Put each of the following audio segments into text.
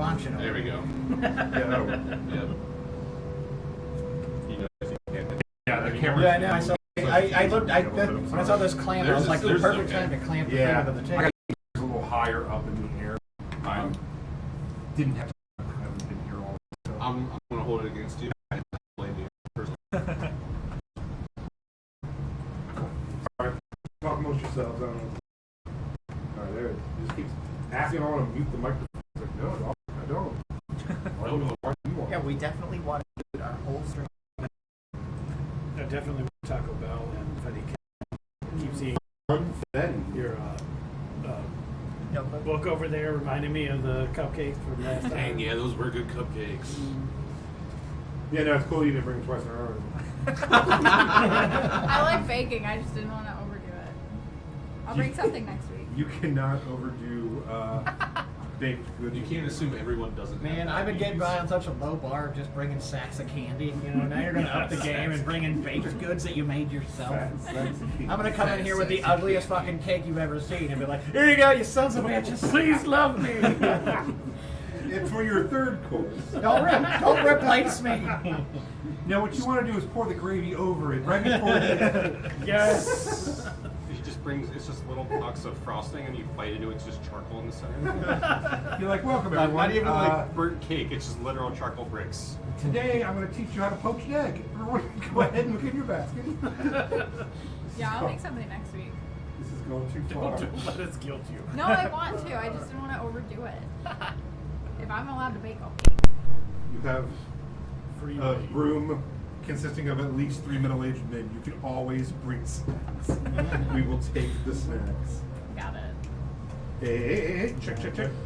squanching over. There we go. Yeah, that'll work. Yep. You know, if you can't. Yeah, the camera. Yeah, I know. I looked. When I saw this clamp, I was like, the There's perfect okay. time to clamp the Yeah, thing to the I got ticket. a little higher up in the air. Didn't have to. I haven't been here all. So. I'm gonna hold it against you. I blame you. Personally. Alright, talk amongst yourselves. I don't know. Alright, there it is. He just keeps asking. I want to mute the microphone. It's like, no, I don't. I don't know why you want. Yeah, we definitely want to do our whole stream. I definitely want Taco Bell, and if I keep seeing Then your book over there reminding me of the cupcakes from last time. Dang, yeah, those were good cupcakes. yeah, no, it's cool you didn't bring them twice in a row. I like baking. I just didn't want to overdo it. I'll bring something next week. You cannot overdo baked goods. You can't assume everyone doesn't. Man, have I've been getting by diabetes. on such a low bar of just bringing sacks of candy. You know, now you're going to up the game and bring in baked goods that you made yourself. I'm going to come in here with the ugliest fucking cake you've ever seen and be like, here you go, you sons of bitches. Please love me. It's for your third course. Don't replace me. Now, what you want to do is pour the gravy over it right before it. Yes. He just brings, it's just little pucks of frosting and you bite into it, it's just charcoal in the center. You're like, welcome Not everyone. even like burnt cake, it's just literal charcoal bricks. Today, I'm going to teach you how to poach an egg. Everyone, go ahead and look in your basket. Yeah, I'll make something next week. This is going too far. Don't let us guilt you. No, I want to. I just didn't want to overdo it. If I'm allowed to bake, I'll bake. You have Free a reign. room consisting of at least 3 middle-aged men. You can always bring snacks. We will take the snacks. Got it. Hey, check.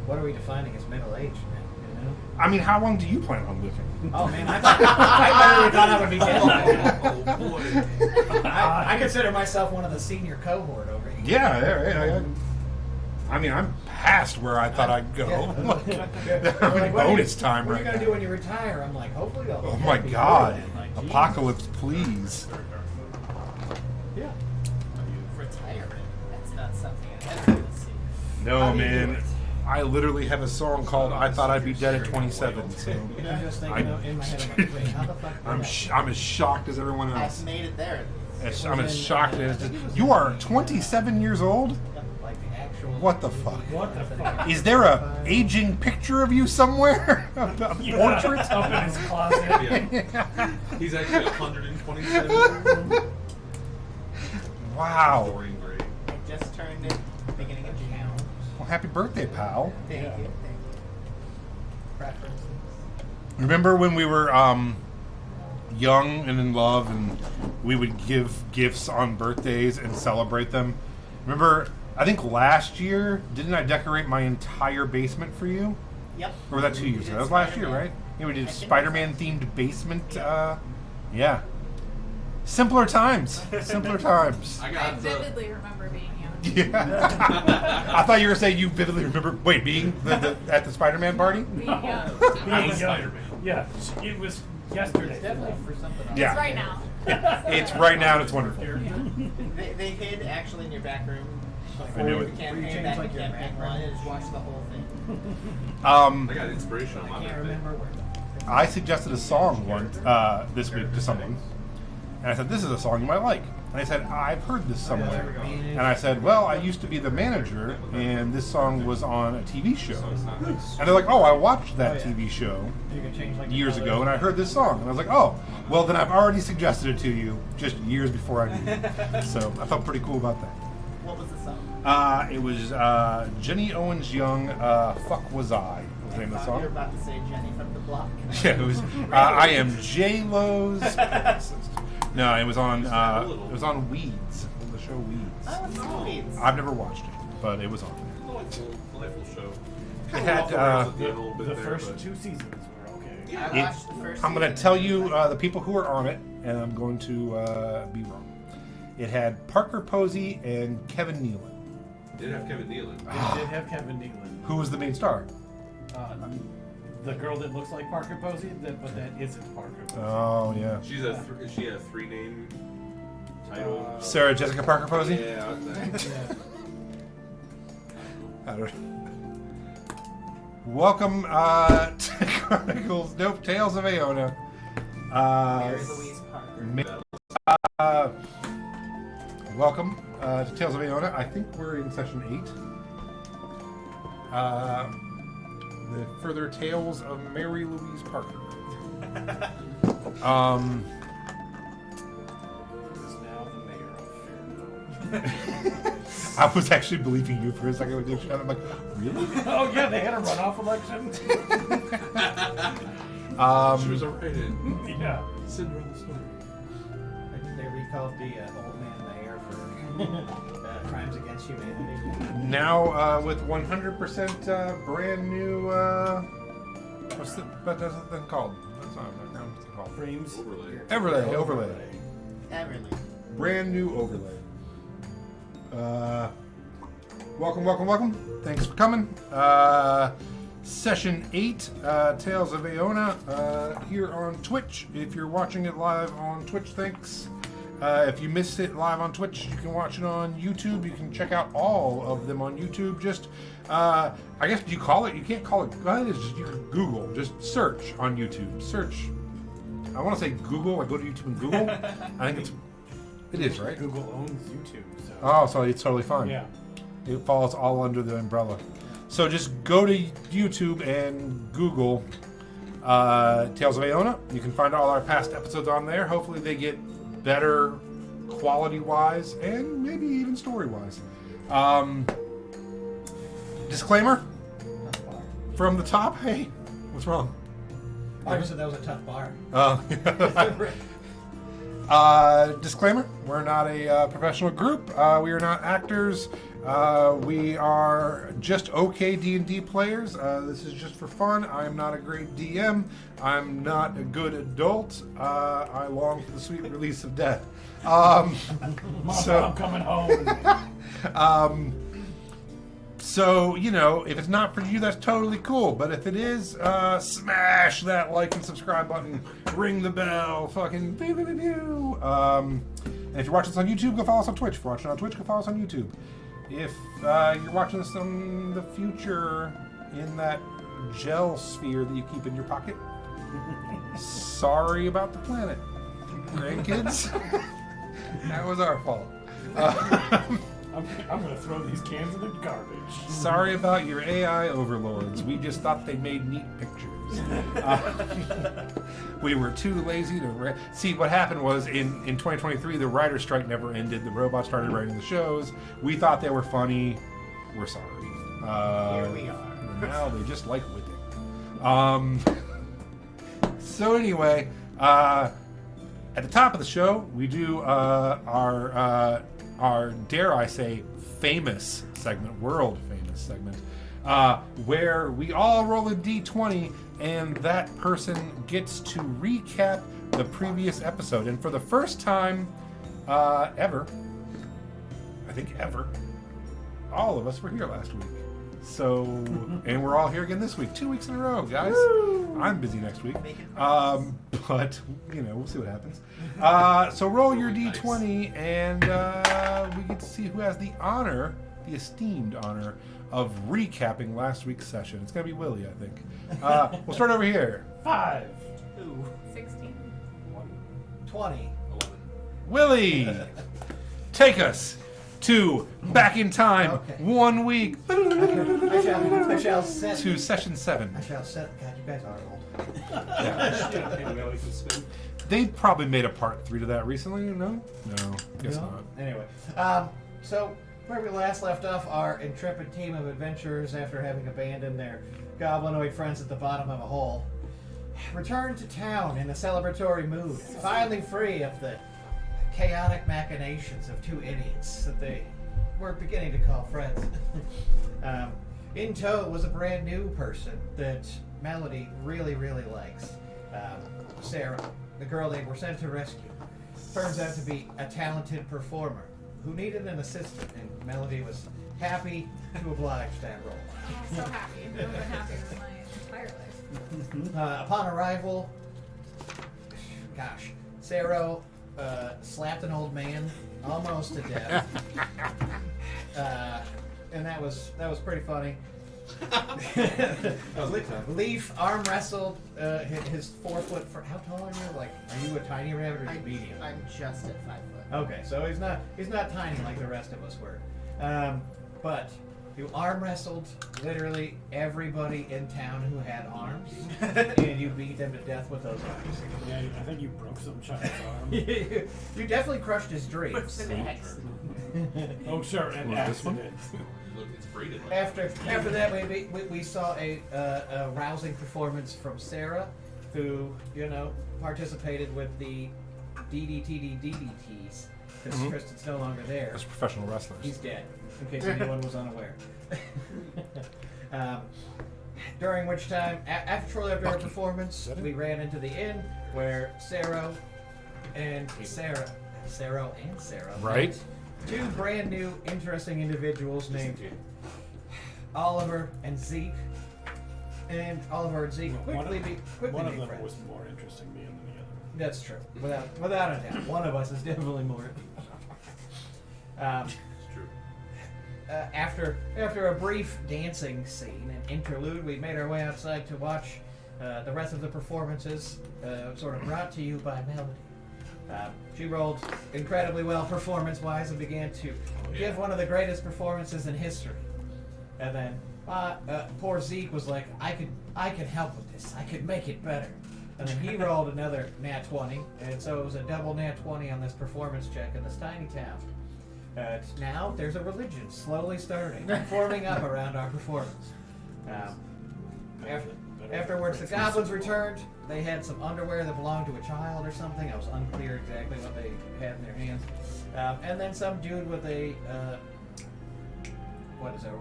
What are we defining as middle-aged, man? You know? I mean, how long do you plan on living? Oh, man, I literally thought I would be dead. Oh boy. I consider myself one of the senior cohort over here. Yeah. I mean, I'm past where I thought I'd go. Yeah. I'm in Like, bonus time what right are you gonna now. do when you retire? I'm like, hopefully they'll. Oh my be God! good. Like, geez. Apocalypse, please. Yeah. Retirement. That's not something I ever want to see. No, How do you do man. it? I literally have a song called "I Thought I'd Be Dead at 27." So I'm just thinking in my head, I'm like, wait, how the fuck? did I'm that- I'm as shocked as everyone I've else. made it there. I'm as shocked as you are. 27 years old. Like the actual. What the fuck? What the fuck? Is there a aging picture of you somewhere? A portrait? Up in his closet. Yeah. He's actually 127. Wow. Boring great. I just turned it beginning of June. Well, happy birthday, pal. Thank Yeah. you. Preferences. Remember when we were young and in love and we would give gifts on birthdays and celebrate them? Remember, I think last year, didn't I decorate my entire basement for you? Yep. Or was that 2 years ago? That was last year, right? Yeah, we did I think Spider-Man themed basement. Yeah. Simpler times. Simpler times. I I got the. vividly remember being young. Yeah. I thought you were saying you vividly remember. Wait, being at the Spider-Man party? Being young. Being I'm young. Spider-Man. Yeah, it was yesterday. It's definitely for something else. Yeah. It's right now. It's right now and it's wonderful. They hid actually in your back room I knew before it. the campaign. Were you Back changed, in like, your campaign background? 1 and just watched the whole thing. I got inspiration on I my can't birthday. remember where. I suggested a song once this week to someone, and I said, "This is a song you might like." And they said, "I've heard this somewhere." And I said, "Well, I used to be the manager, and this song was on a TV show." So it's not like. And they're like, "Oh, I watched that Oh, yeah. TV show You can change like the years colors. ago, and I heard this song." And I was like, "Oh, well, then I've already suggested it to you just years before I did." So I felt pretty cool about that. What was the song? It was Jenny Owens Young, "Fuck Was I" was the name of the I thought you were song. about to say Jenny from the Block. Yeah, it was. I am J Lo's. No, it was on. It was on Weeds, the show Weeds. Oh, it's sweet. I've never watched it, but it was on. Delightful show. It had. The first 2 seasons were okay. I watched the first I'm going to season. tell you the people who are on it, and I'm going to be wrong. It had Parker Posey and Kevin Nealon. Did have Kevin Nealon. It did have Kevin Nealon. Who was the main star? The girl that looks like Parker Posey, but that isn't Parker Posey. Oh yeah, She had a 3-name title. Sarah Jessica Parker Posey. Yeah. I don't. welcome to Chronicles, nope, Tales of Aona. Mary Louise Parker. Welcome to Tales of Aona. I think we're in session 8. The further tales of Mary Louise Parker. Is now the mayor of Fairfield. I was actually believing you for a second when you shot. I'm like, really? Oh yeah, they had a runoff election. She was a write-in. Yeah. Cinderella story. They recalled the old man mayor for crimes against humanity. Now with 100% brand new. What's that thing called? That's not what's it called? Frames. Overlay. Everly. Brand new overlay. Welcome. Thanks for coming. Session 8, Tales of Aona, here on Twitch. If you're watching it live on Twitch, thanks. If you missed it live on Twitch, you can watch it on YouTube. You can check out all of them on YouTube. Just, I guess, you can't call it, you can Google. Just search on YouTube. Search. I want to say Google. I go to YouTube and Google. I think it is, right? Google owns YouTube. So. Oh, so it's totally fine. Yeah. It falls all under the umbrella. So just go to YouTube and Google Tales of Aona. You can find all our past episodes on there. Hopefully they get better quality-wise and maybe even story-wise. Disclaimer from the top. Hey, what's wrong? I said that was a tough bar. Disclaimer, we're not a professional group. We are not actors. We are just okay D&D players. This is just for fun. I am not a great DM. I'm not a good adult. I long for the sweet release of death. Mom, I'm coming home. So, you know, if it's not for you, that's totally cool. But if it is, smash that like and subscribe button. Ring the bell. Fucking pew, pew, pew, pew. And if you're watching this on YouTube, go follow us on Twitch. If you're watching on Twitch, go follow us on YouTube. If you're watching this in the future in that gel sphere that you keep in your pocket, sorry about the planet, grandkids. That was our fault. I'm gonna throw these cans in the garbage. Sorry about your AI overlords. We just thought they made neat pictures. We were too lazy to see. What happened was in 2023, the writer's strike never ended. The robots started writing the shows. We thought they were funny. We're sorry. Here we are. Now they just like whipping. So anyway, at the top of the show, we do our dare I say famous segment, world famous segment, where we all roll a d20 and that person gets to recap the previous episode. And for the first time ever, I think ever, all of us were here last week. So, and we're all here again this week. 2 weeks in a row, guys. Woo! I'm busy next week. But, you know, we'll see what happens. So roll your d20 and we get to see who has the honor, the esteemed honor, of recapping last week's session. It's going to be Willie, I think. We'll start over here. 5. 16. 20. 11. Willie, take us to back in time, Okay. 1 week I shall set. to session 7. I shall set. God, you guys are old. Hey, now we can spin. They probably made a part 3 to that recently, no? No, guess No? not. Anyway, so where we last left off, our intrepid team of adventurers, after having abandoned their goblinoid friends at the bottom of a hole, returned to town in a celebratory mood, finally free of the chaotic machinations of 2 idiots that they were beginning to call friends. In tow was a brand new person that Melody really, really likes. Sarah, the girl they were sent to rescue, turns out to be a talented performer who needed an assistant, and Melody was happy to oblige that role. Oh, so happy. I've never been happier in my entire life. Upon arrival, Sarah slapped an old man almost to death, and that was pretty funny. Leaf arm wrestled his 4 foot. How tall are you? Like, are you a tiny rabbit or are you medium? I'm just at 5 foot. Okay, so he's not tiny like the rest of us were, but you arm wrestled literally everybody in town who had arms, and you beat them to death with those arms. Yeah, I think you broke some child's arm. You definitely crushed his dreams. Oh, sure, an Well, this one? accident. Look, it's braided. Like After that, we saw a rousing performance from Sarah, who participated with the DDTs because Tristan's no longer there. As professional wrestlers. He's dead, in case anyone was unaware. During which time, shortly after our performance, we ran into the inn where Sarah and Sarah Right? met two brand new, interesting individuals named Oliver and Zeke. And Oliver and Zeke quickly One of became them friends. was more interesting me than the other. That's true, without a doubt. One of us is definitely more. it's true. After a brief dancing scene and interlude, we made our way outside to watch the rest of the performances, sort of brought to you by Melody. She rolled incredibly well performance-wise and began to give one of the greatest performances in history. And then poor Zeke was like, I could help with this. I could make it better. And then he rolled another nat 20, and so it was a double nat 20 on this performance check in this tiny town. Now there's a religion slowly starting, forming up around our performance. Afterwards, the goblins returned. They had some underwear that belonged to a child or something. I was unclear exactly what they had in their hands. And then some dude with a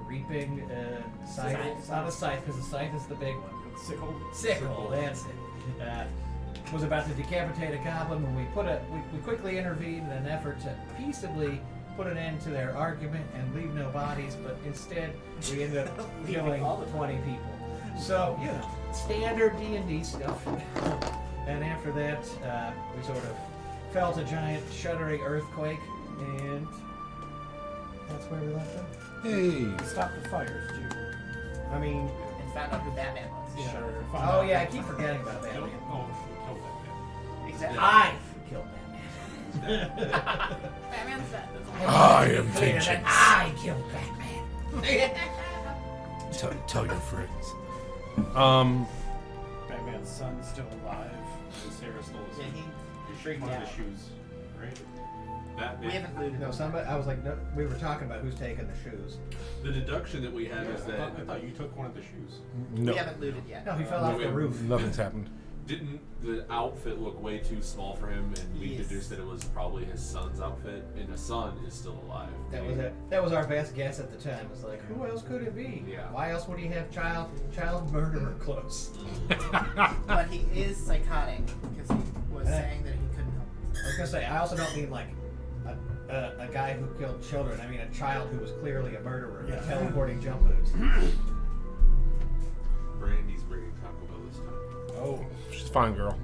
reaping scythe? It's not a scythe because the scythe is the big one. Sickle, that's it. Was about to decapitate a goblin when we quickly intervened in an effort to peaceably put an end to their argument and leave no bodies, but instead we ended up killing 20 people. So, standard D&D stuff. And after that, we sort of felt a giant shuddering earthquake, and that's where we left them. Hey. Stop the fires, too. I mean, And found out who Batman was. Yeah. sure. Find Oh out. yeah, I keep forgetting about that. Kill, kill Batman. Exactly. I killed Batman. Batman's dead. I am Clear that vengeance. I killed Batman. Tell your friends. Batman's son's still alive. Sarah stole his. Yeah, he You're freaked one of out. the shoes, right? That We big. haven't looted No, them. somebody. I was like, no, we were talking about who's taking the shoes. The deduction that we have is I that thought you took one of the shoes. No. We haven't looted yet. No, he fell No, off we the haven't. roof. Nothing's happened. didn't the outfit look way too small for him, and we Yes. deduced that it was probably his son's outfit, and the son is still alive. That was it. That was our best guess at the time. It was like, who else could it be? Yeah. Why else would he have child murderer clothes? But he is psychotic because he was saying that he couldn't help I was gonna say, I also don't mean like a guy who killed children. I mean a child who was clearly a murderer with teleporting jump boots. Brandy's bringing Taco Bell this time. Oh. She's fine, girl.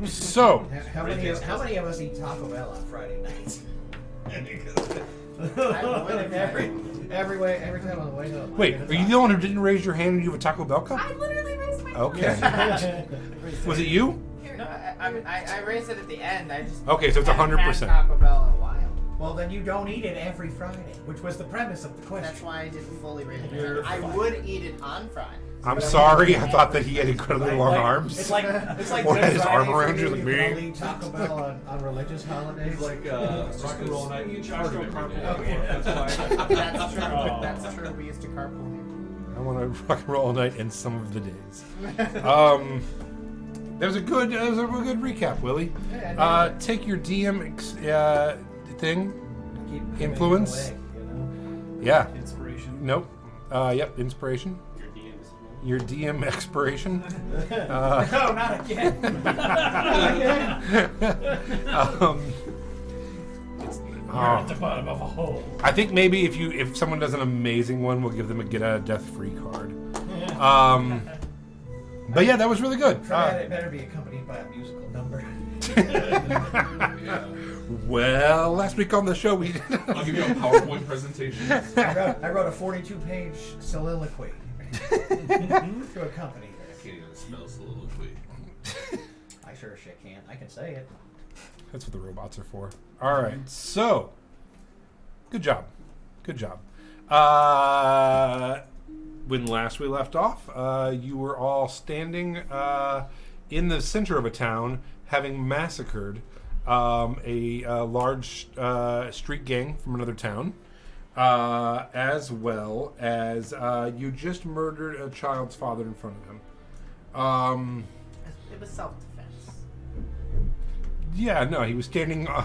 So How many of us eat Taco Bell on Friday nights? every time on the way home. wait, are you the one who didn't raise your hand and you have a Taco Bell cup? I literally raised my Okay. Was it you? Here. No, I raised it at the end. I just Okay, so it's haven't 100%. had Taco Bell in a while. Well, then you don't eat it every Friday, which was the premise of the That's question. why I didn't fully raise it. You're I fine. would eat it on Friday. I'm sorry. I thought that he had incredibly long arms. It's like Or Good had his Friday arm for around you you. like You me. can only eat Taco Bell on religious holidays. It's like rock and roll night. You charge them every day. Oh, yeah. That's why. That's true. Oh. That's true. We used to carpool here. I want to rock and roll all night and some of the days. That was a good recap, Willie. Yeah, Take your DM thing. Keep Influence? away, you know? Yeah. Inspiration. Nope. Yep. Inspiration. Your DMs. Your DM expiration. No, not again. You're at the bottom of a hole. I think maybe if someone does an amazing one, we'll give them a get out of death free card. But yeah, that was really good. It better be accompanied by a musical number. Well, last week on the show we I'll give you a PowerPoint presentation. I wrote a 42-page soliloquy. to accompany I this. can't even spell soliloquy. I sure as shit can. I can say it. That's what the robots are for. All right, so good job, good job. When last we left off, you were all standing in the center of a town, having massacred a large street gang from another town, as well as you just murdered a child's father in front of him. It was self-defense. Yeah, no, he was standing I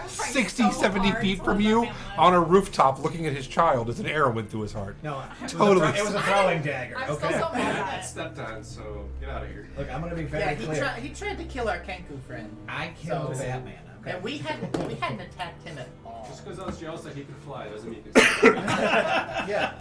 was trying 60, so 70 hard feet to from let you that man live. on a rooftop looking at his child as an arrow went through his heart. No, Totally. It was a throwing dagger. I'm Okay. still so I mad got at it. stepped on, so get out of here. Look, I'm gonna be very Yeah, clear. he tried to kill our Kenku friend. I killed So- Batman. Okay. And we hadn't attacked him at all. Just because I was jealous that he could fly doesn't mean you can see him. Yeah,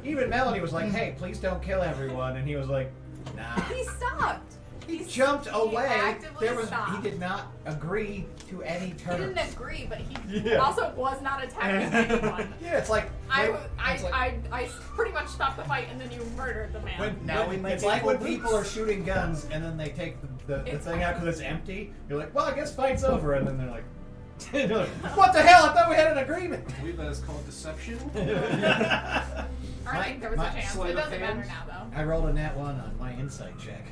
even Melanie was like, "Hey, please don't kill everyone," and he was like, "Nah." He stopped. He Jumped away. actively There was stopped. he did not agree to any He terms. didn't agree, but he Yeah. also was not attacking anyone. Yeah, it's like it's like- I pretty much stopped the fight and then you murdered the man. Now we might it's be like when able to- people are shooting guns and then they take the It's thing out fine. because it's empty. You're like, well, I guess fight's over, and then they're like, they're like, what the hell? I thought we had an agreement. I believe that is called deception. Or I think there was a chance. sleight It of doesn't hand. matter now, though. I rolled a nat 1 on my insight check.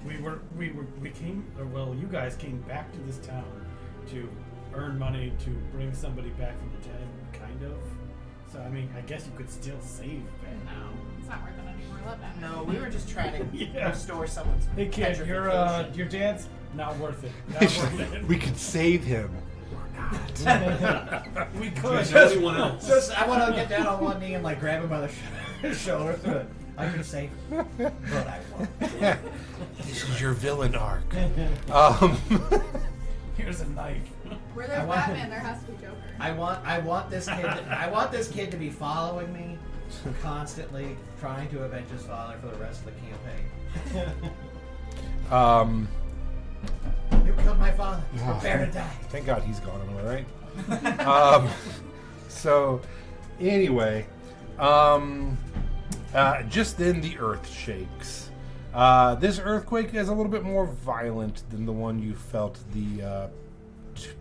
We came, or well, you guys came back to this town to earn money to bring somebody back from the dead, kind of. So I mean, I guess you could still save Ben now. It's not worth it anymore. Let that man. No, we were just trying to Yeah. restore someone's Hey kid, petrification. your dad's not worth it. Not worth it. We could save him. We could. There's anyone else. Just, I want to get down on one knee and like grab him by the shoulder. Through it. I can save him, but I won't. This is your villain arc. Here's a knife. Where I there's want- Batman, there has to be Joker. I want this kid to be following me constantly, trying to avenge his father for the rest of the campaign. You killed my father. Prepare to die. Thank God he's gone. Am I right? So, anyway, just then the earth shakes. This earthquake is a little bit more violent than the one you felt the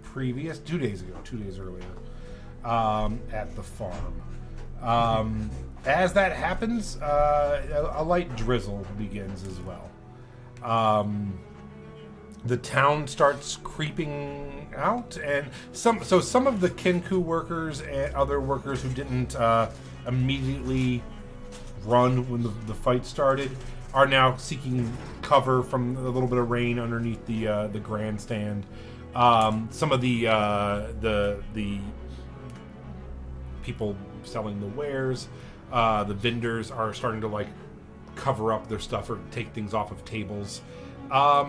previous 2 days earlier, at the farm. As that happens, a light drizzle begins as well. The town starts creeping out, and some of the Kenku workers and other workers who didn't immediately run when the fight started are now seeking cover from a little bit of rain underneath the grandstand. Some of the people selling the wares, the vendors are starting to like cover up their stuff or take things off of tables. But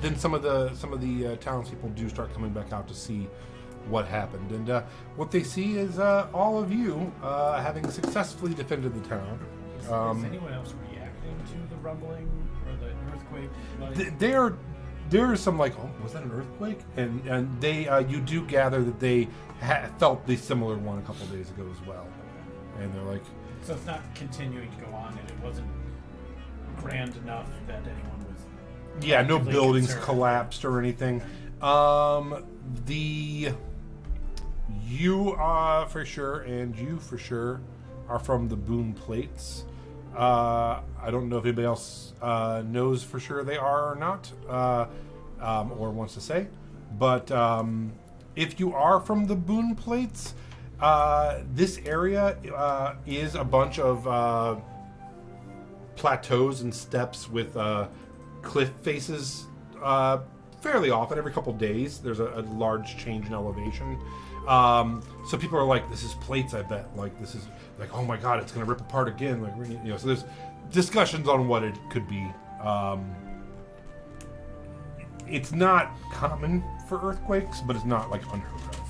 then some of the townspeople do start coming back out to see what happened, and what they see is all of you having successfully defended the town. Is anyone else reacting to the rumbling or the earthquake? There are some like, oh, was that an earthquake? And they you do gather that they felt the similar one a couple days ago as well, and they're like, So it's not continuing to go on, and it wasn't grand enough that anyone was. yeah, no actively buildings concerned. collapsed or anything. You for sure, and you for sure, are from the Boone Plates. I don't know if anybody else knows for sure they are or not, or wants to say. But if you are from the Boone Plates, this area is a bunch of plateaus and steps with cliff faces. Fairly often, every couple days, there's a large change in elevation. So people are like, "This is Plates, I bet." Like, this is like, "Oh my God, it's gonna rip apart again." Like, you know. So there's discussions on what it could be. It's not common for earthquakes, but it's not like unheard of.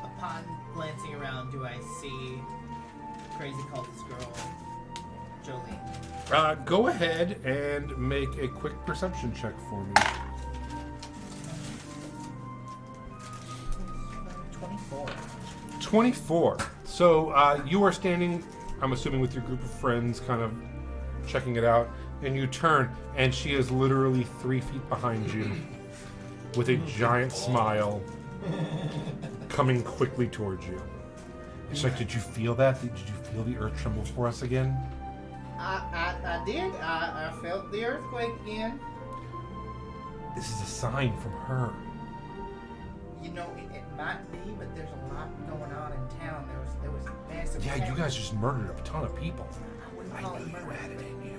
Upon glancing around, do I see crazy cultist girl, Jolene? Go ahead and make a quick perception check for me. 24. 24. So you are standing, I'm assuming, with your group of friends, kind of checking it out, and you turn, and she is literally 3 feet behind you, with a giant smile, coming quickly towards you. And she's like, "Did you feel that? Did you feel the earth tremble for us again?" I did. I felt the earthquake again. This is a sign from her. You know, it might be, but there's a lot going on in town. There was a massive. Yeah, you guys just murdered a ton of people. I wouldn't I call knew it you murder. had it in you.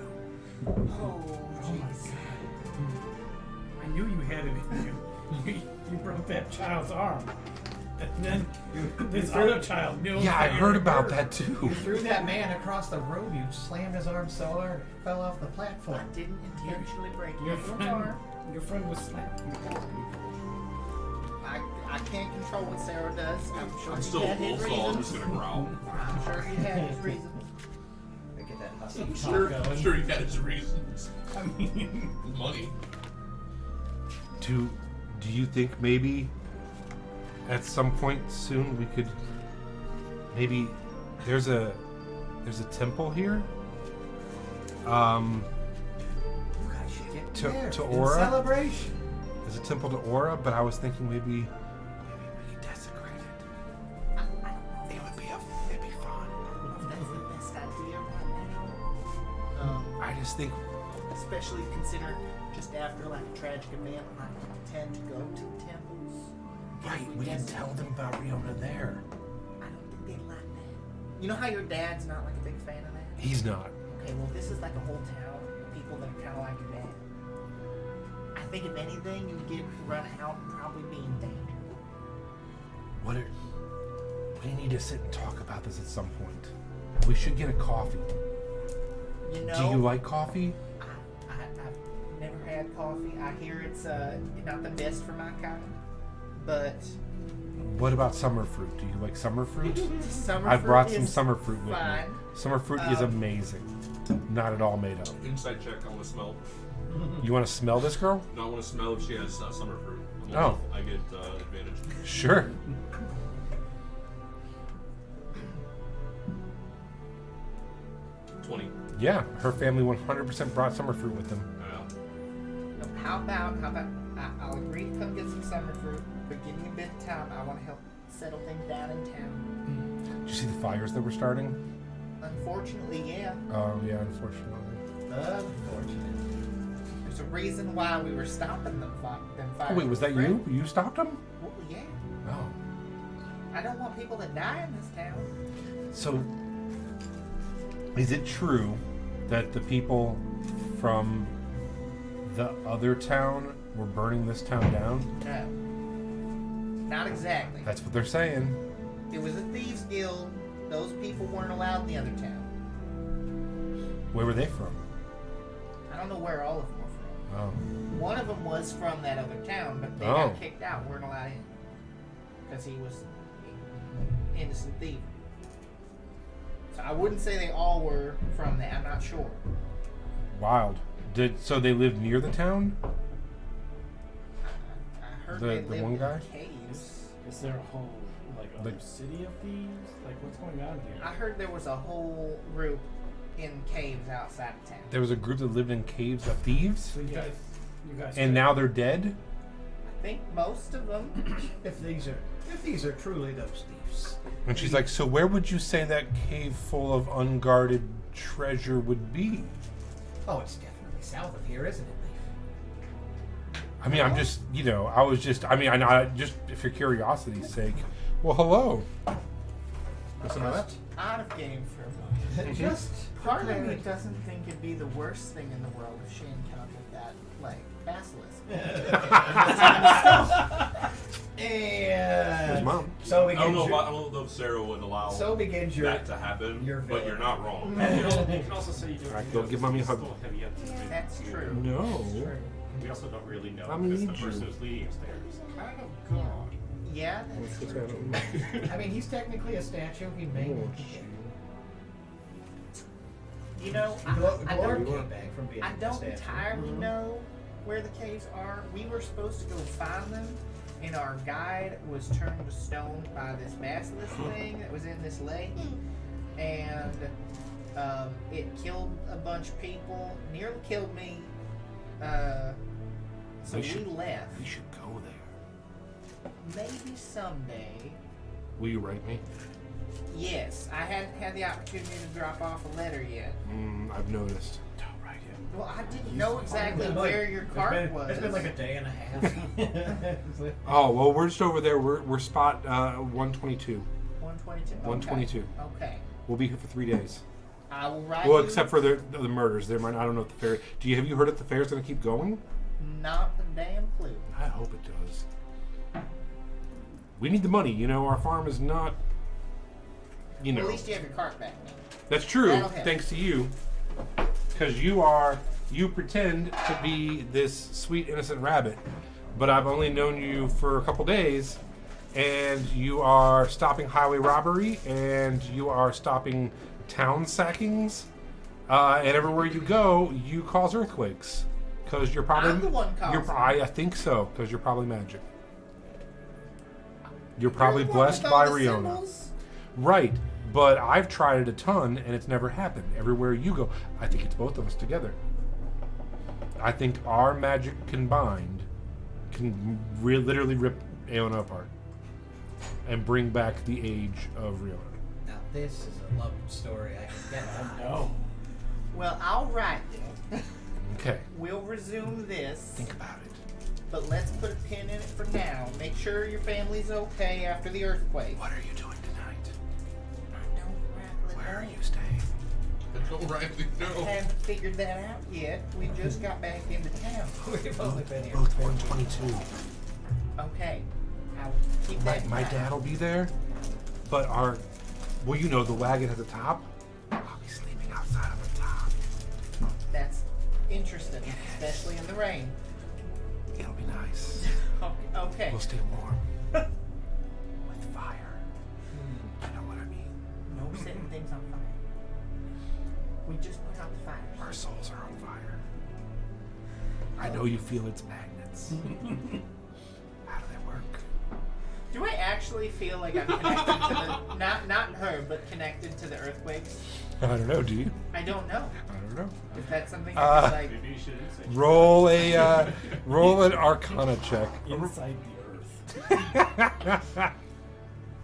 Oh, jeez. I knew you had it in you. You broke that child's arm. And then this other child knew. Yeah, I that you heard were about murdered. that too. You threw that man across the room. You slammed his arm so hard it fell off the platform. I didn't intentionally break Your your friend, arm. your friend was slapped. I can't control what Sarah does. I'm sure I'm he still had his full, so I'm reasons. just gonna growl. I'm sure he had his reasons. Get that husky I'm talk sure, going. I'm sure he had his reasons. I mean, Money. Do you think maybe at some point soon we could maybe there's a temple here? You guys should get To- there to in Aura? celebration. There's a temple to Aura, but I was thinking maybe we could desecrate it. It'd be fun. That's the best idea right now. I just think Especially considering just after like a tragic event, like tend to go to the temples. right, we can tell them about Riona there. I don't think they'd like that. You know how your dad's not like a big fan of that? He's not. Okay, well this is like a whole town of people that are kind of like your dad. I think if anything, you'd get run out and probably be in danger. We need to sit and talk about this at some point. We should get a coffee. You know, Do you like coffee? I've never had coffee. I hear it's not the best for my kind, but What about summer fruit? Do you like summer fruit? summer I fruit brought some is summer fruit with fine. me. Summer fruit is amazing. Not at all made up. Inside check. I want to smell. You want to smell this girl? No, I want to smell if she has summer fruit. Oh. I get advantage. Sure. $20. Yeah, her family 100% brought summer fruit with them. How about I'll agree to come get some summer fruit, but give me a bit of time. I want to help settle things down in town. Did you see the fires that were starting? Unfortunately, yeah. Oh, yeah, unfortunately. Unfortunate. There's a reason why we were stopping them fires. Oh, wait, was that you? You stopped them? Well, yeah. Oh. I don't want people to die in this town. So, is it true that the people from the other town were burning this town down? No. Not exactly. That's what they're saying. It was a thieves guild. Those people weren't allowed in the other town. Where were they from? I don't know where all of them were from. Oh. One of them was from that other town, but they Oh. got kicked out. Weren't allowed in because he was innocent thief. So I wouldn't say they all were from that. I'm not sure. Wild. So they lived near the town? I heard The- they the lived one in guy? Is caves. there a whole other Like- city of thieves? Like what's going on here? I heard there was a whole group in caves outside of town. There was a group that lived in caves of thieves? So you guys And now they're dead? I think most of them. If these are truly those thieves. And she's like, so where would you say that cave full of unguarded treasure would be? Oh, it's definitely south of here, isn't it, Leaf? I mean, I'm just, I know, just for curiosity's sake. Well, hello. What's that? Out of game for a moment. Just Part of me doesn't think it'd be the worst thing in the world if she encountered that, like, basilisk. Where's And Mom? so I don't begins know if Sarah would allow so begins your that to happen, your but you're not wrong. You can also say you don't. Alright, you go know, give Mommy a it's hug. still heavy up to That's you. true. No. We also don't really know I because need the person you. who's leading us there is kind of gone. Yeah, that's true. I mean, he's technically a statue. He may. You know, I Glorb don't, came back from being I a don't statue. entirely know where the caves are. We were supposed to go find them, and our guide was turned to stone by this basilisk thing that was in this lake, and it killed a bunch of people, nearly killed me. So we left. We should go there. Maybe someday. Will you write me? Yes, I hadn't had the opportunity to drop off a letter yet. I've noticed. Don't write him. Well, I didn't know exactly where your cart was. It's been like a day and a half. Oh, well, we're just over there. We're spot 122. 122. 122. Okay. We'll be here for 3 days. I will write. Well, you- except for the murders. There might, I don't know if the fair. Have you heard if the fair's going to keep going? Not a damn clue. I hope it does. We need the money. You know, our farm is not. You know. Well, at least you have your cart back now. That's true, That'll help. thanks to you. Because you pretend to be this sweet, innocent rabbit, but I've only known you for a couple days, and you are stopping highway robbery, and you are stopping town sackings, and everywhere you go, you cause earthquakes. Because you're probably. I'm the one causing I think so, because you're probably magic. You're probably You're the one blessed with by all the Riona. symbols? Right, but I've tried it a ton and it's never happened. Everywhere you go, I think it's both of us together. I think our magic combined can literally rip Aeona apart and bring back the age of Riona. Now this is a love story I can get behind. No. Well, I'll write it. Okay, We'll resume this, think about it. but let's put a pin in it for now. Make sure your family's okay after the earthquake. What are you doing tonight? I don't rightly Where are know. you staying? Don't rightly I know. haven't figured that out yet. We just got back into town. We've only been here. Both 122. Okay. I'll keep that in My mind. dad will be there, but well, you know, the wagon at the top. I'll be sleeping outside of the top. That's interesting, especially in the rain. It'll be nice. Okay. We'll stay warm. With fire. You know what I mean? No setting things on fire. We just put out the Our fires. souls are on fire. I know you feel its magnets. How do they work? Do I actually feel like I'm connected to the not her, but connected to the earthquakes? I don't know. Do you? I don't know. I don't know. Is that something I could, like? Maybe you should say. Roll an Arcana check. Inside the earth.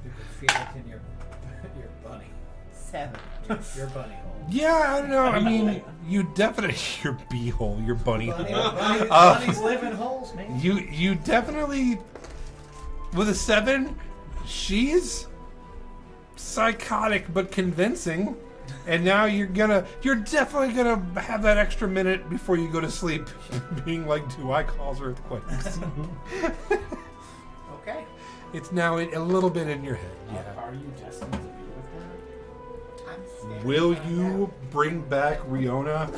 You can feel it in your bunny. 7. Your bunny hole. Yeah, I don't know. I mean, you definitely your beehole, your bunny Bunny, hole. bunnies live in holes, man. You definitely with a 7. She's psychotic but convincing. And now you're definitely gonna have that extra minute before you go to sleep, being like, "Do I cause earthquakes?" Okay. It's now a little bit in your head. Yeah. Are you destined to be with her? I'm scared Will to find you out. bring back Riona,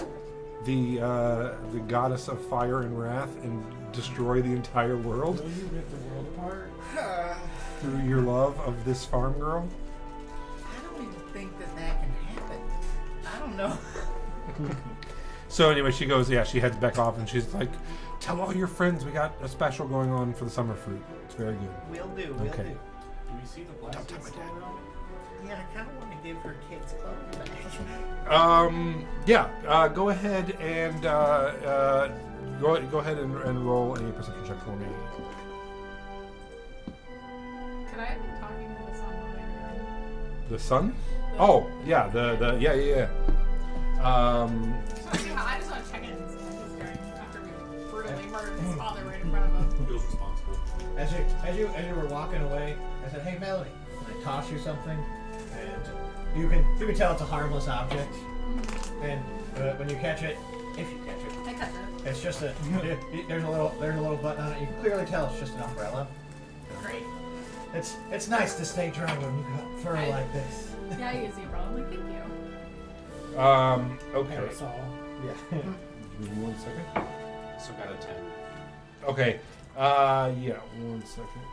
the goddess of fire and wrath, and destroy the entire world Will you rip the world apart? through your love of this farm girl? I don't even think that can happen. I don't know. So anyway, she goes. Yeah, she heads back off, and she's like, "Tell all your friends we got a special going on for the summer fruit. It's very good." We'll do. We'll Okay. do. Do we see the Don't tell blacksmith my still dad. around? Yeah, I kind of want to give her kids clothes back. Yeah. Go ahead and go ahead and roll a perception check for me. Could I have been talking to the sun while they were The sun? Oh, yeah. Yeah. I just want to check in and see how he's doing after we brutally murdered his father right in front of him. Feels responsible. As you were walking away, I said, "Hey, Melody," and I toss you something, and you can tell it's a harmless object. And when you catch it, if you catch it, I cut it. it's just there's a little button on it. You can clearly tell it's just an umbrella. Great. It's nice to stay dry when you got fur like this. Yeah, I use the umbrella. I'm like, thank you. Okay. Parasol. Yeah. Give me 1 second. So got a 10. Okay. Yeah. 1 second.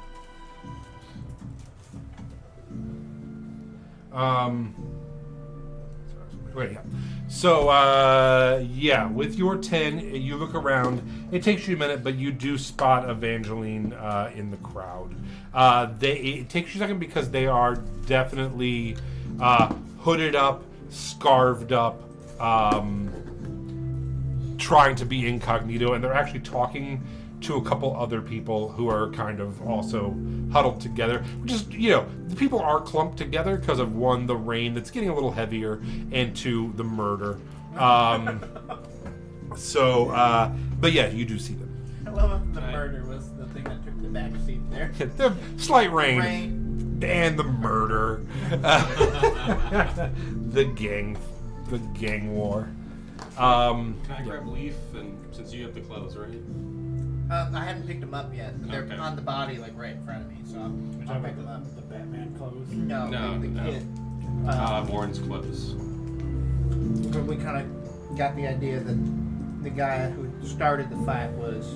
Sorry, I was Wait, yeah. So, yeah, with your 10, you look around. It takes you a minute, but you do spot Evangeline in the crowd. It takes you a second because they are definitely hooded up, scarved up, trying to be incognito, and they're actually talking to a couple other people who are kind of also huddled together. Just, the people are clumped together because of, one, the rain that's getting a little heavier, and two, the murder. But yeah, you do see them. I love the murder was the thing that took the back seat there. The slight rain. Rain. And the murder. the gang war. Can I grab Leaf? And since you have the clothes, right? I haven't picked them up yet. But they're Okay. on the body, like right in front of me, so I'll pick them up. The Batman clothes. No, No, the no. kid. Warren's clothes. But we kind of got the idea that the guy who started the fight was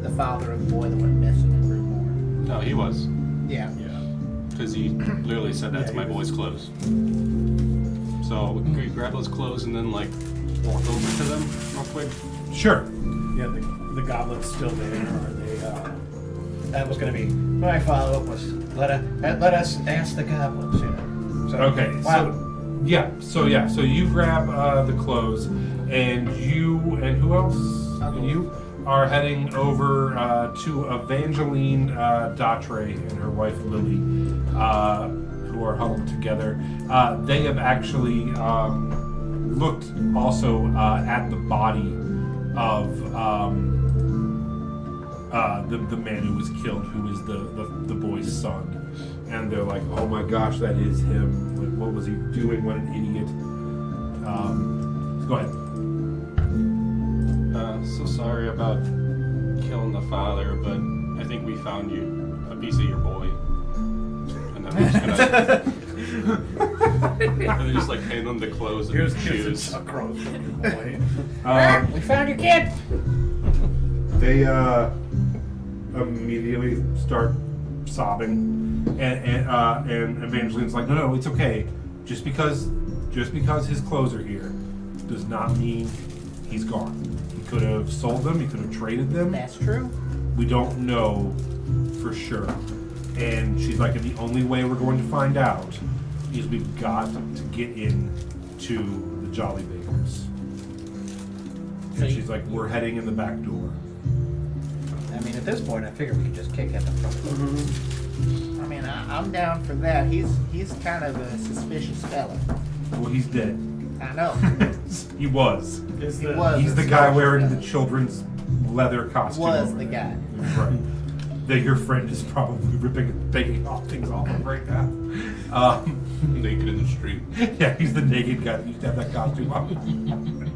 the father of the boy that went missing in Broomore. No, he was. Yeah. Yeah. Because he literally said that's my boy's clothes. So we can grab those clothes and then like walk over to them real quick. Sure. Yeah, the goblet's still there. Are they? That was going to be my follow-up. Was let us ask the goblins. So, Okay. Wow. So you grab the clothes, and who else? You are heading over to Evangeline Datre and her wife Lily, who are huddled together. They have actually looked also at the body of the man who was killed, who is the boy's son. And they're like, oh my gosh, that is him. Like, what was he doing? What an idiot. Go ahead. So sorry about killing the father, but I think we found you a piece of your boy. And then we're just gonna and then just like hand them the clothes and shoes. across the way. We found your kid. They immediately start sobbing, and Evangeline's like, no, it's okay. Just because his clothes are here does not mean he's gone. He could have sold them. He could have traded them. That's true. We don't know for sure. And she's like, the only way we're going to find out is we've got to get in to the Jolly Bakers. And she's like, we're heading in the back door. I mean, at this point, I figure we could just kick at the front door. I mean, I'm down for that. He's kind of a suspicious fella. Well, he's dead. I know. He was. Is He the, was. He's the guy wearing the children's leather costume. Was over the there. guy. Right. That your friend is probably taking off things off of right now. Naked in the street. Yeah, he's the naked guy that used to have that costume on.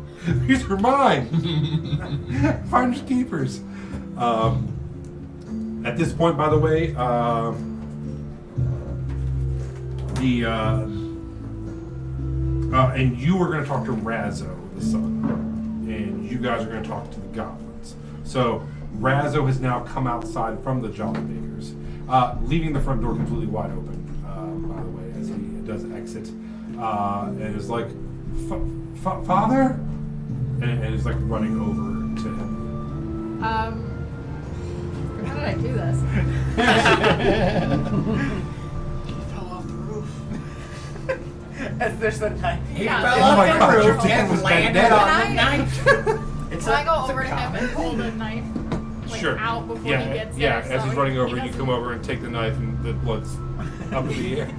These are mine. Finders keepers. At this point, by the way, and you are going to talk to Razzo, the son, and you guys are going to talk to the goblins. So Razzo has now come outside from the Jolly Bakers, leaving the front door completely wide open. By the way, as he does exit, and is like, "Father," and is like running over to him. How did I do this? Fell off the roof. As there's a knife. He Yeah. fell Oh off my the God, roof your dad and was landed dead. on Can the I- knife. So I go over to him and pull the knife Sure. out before Yeah, he gets yeah. there. As so he's running he over, you doesn't- come over and take the knife, and the blood's up in the air,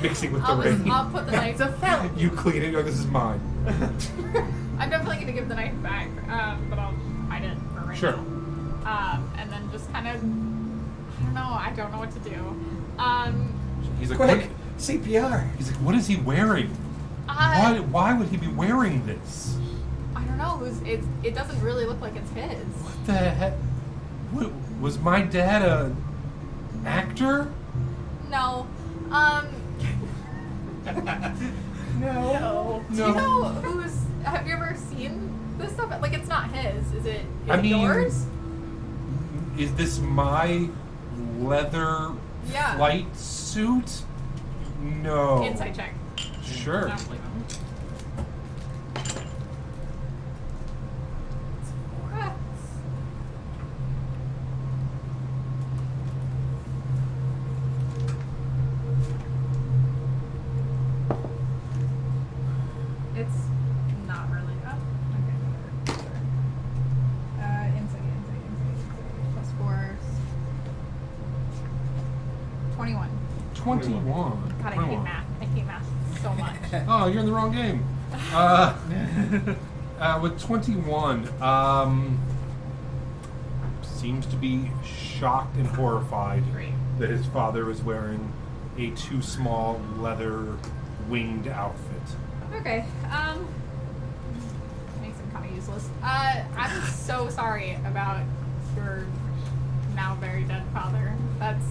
mixing with the rain. I'll put the knife. It's a felon. You clean it. You're like, this is mine. I'm definitely gonna give the knife back, but I'll hide it for right Sure. now. And then just kind of, I don't know what to do. He's like, Quick, what? CPR. He's like, what is he wearing? Why would he be wearing this? I don't know. It doesn't really look like it's his. What the heck? What, was my dad a actor? No. No. Do you know who's? Have you ever seen this stuff? Like, it's not his. Is it? I mean, yours? Is this my leather Yeah. flight suit? No. Inside check. Sure. I don't believe him. 21. God, I hate 21. math. I hate math so much. Oh, you're in the wrong game. With 21, seems to be shocked and horrified Great. that his father was wearing a too small leather winged outfit. Okay. Makes him kind of useless. I'm so sorry about your now very dead father. That's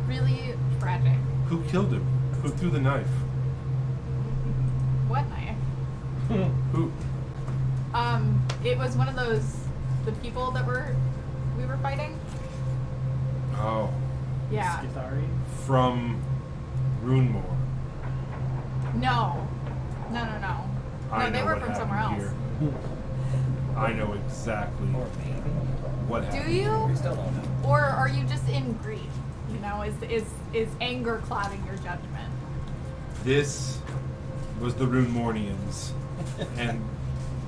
really tragic. Who killed him? Who threw the knife? What knife? Who? It was one of the people that we were fighting. Oh, Yeah. Skithari? from Runemore. No, I No, they know were what from somewhere happened else. here. I know exactly Or maybe. what Do happened. you? We still don't know. Or are you just in grief? You know, is anger clouding your judgment? This was the Runemornians, and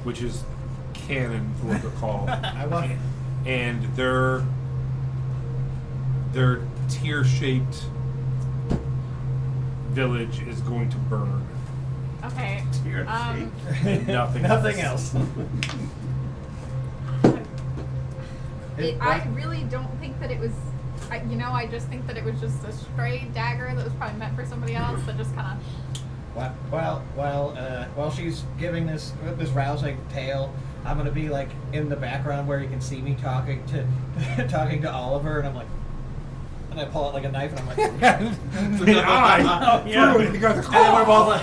which is canon for what they're called. I love it. And their tear-shaped village is going to burn. Okay. Nothing Nothing else. else. I really don't think that it was. I just think that it was just a stray dagger that was probably meant for somebody else that just kind of. While she's giving this rousing tale, I'm gonna be like in the background where you can see me talking to Oliver, and I'm like, and I pull out like a knife, and I'm like, The eye. Oh, yeah. You guys are and then we're both like,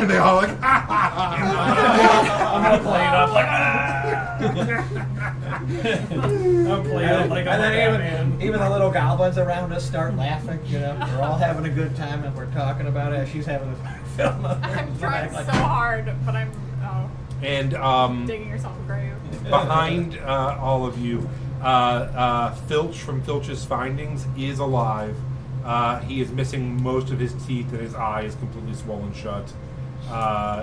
and they all like. I'm gonna play it up like I'm playing it like and I'm a then Batman. even the little goblins around us start laughing. You know, we're all having a good time, and we're talking about it as she's having this film. I'm trying so hard, but I'm And digging yourself a grave. behind all of you, Filch from Filch's Findings is alive. He is missing most of his teeth, and his eye is completely swollen shut.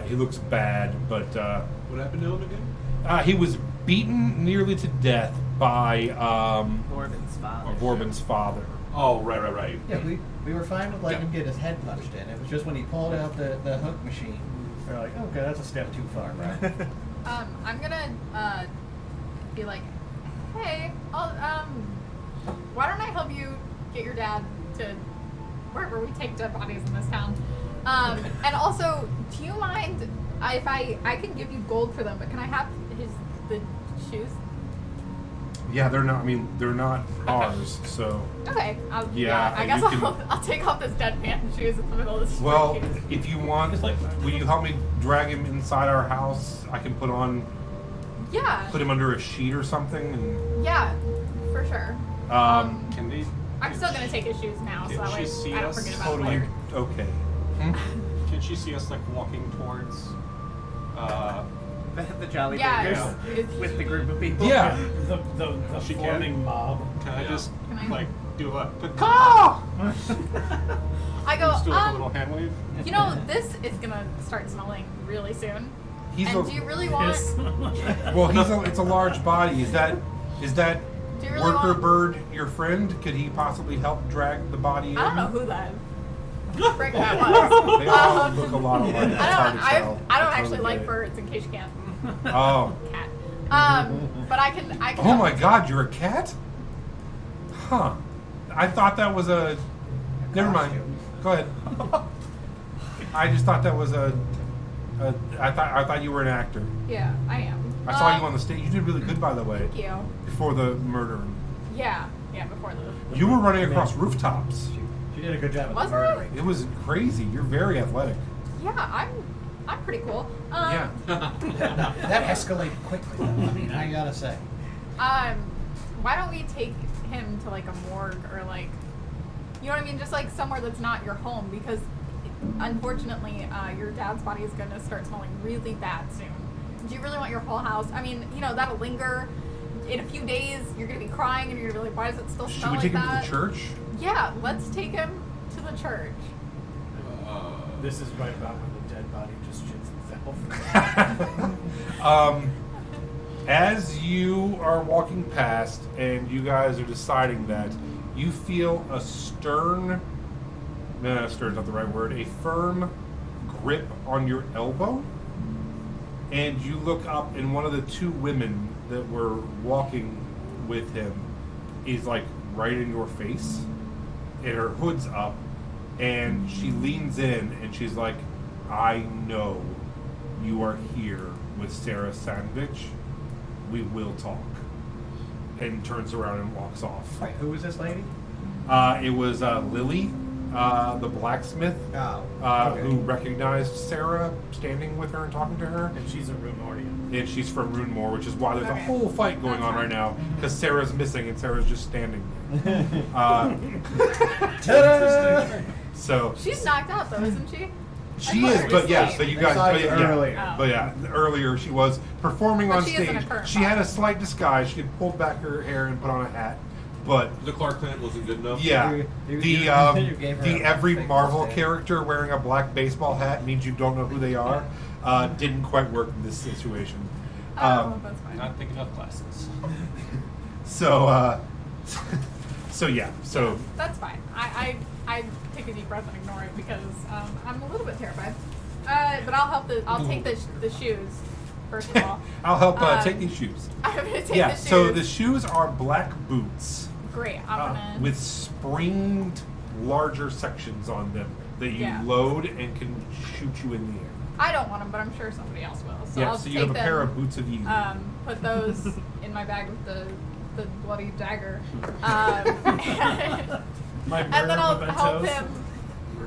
He looks bad, but What happened to him again? he was beaten nearly to death by Vorbin's father. Oh, right. Yeah, we were fine with letting him get his head punched in. It was just when he pulled out the hook machine, we were like, okay, that's a step too far, right? I'm gonna be like, hey, why don't I help you get your dad to wherever we take dead bodies in this town? And also, do you mind if I can give you gold for them, but can I have the shoes? Yeah, they're not. I mean, they're not ours. So, Okay. Yeah, I guess you can- I'll take off this dead man's shoes in the middle of the street. well, if you want, will you help me drag him inside our house? I can put him under a sheet or something. And, Yeah, for sure. Can they? I'm still gonna take his shoes now, so Can that she way see I don't us? forget about totally it later. okay. Can she see us like walking towards? The Jolly Yeah, Bakers it's- with the group of people. Yeah. The She can? forming mob. Can I just Can I- like do a caw? I go, Just do like a little hand wave. you know, this is gonna start smelling really soon. He's And do you really want? Yes. well. It's a large body. Is that Do you really worker want? bird your friend? Could he possibly help drag the body in? I don't know who that frick that was. They all look a lot alike. It's hard to tell. I don't It's actually really like good. birds. In case you can't, Oh. cat. But I can. Oh my God! You're a cat? Huh? I thought that was a. Never mind. Go ahead. I just thought that was I thought you were an actor. Yeah, I am. I saw you on the stage. You did really good, by the way. Thank you. Before the murder, Yeah, before the. you were running across rooftops. She did a good job. Was at the I? murdering. It was crazy. You're very athletic. Yeah, I'm pretty cool. Yeah. That escalated quickly. I mean, I gotta say. Why don't we take him to like a morgue or like, you know what I mean? Just like somewhere that's not your home, because unfortunately, your dad's body is gonna start smelling really bad soon. Do you really want your whole house? I mean, you know, that'll linger. In a few days, you're gonna be crying and you're gonna be like, why does it still Should smell we like take him that? to the church? Yeah, let's take him to the church. This is right about when the dead body just shits itself. As you are walking past and you guys are deciding that, you feel a stern stir is not the right word, a firm grip on your elbow. And you look up, and one of the two women that were walking with him is like right in your face, and her hood's up, and she leans in and she's like, I know you are here with Sarah Sandvich. We will talk. And turns around and walks off. Wait, who was this lady? It was Lily, the blacksmith, Okay. who recognized Sarah standing with her and talking to her. And she's a Runorian. And she's from Runemoor, which is why there's a Okay. whole fight going on right now, because Sarah's missing and Sarah's just standing there. Ta-da! So She's knocked out though, isn't she? she I is, thought her but yeah, asleep. but you I guys, saw but you yeah, earlier. but yeah, earlier she was performing But on she isn't stage. a current She had a model. slight disguise. She had pulled back her hair and put on a hat, but The Clark Kent wasn't good enough. yeah, You the gave her the a every fake Marvel mustache. character wearing a black baseball hat means you don't know who they are. Didn't quite work in this situation. Oh, that's fine. Not thick enough glasses. So so yeah, so That's fine. I take a deep breath and ignore it because I'm a little bit terrified. But I'll take the shoes first of all. I'll help Um, take these shoes. I'm gonna take Yeah, the shoes. so the shoes are black boots Great. I'm gonna. with springed larger sections on them that you Yeah. load and can shoot you in the air. I don't want them, but I'm sure somebody else will. So Yeah, I'll so you take have a them, pair of boots of you. Put those in my bag with the bloody dagger. My And then I'll mementos. help him.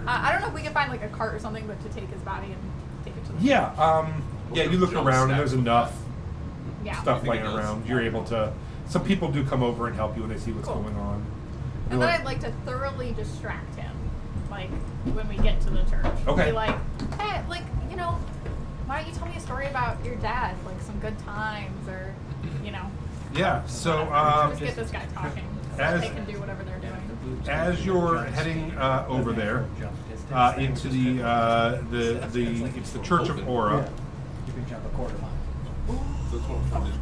I don't know if we can find like a cart or something, but to take his body and take it to the Yeah, you look Jump around and stack there's with enough yeah. stuff I think laying it does. around. You're able to. Some people do come over and help you when they see what's Cool. going on. And You're then like- I'd like to thoroughly distract him, like when we get to the church. Okay. Be like, hey, like why don't you tell me a story about your dad, like some good times, or yeah, so just get this guy talking. So as- they can do whatever they're doing. as you're heading over there into the it's the Church of Aura. You can jump a quarter mile. That's what I'm trying to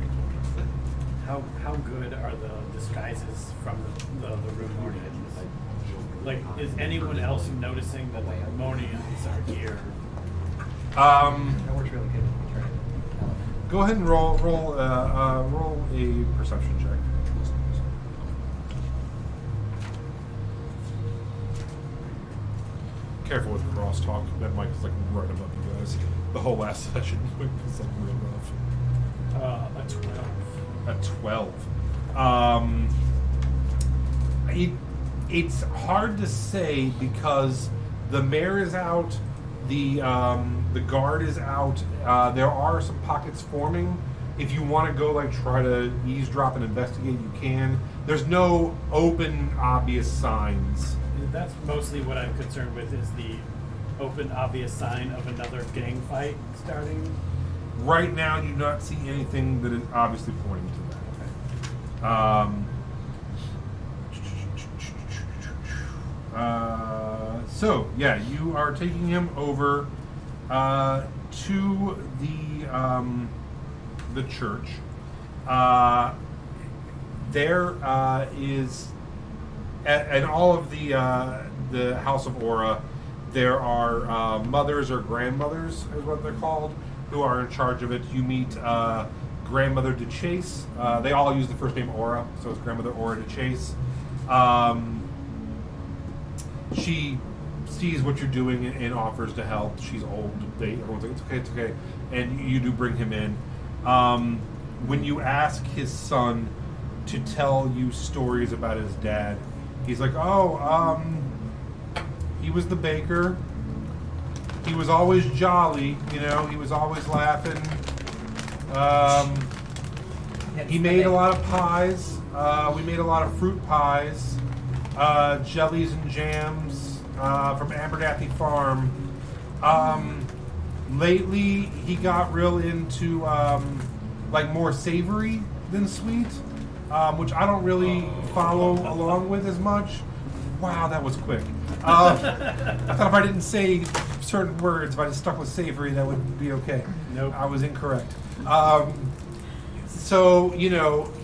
How good are the disguises from the Runorians? Like, is anyone else noticing that the Harmonians are here? That works really good when we try to Go ahead and roll a perception check. Careful with the crosstalk. That mic is like right above you guys. The whole last session was like real rough. A 12. A 12. It's hard to say because the mayor is out, the guard is out. There are some pockets forming. If you want to go like try to eavesdrop and investigate, you can. There's no open, obvious signs. That's mostly what I'm concerned with, is the open, obvious sign of another gang fight starting. Right now, you do not see anything that is obviously pointing to that. So yeah, you are taking him over to the church. There is and all of the House of Aura. There are mothers or grandmothers, is what they're called, who are in charge of it. You meet grandmother DeChase. They all use the first name Aura, so it's grandmother Aura DeChase. She sees what you're doing and offers to help. She's old. Everyone's like, it's okay, and you do bring him in. When you ask his son to tell you stories about his dad, he's like, he was the baker. He was always jolly, he was always laughing. He made a lot of pies. We made a lot of fruit pies, jellies and jams from Abernathy Farm. Lately, he got real into like more savory than sweet, which I don't really follow along with as much. Wow, that was quick. I thought if I didn't say certain words, if I just stuck with savory, that would be okay. Nope. I was incorrect. So,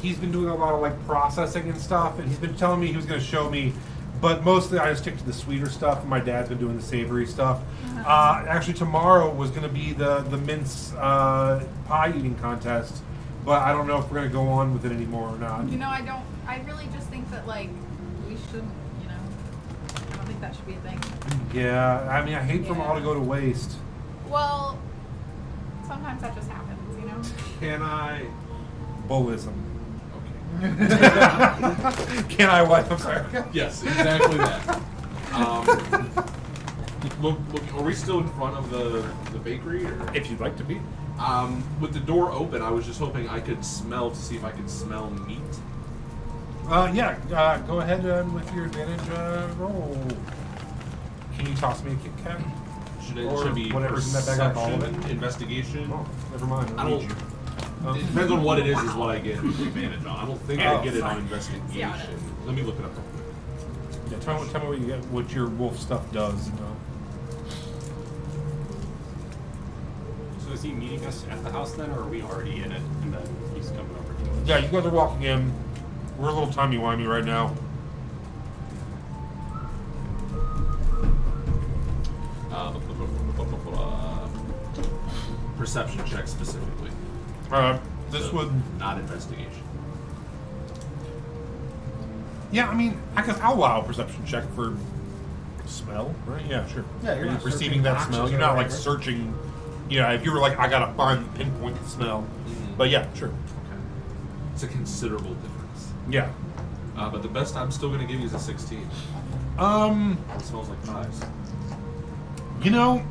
he's been doing a lot of like processing and stuff, and he's been telling me he was going to show me, But mostly I just stick to the sweeter stuff. My dad's been doing the savory stuff. Actually, tomorrow was going to be the mince pie eating contest, but I don't know if we're going to go on with it anymore or not. You know, I really just think that, like, we shouldn't, you know, I don't think that should be a thing. Yeah, I mean, I hate for them all to go to waste. Well, sometimes that just happens, you know? Can I? Bullism. Okay. Can I what? I'm sorry. Yes, exactly that. Look, are we still in front of the bakery? Or? If you'd like to be. With the door open, I was just hoping I could smell to see if I could smell meat. Yeah, go ahead with your advantage roll. Can you toss me a Kit Kat? Should it, Or should it be whatever's in that bag, all of it? perception, investigation? Oh, never mind. I don't. It depends on what it is what I get advantage on. I don't think I get it on investigation. Yeah, it is. Let me look it up real quick. Yeah, tell me what you get, what your wolf stuff does. You know. So is he meeting us at the house then, or are we already in it and then he's coming over to us? Yeah, you guys are walking in. We're a little timey-wimey right now. Perception check specifically. This So, would. not investigation. Yeah, I mean, I guess I'll allow a perception check for smell, right? Yeah, sure. Yeah, you're Are you not perceiving searching that boxes smell. or You're not like whatever. searching. You know, if you were like, I gotta pinpoint the smell. Mhm. But yeah, sure. Okay. It's a considerable difference. Yeah. But the best I'm still gonna give you is a 16. It smells like pies. You know,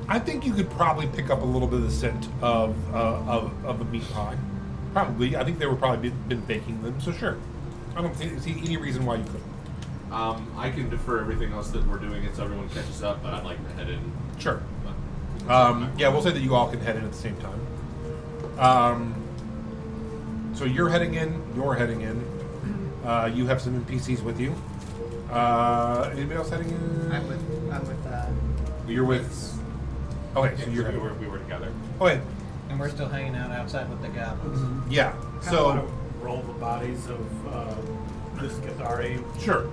I think you could probably pick up a little bit of the scent of a meat pie. Probably. I think they were probably been baking them, so sure. I don't see any reason why you couldn't. I can defer everything else that we're doing until everyone catches up, but I'd like to head in. Sure. But, Yeah, we'll say that you all can head in at the same time. So you're heading in. You're heading in. You have some NPCs with you. Anybody else heading in? I'm with You're with. Okay, so you're we heading. were together. Okay, And we're still hanging out outside with the goblins. yeah. So So roll the bodies of this Cathari. sure.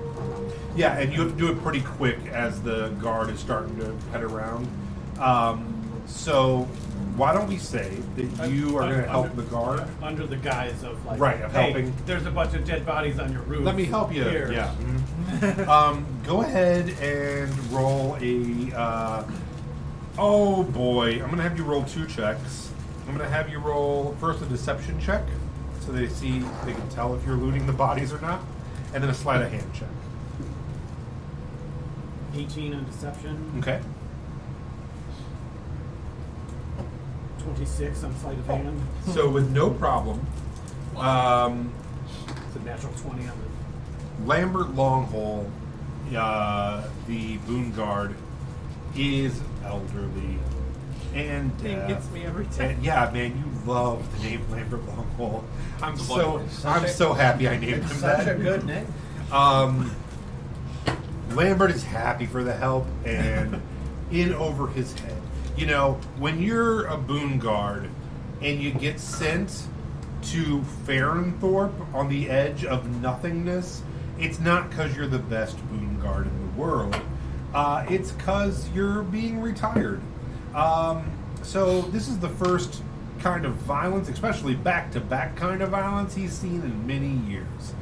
Yeah, and you have to do it pretty quick as the guard is starting to head around. So why don't we say that you are going to help the guard? Under the guise of like, Right, of hey, helping. there's a bunch of dead bodies on your roof. Let me help you. Here. Yeah. Go ahead and roll a. Oh boy, I'm gonna have you roll 2 checks. I'm gonna have you roll first a deception check, so they can tell if you're looting the bodies or not, and then a sleight of hand check. 18 on deception. Okay. 26 on sleight of hand. So with no problem, It's a natural 20 on Lambert Longhole, the boon guard, is elderly and It deaf. gets me every time. And yeah, man, you love the name Lambert Longhole. I'm Such a- so happy I named It's him such that. a good name. Lambert is happy for the help and in over his head. You know, when you're a boon guard and you get sent to Farrenthorpe on the edge of nothingness, it's not because you're the best boon guard in the world. It's because you're being retired. So this is the first kind of violence, especially back-to-back kind of violence he's seen in many years.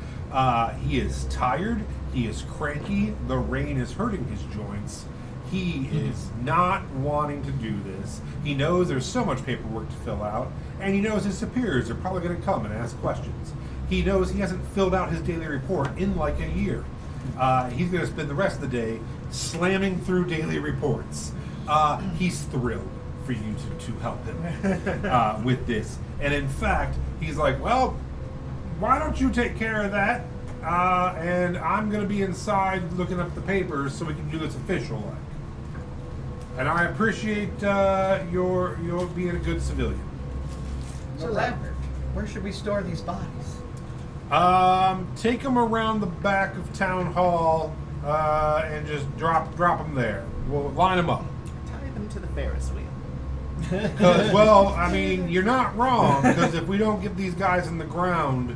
He is tired. He is cranky. The rain is hurting his joints. He is not wanting to do this. He knows there's so much paperwork to fill out, and he knows his superiors are probably going to come and ask questions. He knows he hasn't filled out his daily report in like a year. He's going to spend the rest of the day slamming through daily reports. He's thrilled for you to help him with this. And in fact, he's like, well, why don't you take care of that? And I'm going to be inside looking up the papers so we can do this official like. And I appreciate your being a good civilian. So Lambert, where should we store these bodies? Take them around the back of town hall and just drop them there. We'll line them up. Tie them to the Ferris wheel. Because, well, I mean, you're not wrong. Because if we don't get these guys in the ground,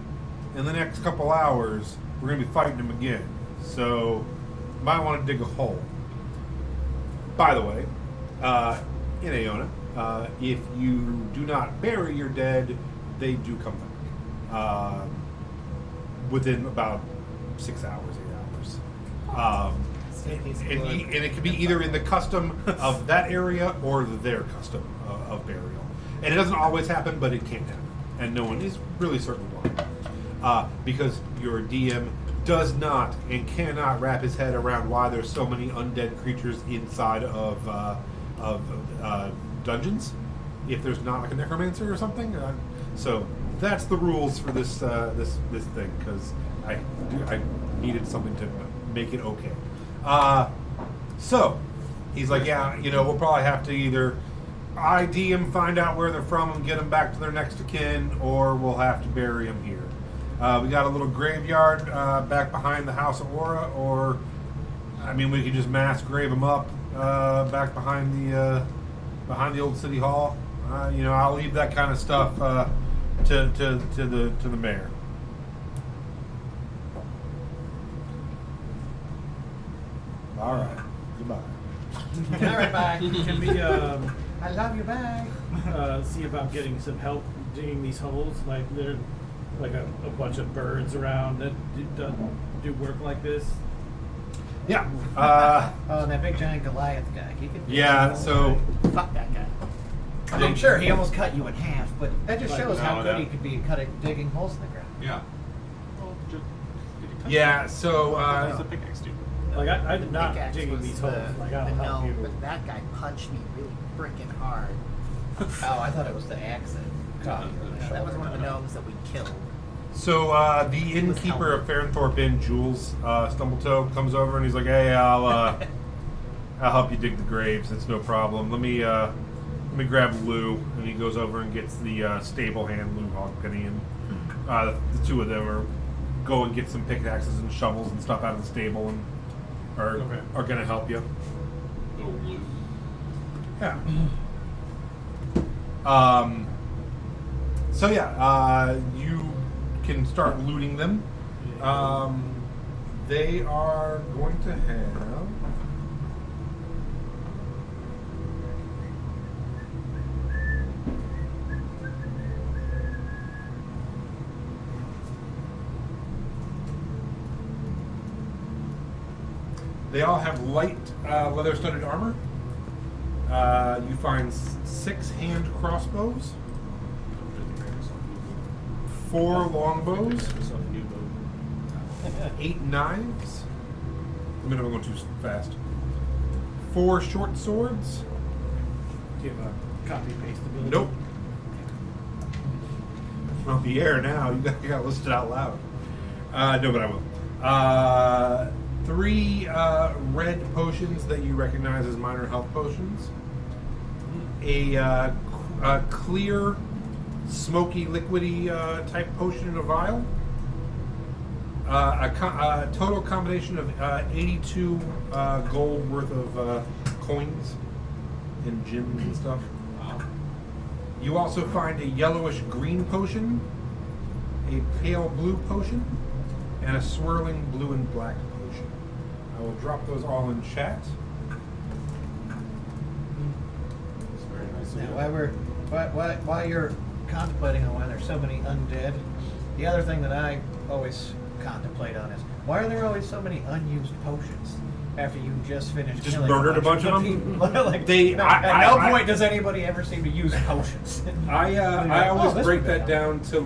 in the next couple hours, we're going to be fighting them again. So, might want to dig a hole. By the way, in Aona, if you do not bury your dead, they do come back. Within about 6 hours, 8 hours. And it could be either in the custom of that area or their custom of burial. And it doesn't always happen, but it can happen. And no one is really certain why. Because your DM does not and cannot wrap his head around why there's so many undead creatures inside of dungeons. If there's not like a necromancer or something. So that's the rules for this this thing, because I needed something to make it okay. So he's like, yeah, we'll probably have to either ID them, find out where they're from, and get them back to their next of kin, or we'll have to bury them here. We got a little graveyard back behind the house of Aura, or we could just mass grave them up back behind the old city hall. I'll leave that kind of stuff to the mayor. All right. Goodbye. All right, bye. Can we I love you, bye. see about getting some help digging these holes? Like there, like a bunch of birds around that do work like this. Yeah. Oh, that big giant Goliath guy. He could. Yeah. So. Fuck that guy. I'm sure he almost cut you in half, but that just shows how No, good no. he could be at digging holes in the ground. Yeah. Yeah. So. He's a pickaxe dude. Like I'm not Pickaxe digging was these the- holes. Like I'll the help gnome, you. But that guy punched me really freaking hard. Oh, I thought it was the axe that caught you on the That was shoulder. one of the gnomes that we killed. So the innkeeper of Farenthorpe Inn, Jules Stumbletoe, comes over and he's like, "Hey, I'll help you dig the graves. It's no problem. Let me grab Lou." And he goes over and gets the stable hand, Lou Hogpenny, and the two of them go and get some pickaxes and shovels and stuff out of the stable and are gonna help you. Little blue. Yeah. So yeah, you can start looting them. They are going to have. They all have light leather-studded armor. You find 6 hand crossbows, 4 longbows, 8 knives. I'm gonna go too fast. 4 short swords. Do you have a copy paste ability? Nope. On the air now. You got listed out loud. No, but I will. 3 red potions that you recognize as minor health potions. A clear, smoky, liquidy type potion in a vial. A total combination of 82 gold worth of coins and gems and stuff. You also find a yellowish green potion, a pale blue potion, and a swirling blue and black potion. I will drop those all in chat. It's very nice. Now, while you're contemplating on why there's so many undead, the other thing that I always contemplate on is why are there always so many unused potions after you just finished Just killing murdered a bunch of them? people? Like, They- at no point does anybody ever seem to use potions. I Oh, always this break would that help. down to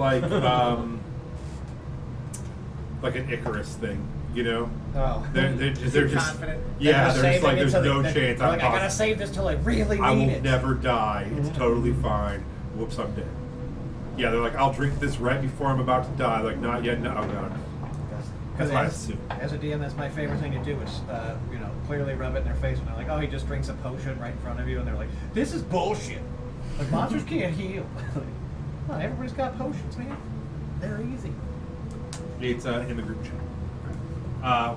like an Icarus thing, you know? Oh. They're just confident. yeah, they're just saving like it there's till no they- chance. they're I'm like, I gotta positive. save this till I really I need will it. never die. It's Mhm. totally fine. Whoops, I'm dead. Yeah, they're like, I'll drink this right before I'm about to die. Like, not yet. No, oh god. That's what I assume. As a DM, that's my favorite thing to do is, clearly rub it in their face when they're like, oh, he just drinks a potion right in front of you, and they're like, this is bullshit. Like, monsters can't heal. Come on, everybody's got potions, man. They're easy. It's in the group chat.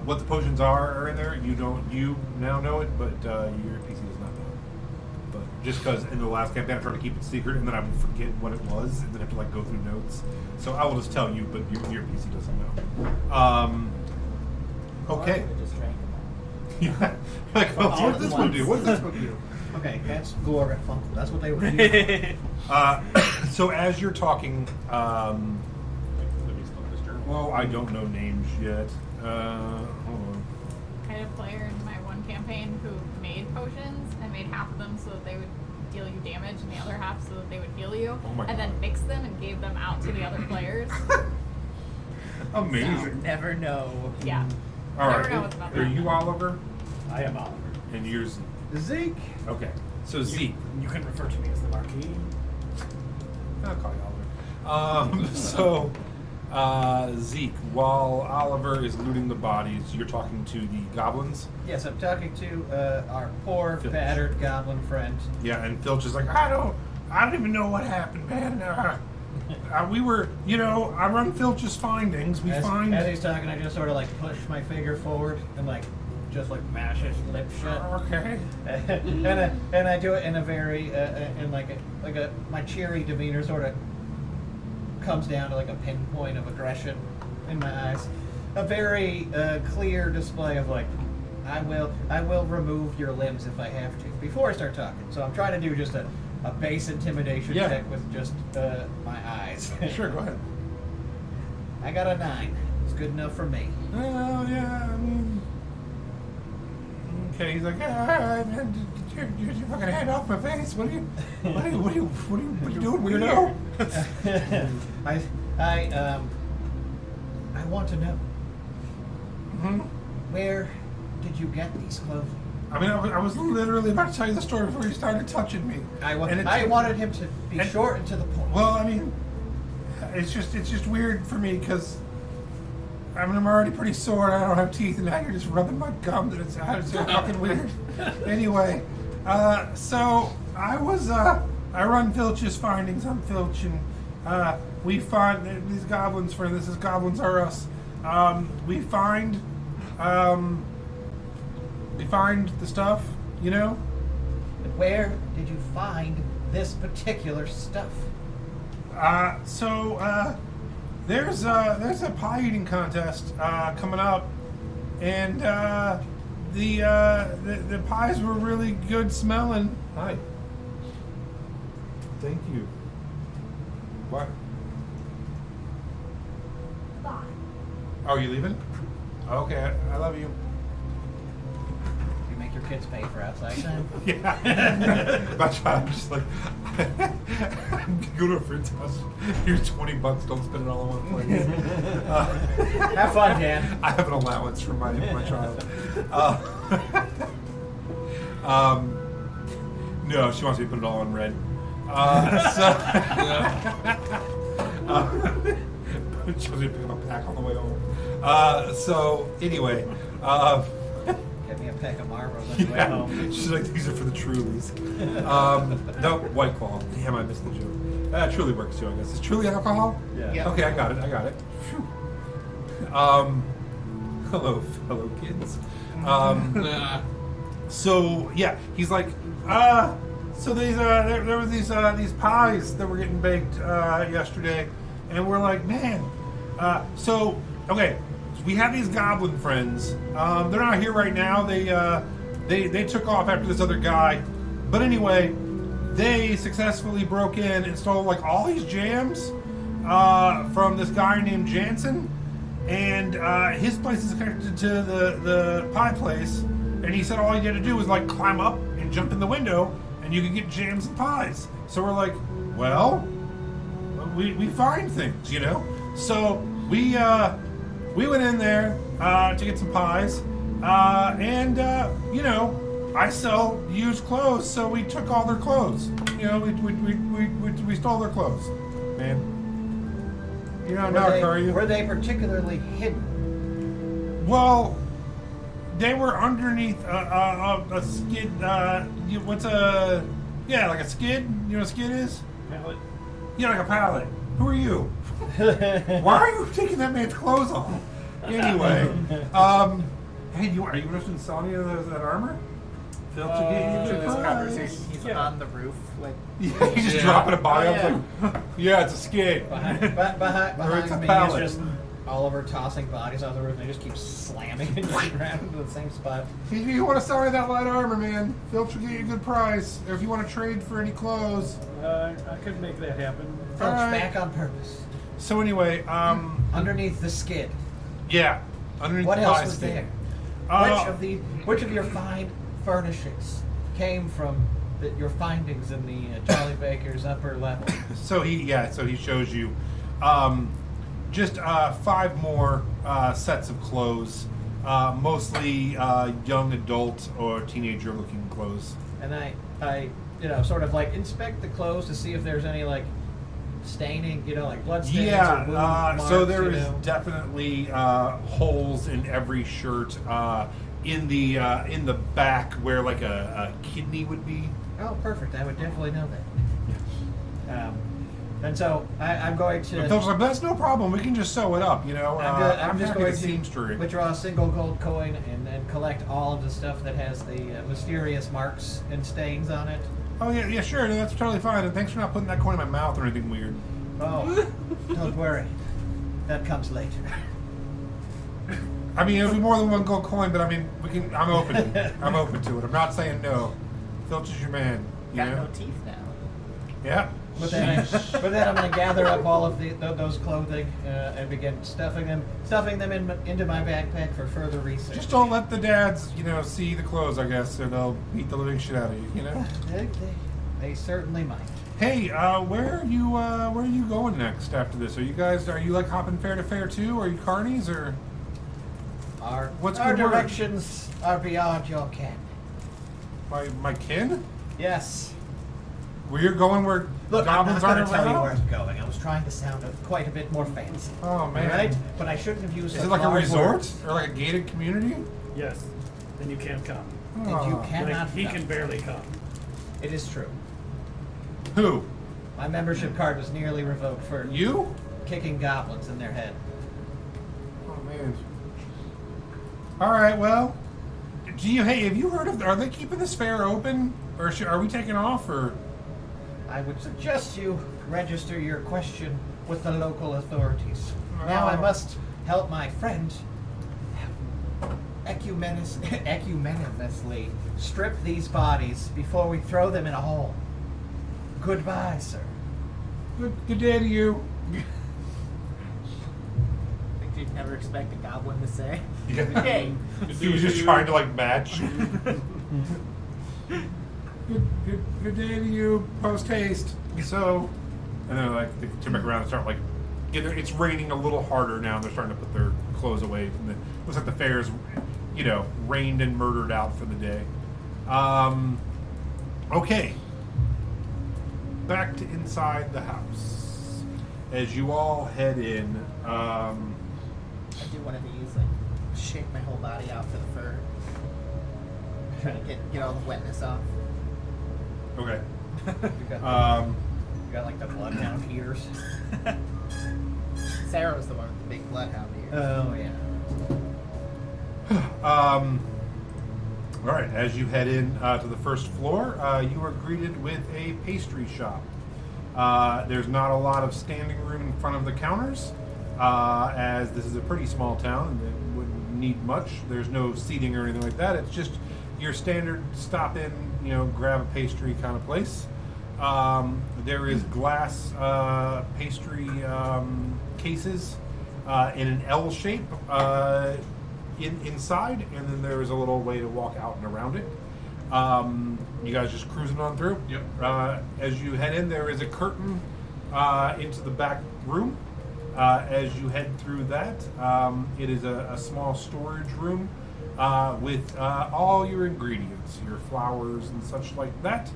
What the potions are in there, you now know it, but your PC does not know it. But just because in the last campaign I tried to keep it secret, and then I would forget what it was, and then have to like go through notes. So I will just tell you, but your PC doesn't know. Okay. I just drank them Yeah. Like, oh, what does this one do? What does this one do? Okay, that's Glor at Funk. That's what they would do. So as you're talking, Let me split this journal. well, I don't know names yet. Hold on. I had a player in my one campaign who made potions and made half of them so that they would deal you damage and the other half so that they would heal you. Oh my and then God. mixed them and gave them out to the other players. Amazing. Never know. Yeah. All Never right. know what's about Are that. you Oliver? I am Oliver. And you're Zeke. Zeke. Okay. So Zeke. You can refer to me as the Marquis. I'll call you Oliver. Zeke, while Oliver is looting the bodies, you're talking to the goblins. Yes, I'm talking to our poor, Filch. battered goblin friend. Yeah, and Filch is like, I don't even know what happened, man. We were, I run Filch's findings. We As find. he's talking, I just sort of like push my finger forward and like just like mash his lip shut. Okay. and I do it in a very in like a my cheery demeanor sort of comes down to like a pinpoint of aggression in my eyes. A very clear display of like I will remove your limbs if I have to before I start talking. So I'm trying to do just a base intimidation Yeah. check with just my eyes. Sure, go ahead. I got a 9. It's good enough for me. Well, yeah, I mean. Okay, he's like, ah, get your fucking hand off my face. What are you doing, weirdo? I want to know, hmm where did you get these clothes? I mean, I was literally about to tell you the story before you started touching me. And it I took- wanted him to be and- short and to the point. Well, I mean, it's just weird for me because I'm already pretty sore and I don't have teeth, and now you're just rubbing my gum. That it's fucking weird. Anyway, so I run Filch's findings on Filch, and we find these goblins. For this is goblins are us. We find the stuff, Where did you find this particular stuff? There's a pie eating contest coming up, and the pies were really good smelling. Hi. Thank you. What? Bye. Oh, you leaving? Okay, I love you. You make your kids pay for outside time? Yeah. My child just like, go to a friend's house. Here's $20. Don't spend it all in one place. Have fun, Dan. I have an allowance for my child. No, she wants me to put it all in red. She wants me to pick up a pack on the way home. So anyway. Get me a pack of Marlboros on the way home. She's like, these are for the Trulies. No, White Claw. Damn, I missed the joke. Truly works too, I guess. Is Truly alcohol? Yeah. Yeah. Okay, I got it. Phew. Hello, fellow kids. So yeah, he's like, so these there were these pies that were getting baked yesterday, and we're like, man. So we have these goblin friends. They're not here right now. They took off after this other guy, but anyway, they successfully broke in and stole like all these jams from this guy named Jansen, and his place is connected to the pie place. And he said all he had to do was like climb up and jump in the window, and you could get jams and pies. So we're like, well, we find things, So we went in there to get some pies, and I sell used clothes, so we took all their clothes. We stole their clothes, man. Are you? Were they particularly hidden? Well, they were underneath a skid. Like a skid. You know what a skid is? Pallet. Yeah, like a pallet. Who are you? Why are you taking that man's clothes off? Anyway, hey, are you interested in selling any of that armor? Filch will get you a good this price. conversation, he's on the roof, like Yeah, he's just dropping a body. Oh, Yeah, it's a skid. Behind Or it's a me pallet. is just Oliver tossing bodies on the roof, and they just keep slamming into the ground into the same spot. If you want to sell me that light armor, man, Filch will get you a good price. Or if you want to trade for any clothes. I could make that happen. Filch Alright. back on purpose. So anyway, Underneath the skid. yeah, underneath What the else pie was skid. there? Which of your fine furnishings came from your findings in the Jolly Baker's upper level? So he shows you just 5 more sets of clothes, mostly young adult or teenager looking clothes. And I sort of like inspect the clothes to see if there's any like staining, like blood stains or wound marks, so there is definitely holes in every shirt. In the back where like a kidney would be. Oh, perfect. I would definitely know that. And so I'm going to. And Phil's like, that's no problem. We can just sew it up, I'm just happy going to seamster to it. withdraw a single gold coin and then collect all of the stuff that has the mysterious marks and stains on it. Oh yeah, sure. No, that's totally fine. And thanks for not putting that coin in my mouth or anything weird. Oh, don't worry. That comes later. I mean, it'll be more than 1 gold coin, but I mean, I'm open. I'm open to it. I'm not saying no. Filch is your man. You got know? no teeth now. Yeah. But then I'm going to gather up all of those clothing and begin stuffing them into my backpack for further research. Just don't let the dads, see the clothes. I guess, or they'll beat the living shit out of you. They certainly might. Hey, where are you going next after this? Are you like hopping fair to fair too? Are you carnies or? Our What's good word? directions are beyond your ken. My kin? Yes. Where you're going where Look, goblins I'm not aren't going to tell you around? where I'm going. I was trying to sound quite a bit more fancy. Oh man. Right? But I shouldn't have used Is such it like a large resort words. or like a gated community? Yes. Then you can't come. And you Oh. cannot Like, he come. can barely come. It is true. Who? My membership card was nearly revoked for You? kicking goblins in their head. Oh man. All right. Well, hey, have you heard of? Are they keeping this fair open, or are we taking off? Or I would suggest you register your question with the local authorities. Now I must help my friend ecumenimously strip these bodies before we throw them in a hole. Goodbye, sir. good day to you. I think you'd never expect a goblin to say. Yeah. Hey. He was just trying to like match. Good day to you. Post haste. So, and then like they turn back around and start like, it's raining a little harder now. And they're starting to put their clothes away from the. Looks like the fair's, rained and murdered out for the day. Okay. Back to inside the house. As you all head in, I do one of these, like, shake my whole body out for the fur. Try to get all the wetness off. okay. You got like the bloodhound ears. Sarah's the one with the big bloodhound ears. Oh yeah. All right, as you head in to the first floor, you are greeted with a pastry shop. There's not a lot of standing room in front of the counters, as this is a pretty small town and it wouldn't need much. There's no seating or anything like that. It's just your standard stop in, grab a pastry kind of place. There is glass pastry cases in an L shape inside, and then there is a little way to walk out and around it. You guys just cruising on through? Yep. As you head in, there is a curtain into the back room. As you head through that, it is a small storage room with all your ingredients, your flours and such like that.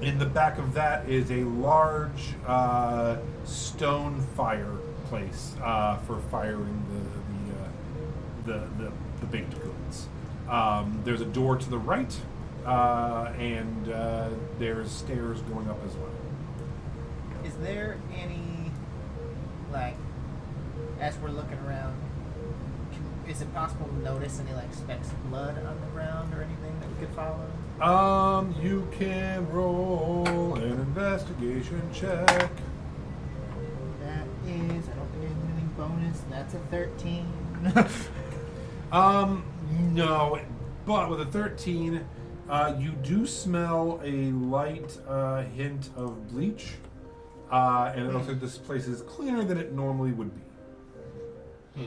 In the back of that is a large stone fireplace for firing the baked goods. There's a door to the right, and there's stairs going up as well. Is there any, like, as we're looking around, Is it possible to notice any like specks of blood on the ground or anything that we could follow? You can roll an investigation check. That is, I don't think there's anything bonus. That's a 13. No, but with a 13, you do smell a light hint of bleach, and it looks like this place is cleaner than it normally would be. I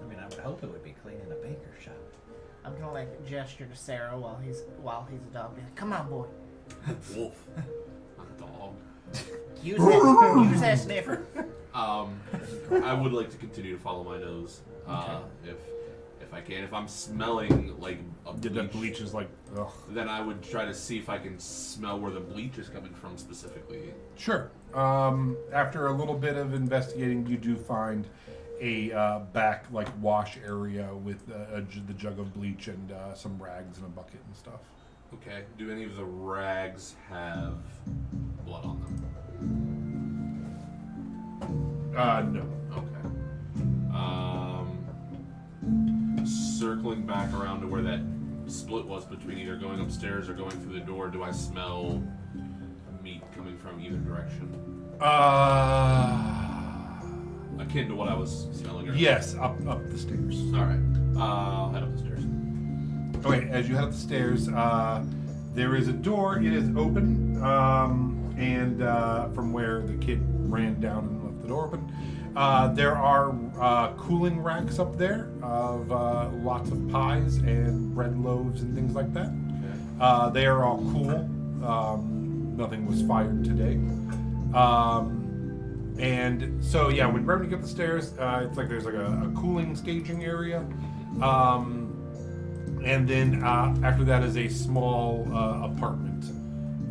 mean, I would hope it would be clean in a baker's shop. I'm gonna like gesture to Sarah while he's a dog. Be like, come on, boy. Wolf. Not a dog. Use that sniffer. I would like to continue to follow my nose. If I can. If I'm smelling like a bleach, The bleach is like, ugh. then I would try to see if I can smell where the bleach is coming from specifically. Sure. After a little bit of investigating, you do find a back like wash area with the jug of bleach and some rags and a bucket and stuff. Okay. Do any of the rags have blood on them? No. Okay. Circling back around to where that split was between either going upstairs or going through the door, do I smell meat coming from either direction? Akin to what I was smelling earlier. Yes, up the stairs. Alright. I'll head up the stairs. Okay, as you head up the stairs, there is a door. It is open, and from where the kid ran down and left the door open. There are cooling racks up there of lots of pies and bread loaves and things like that. Okay. They are all cool. Nothing was fired today. And so, yeah, when you get up the stairs, it's like there's like a cooling staging area. And then after that is a small apartment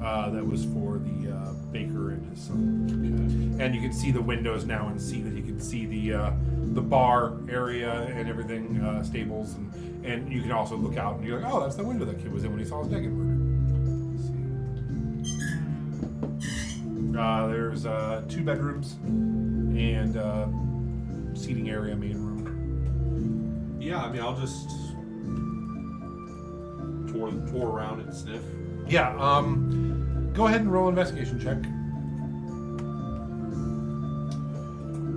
that was for the baker and his son. And you can see the windows now and see that you can see the bar area and everything, stables, and you can also look out and you're like, oh, that's the window that kid was in when he saw his dad get murdered. There's 2 bedrooms and seating area, main room. Yeah, I mean, I'll just tour around and sniff. Yeah, go ahead and roll investigation check.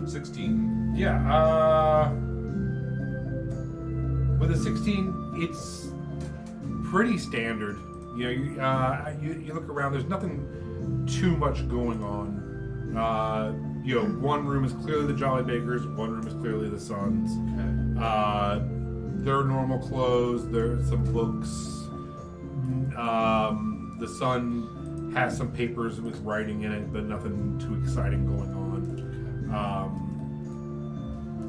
16. Yeah, with a 16, it's pretty standard. You know, you look around, there's nothing too much going on. You know, one room is clearly the Jolly Bakers, one room is clearly the Sons. Okay. Their normal clothes, there's some books. The Son has some papers with writing in it, but nothing too exciting going on.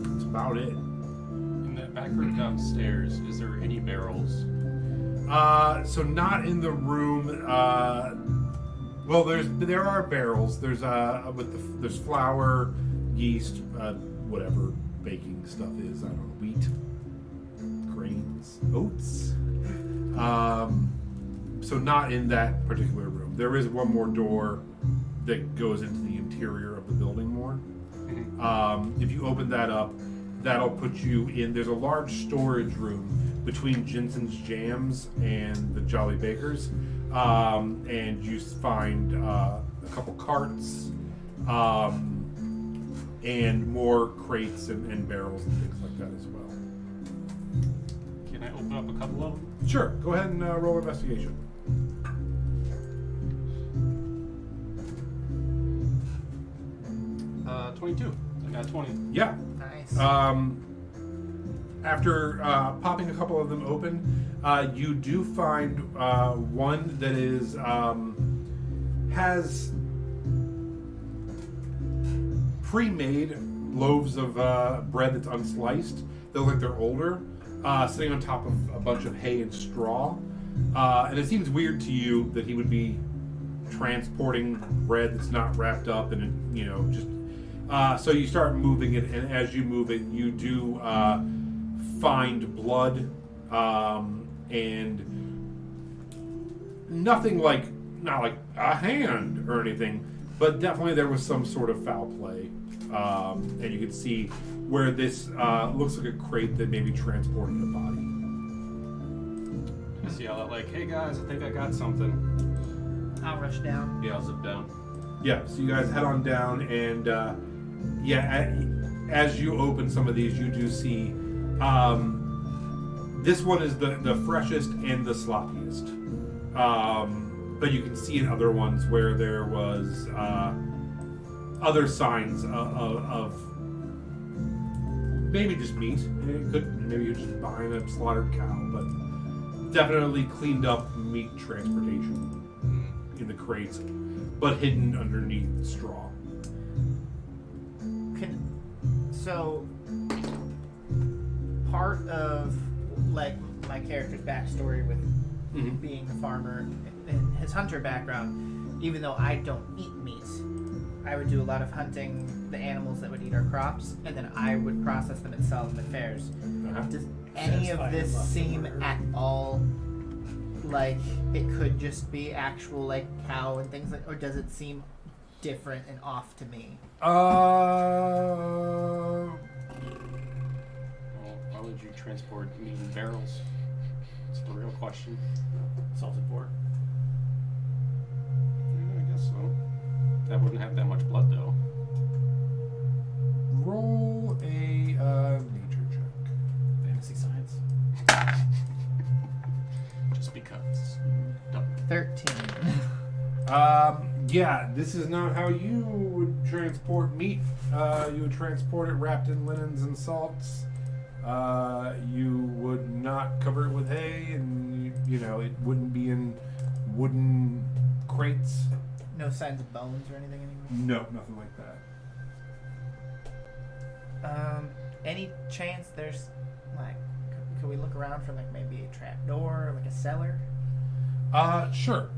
That's about it. In that back room downstairs, is there any barrels? So not in the room. Well, there are barrels. There's there's flour, yeast, whatever baking stuff is. I don't know, wheat, grains, oats. So not in that particular room. There is one more door that goes into the interior of the building more. If you open that up, that'll put you in. There's a large storage room between Jensen's Jams and the Jolly Bakers, and you find a couple carts and more crates and barrels and things like that as well. Can I open up a couple of them? Sure, go ahead and roll investigation. 22. I got 20. Yeah. Nice. After popping a couple of them open, you do find one that is has pre-made loaves of bread that's unsliced. They look like they're older, sitting on top of a bunch of hay and straw. And it seems weird to you that he would be transporting bread that's not wrapped up and just. So you start moving it, and as you move it, you do find blood, and nothing not like a hand or anything, but definitely there was some sort of foul play and you can see where this looks like a crate that maybe transported a body. Just yell out like, "Hey guys, I think I got something." I'll rush down. Yeah, I'll zip down. Yeah, so you guys head on down, and as you open some of these, you do see this one is the freshest and the sloppiest. But you can see in other ones where there was other signs of maybe just meat. Maybe you're just buying a slaughtered cow, but definitely cleaned up meat transportation in the crates, but hidden underneath straw. So part of like my character's backstory with being a farmer and his hunter background, even though I don't eat meat, I would do a lot of hunting the animals that would eat our crops, and then I would process them and sell them at fairs. Does any of this seem at all like it could just be actual like cow and things like, or does it seem different and off to me? Well, why would you transport meat in barrels? That's the real question. Salted pork. Yeah, I guess so. That wouldn't have that much blood, though. Roll a nature check. Fantasy science. Just because. Dumb. 13. Yeah, this is not how you would transport meat. You would transport it wrapped in linens and salts. You would not cover it with hay, and it wouldn't be in wooden crates. No signs of bones or anything anymore? No, nothing like that. Any chance there's like, could we look around for like maybe a trap door, like a cellar? Sure.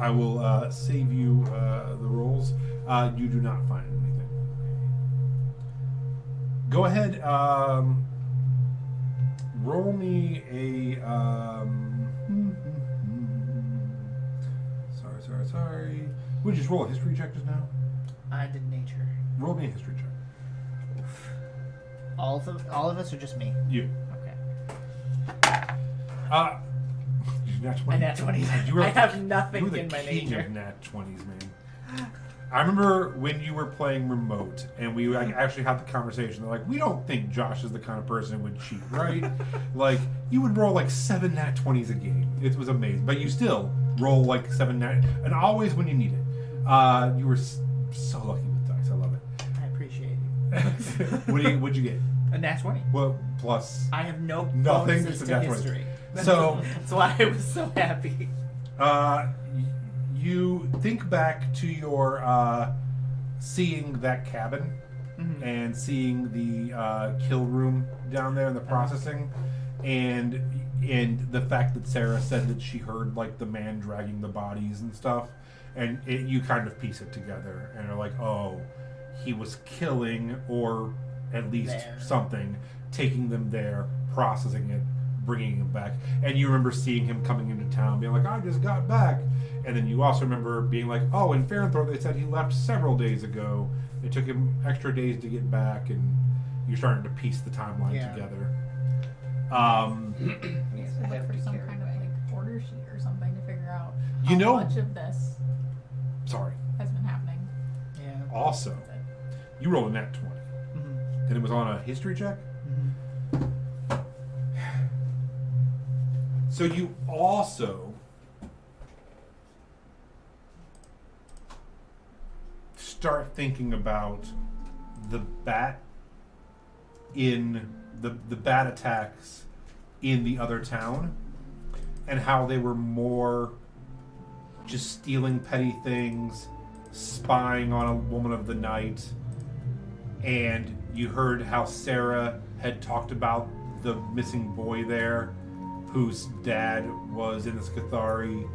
I will save you the rolls. You do not find anything. Go ahead. Roll me a. Sorry. Would you just roll a history check just now? I did nature. Roll me a history check. All of us, or just me? You. Okay. Nat 20. A nat 20. I have nothing you were the in my king nature. of nat 20s, man. I remember when you were playing remote, and we actually had the conversation. They're like, we don't think Josh is the kind of person who would cheat, right? Like, you would roll like 7 nat 20s a game. It was amazing. But you still roll like 7 nat, and always when you need it. You were so lucky with dice. I love it. I appreciate you. What'd you get? A nat 20. Well, plus I have no nothing. bonuses Just a to nat 20. history. So that's why I was so happy. You think back to your seeing that cabin and seeing the kill room down there in the processing, and the fact that Sarah said that she heard like the man dragging the bodies and stuff, and you kind of piece it together and are like, oh, he was killing, or at least something, taking them there, processing it, bringing him back. And you remember seeing him coming into town being like, I just got back. And then you also remember being like, oh, in Farrenthorpe they said he left several days ago. It took him extra days to get back, and you're starting to piece the timeline together. Look for some kind of like order sheet or something to figure out how much of this has been happening. Yeah. Also, you rolled a nat 20. And it was on a history check? So you also start thinking about the bat in the bat attacks in the other town, and how they were more just stealing petty things, spying on a woman of the night. And you heard how Sarah had talked about the missing boy there, whose dad was in the Scathari,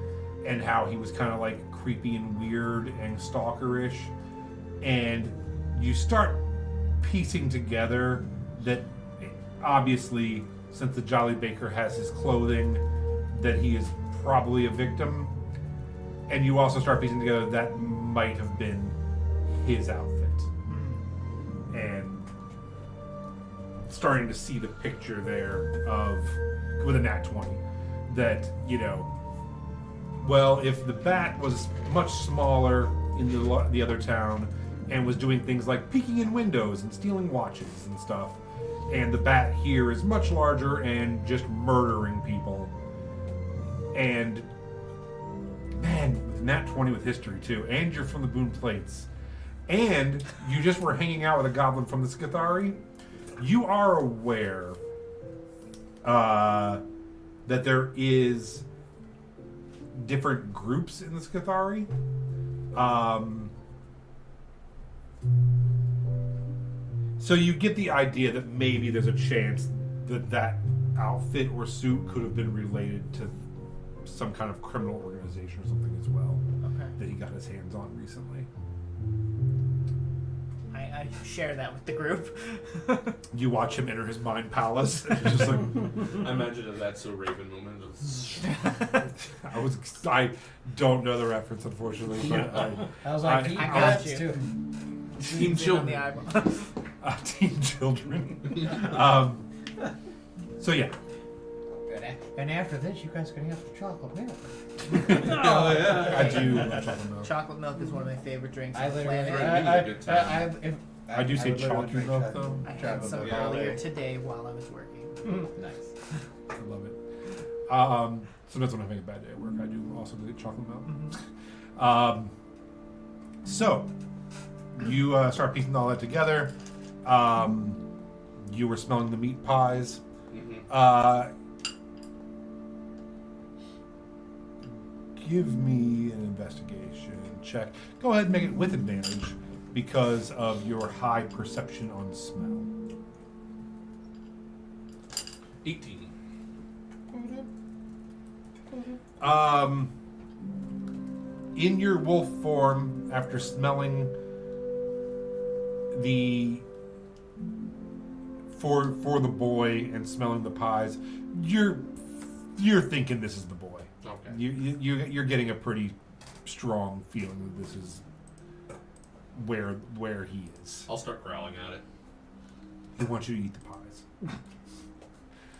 and how he was kind of like creepy and weird and stalkerish. And you start piecing together that obviously, since the Jolly Baker has his clothing, that he is probably a victim. And you also start piecing together that might have been his outfit. and starting to see the picture there of, with a nat 20, that, you know, well, if the bat was much smaller in the other town and was doing things like peeking in windows and stealing watches and stuff, and the bat here is much larger and just murdering people, and man, with nat 20 with history too, and you're from the Boone Plates, and you just were hanging out with a goblin from the Skithari, you are aware that there is different groups in the Skithari. So you get the idea that maybe there's a chance that that outfit or suit could have been related to some kind of criminal organization or something as well. Okay. That he got his hands on recently. I share that with the group. You watch him enter his mind palace. And it's just like, I imagine a That's So Raven moment. I don't know the reference, unfortunately. But I was like, he I got got you. you. Team Children. Teen children. So yeah. And after this, you guys are gonna have some chocolate milk. Oh, yeah. I do love chocolate milk. Chocolate milk is one of my favorite drinks I on the literally, planet. I do say would literally chalky drink milk that. though. I had Chocolate some milk. earlier today while I was working. Nice. I love it. Sometimes when I'm having a bad day at work, I do also get chocolate milk. So you start piecing all that together. You were smelling the meat pies. Give me an investigation check. Go ahead and make it with advantage because of your high perception on smell. 18. In your wolf form, after smelling the for the boy and smelling the pies, you're thinking this is the boy. Okay. You're getting a pretty strong feeling that this is where he is. I'll start growling at it. He wants you to eat the pies.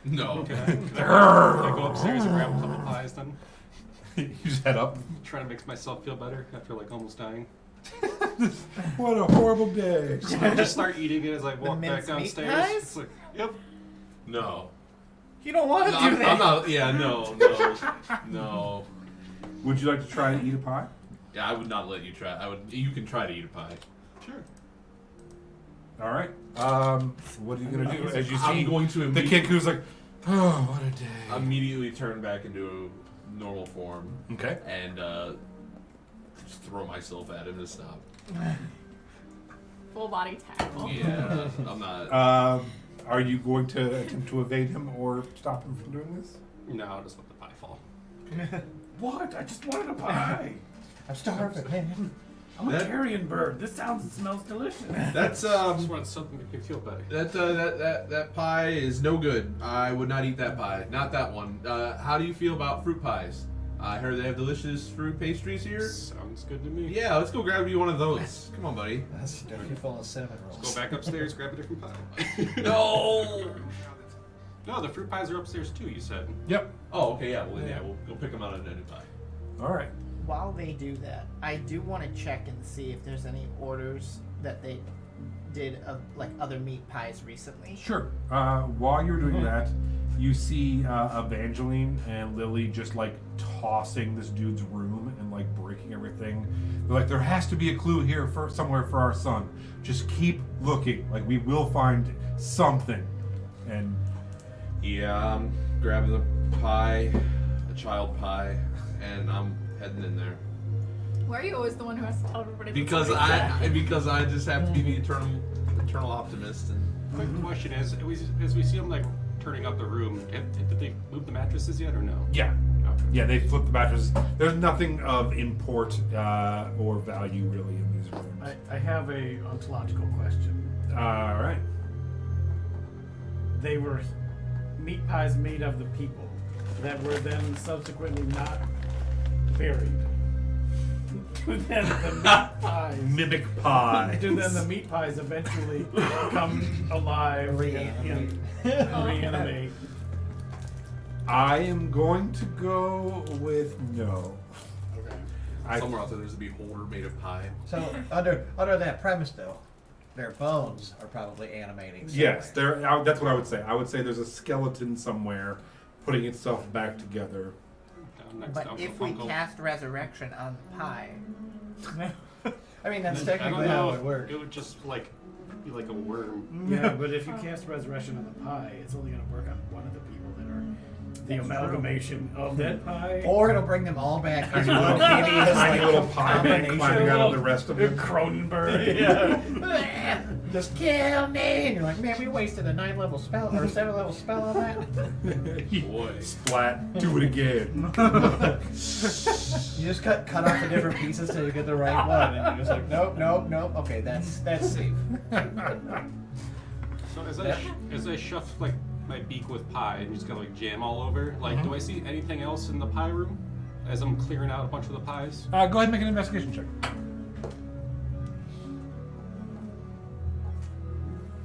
No. Can I go upstairs and grab a couple pies then? You just head up. Try to make myself feel better after like almost dying. What a horrible day. So I just start eating it as I walk back mincemeat downstairs. pies? It's like, yep. No. You don't want to No, do I'm, that. I'm not. Yeah, no. No. Would you like to try to eat a pie? Yeah, I would not let you try. You can try to eat a pie. Sure. All right. What are you gonna do? As you see, I'm going to the kid who's like, oh, what a day. immediately turn back into normal form Okay. and just throw myself at him to stop. Full body tackle. Yeah, I'm not. Are you going to attempt to evade him or stop him from doing this? No, I'll just let the pie fall. What? I just wanted a pie. I'm starving, man. I'm a That- carrion bird. This smells delicious. That's I just wanted something to make me feel better. that pie is no good. I would not eat that pie. Not that one. How do you feel about fruit pies? I heard they have delicious fruit pastries here. Sounds good to me. Yeah, let's go grab you one of those. Come on, buddy. That's definitely full of cinnamon rolls. Go back upstairs, grab a different pie. No. No, the fruit pies are upstairs too, you said. Yep. Oh, okay, yeah. Well, yeah, we'll go pick them out of a new pie. All right. While they do that, I do want to check and see if there's any orders that they did of like other meat pies recently. Sure. While you're doing that, you see Evangeline and Lily just like tossing this dude's room and like breaking everything. They're like, there has to be a clue here for somewhere for our son. Just keep looking. Like we will find something. And Yeah, I'm grabbing the pie, a child pie, and I'm heading in there. Why are you always the one who has to tell everybody? that Because I just have to be the eternal optimist. And Quick question is, as we see them like turning up the room, did they move the mattresses yet or no? yeah. Okay. Yeah, they flipped the mattresses. There's nothing of import or value really in these rooms. I have a ontological question. All right. They were meat pies made of the people that were then subsequently not buried. then the meat pies. Mimic pie. And then the meat pies eventually come alive and reanimate. I am going to go with no. Okay. Somewhere out there, there's a beholder made of pie. So under that premise, though, their bones are probably animating. Yes, somewhere. that's what I would say. I would say there's a skeleton somewhere putting itself back together. Next But down if for we Funko. cast resurrection on the pie, I mean, that's I don't technically how know it would work. It would just like be like a worm. Yeah, but if you cast resurrection on the pie, it's only going to work on one of the people that are the amalgamation of that pie. Or it'll bring them all back as Tiny one little, hideous, tiny like, little pie man combination. climbing out of the rest of them. Cronenberg. Yeah. Just kill me! And you're like, man, we wasted a 9-level spell or a 7-level spell on that. Boy. Splat. Do it again. You just cut off the different pieces till you get the right one, and you're just like, nope. Okay, that's safe. So as I shove like my beak with pie and just gonna like jam all over, like do I see anything else in the pie room as I'm clearing out a bunch of the pies? Go ahead and make an investigation check.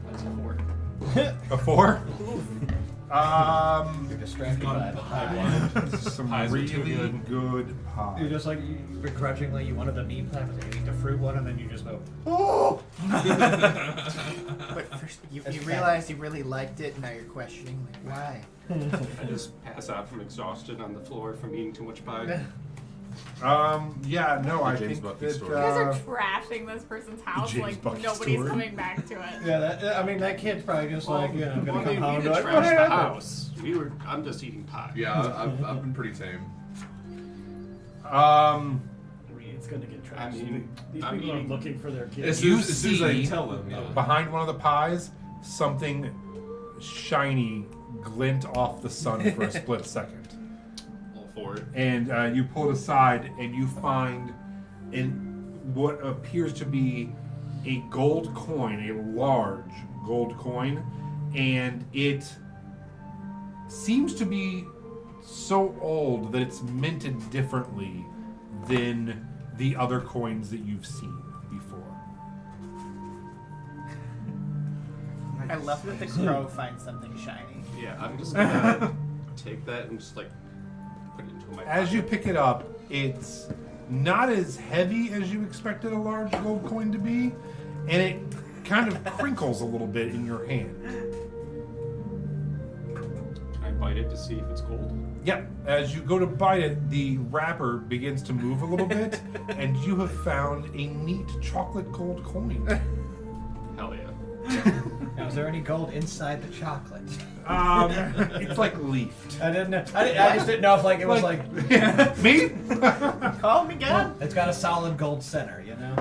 That's a 4. A 4? You're distracted by the pie. Some Pies are really too good. good pie. You're just like, begrudgingly, you wanted the meat pie, but you eat the fruit one, and then you just go, oh! but first you That's realize you really liked it, and now you're questioning, like, why? I just pass out from exhaustion on the floor from eating too much pie. Yeah, no, I James think Bucky that, story. You guys are trashing this person's house James like Bucky nobody's story. coming back to it. Yeah, that kid's probably just like, you know, gonna Well, come home we and be didn't like, trash what the happened? house. I'm just eating pie. Yeah, I've been pretty tame. I mean, it's going to get trashed. I mean, These I'm people are eating- looking for their As kids. soon You as soon as I see tell them, yeah. behind one of the pies, something shiny glint off the sun for a split second. All for it. And you pull it aside, and you find in what appears to be a gold coin, a large gold coin, and it seems to be so old that it's minted differently than the other coins that you've seen before. I love that the crow finds something shiny. Yeah, I'm just gonna take that and just like put it into my As you pocket. pick it up, it's not as heavy as you expected a large gold coin to be, and it kind of crinkles a little bit in your hand. Can I bite it to see if it's gold? Yeah, as you go to bite it, the wrapper begins to move a little bit, and you have found a neat chocolate gold coin. Hell yeah. Now, is there any gold inside the chocolate? It's like leafed. I didn't know. I just didn't know if like it was like Me? Call me God. it's got a solid gold center, you know.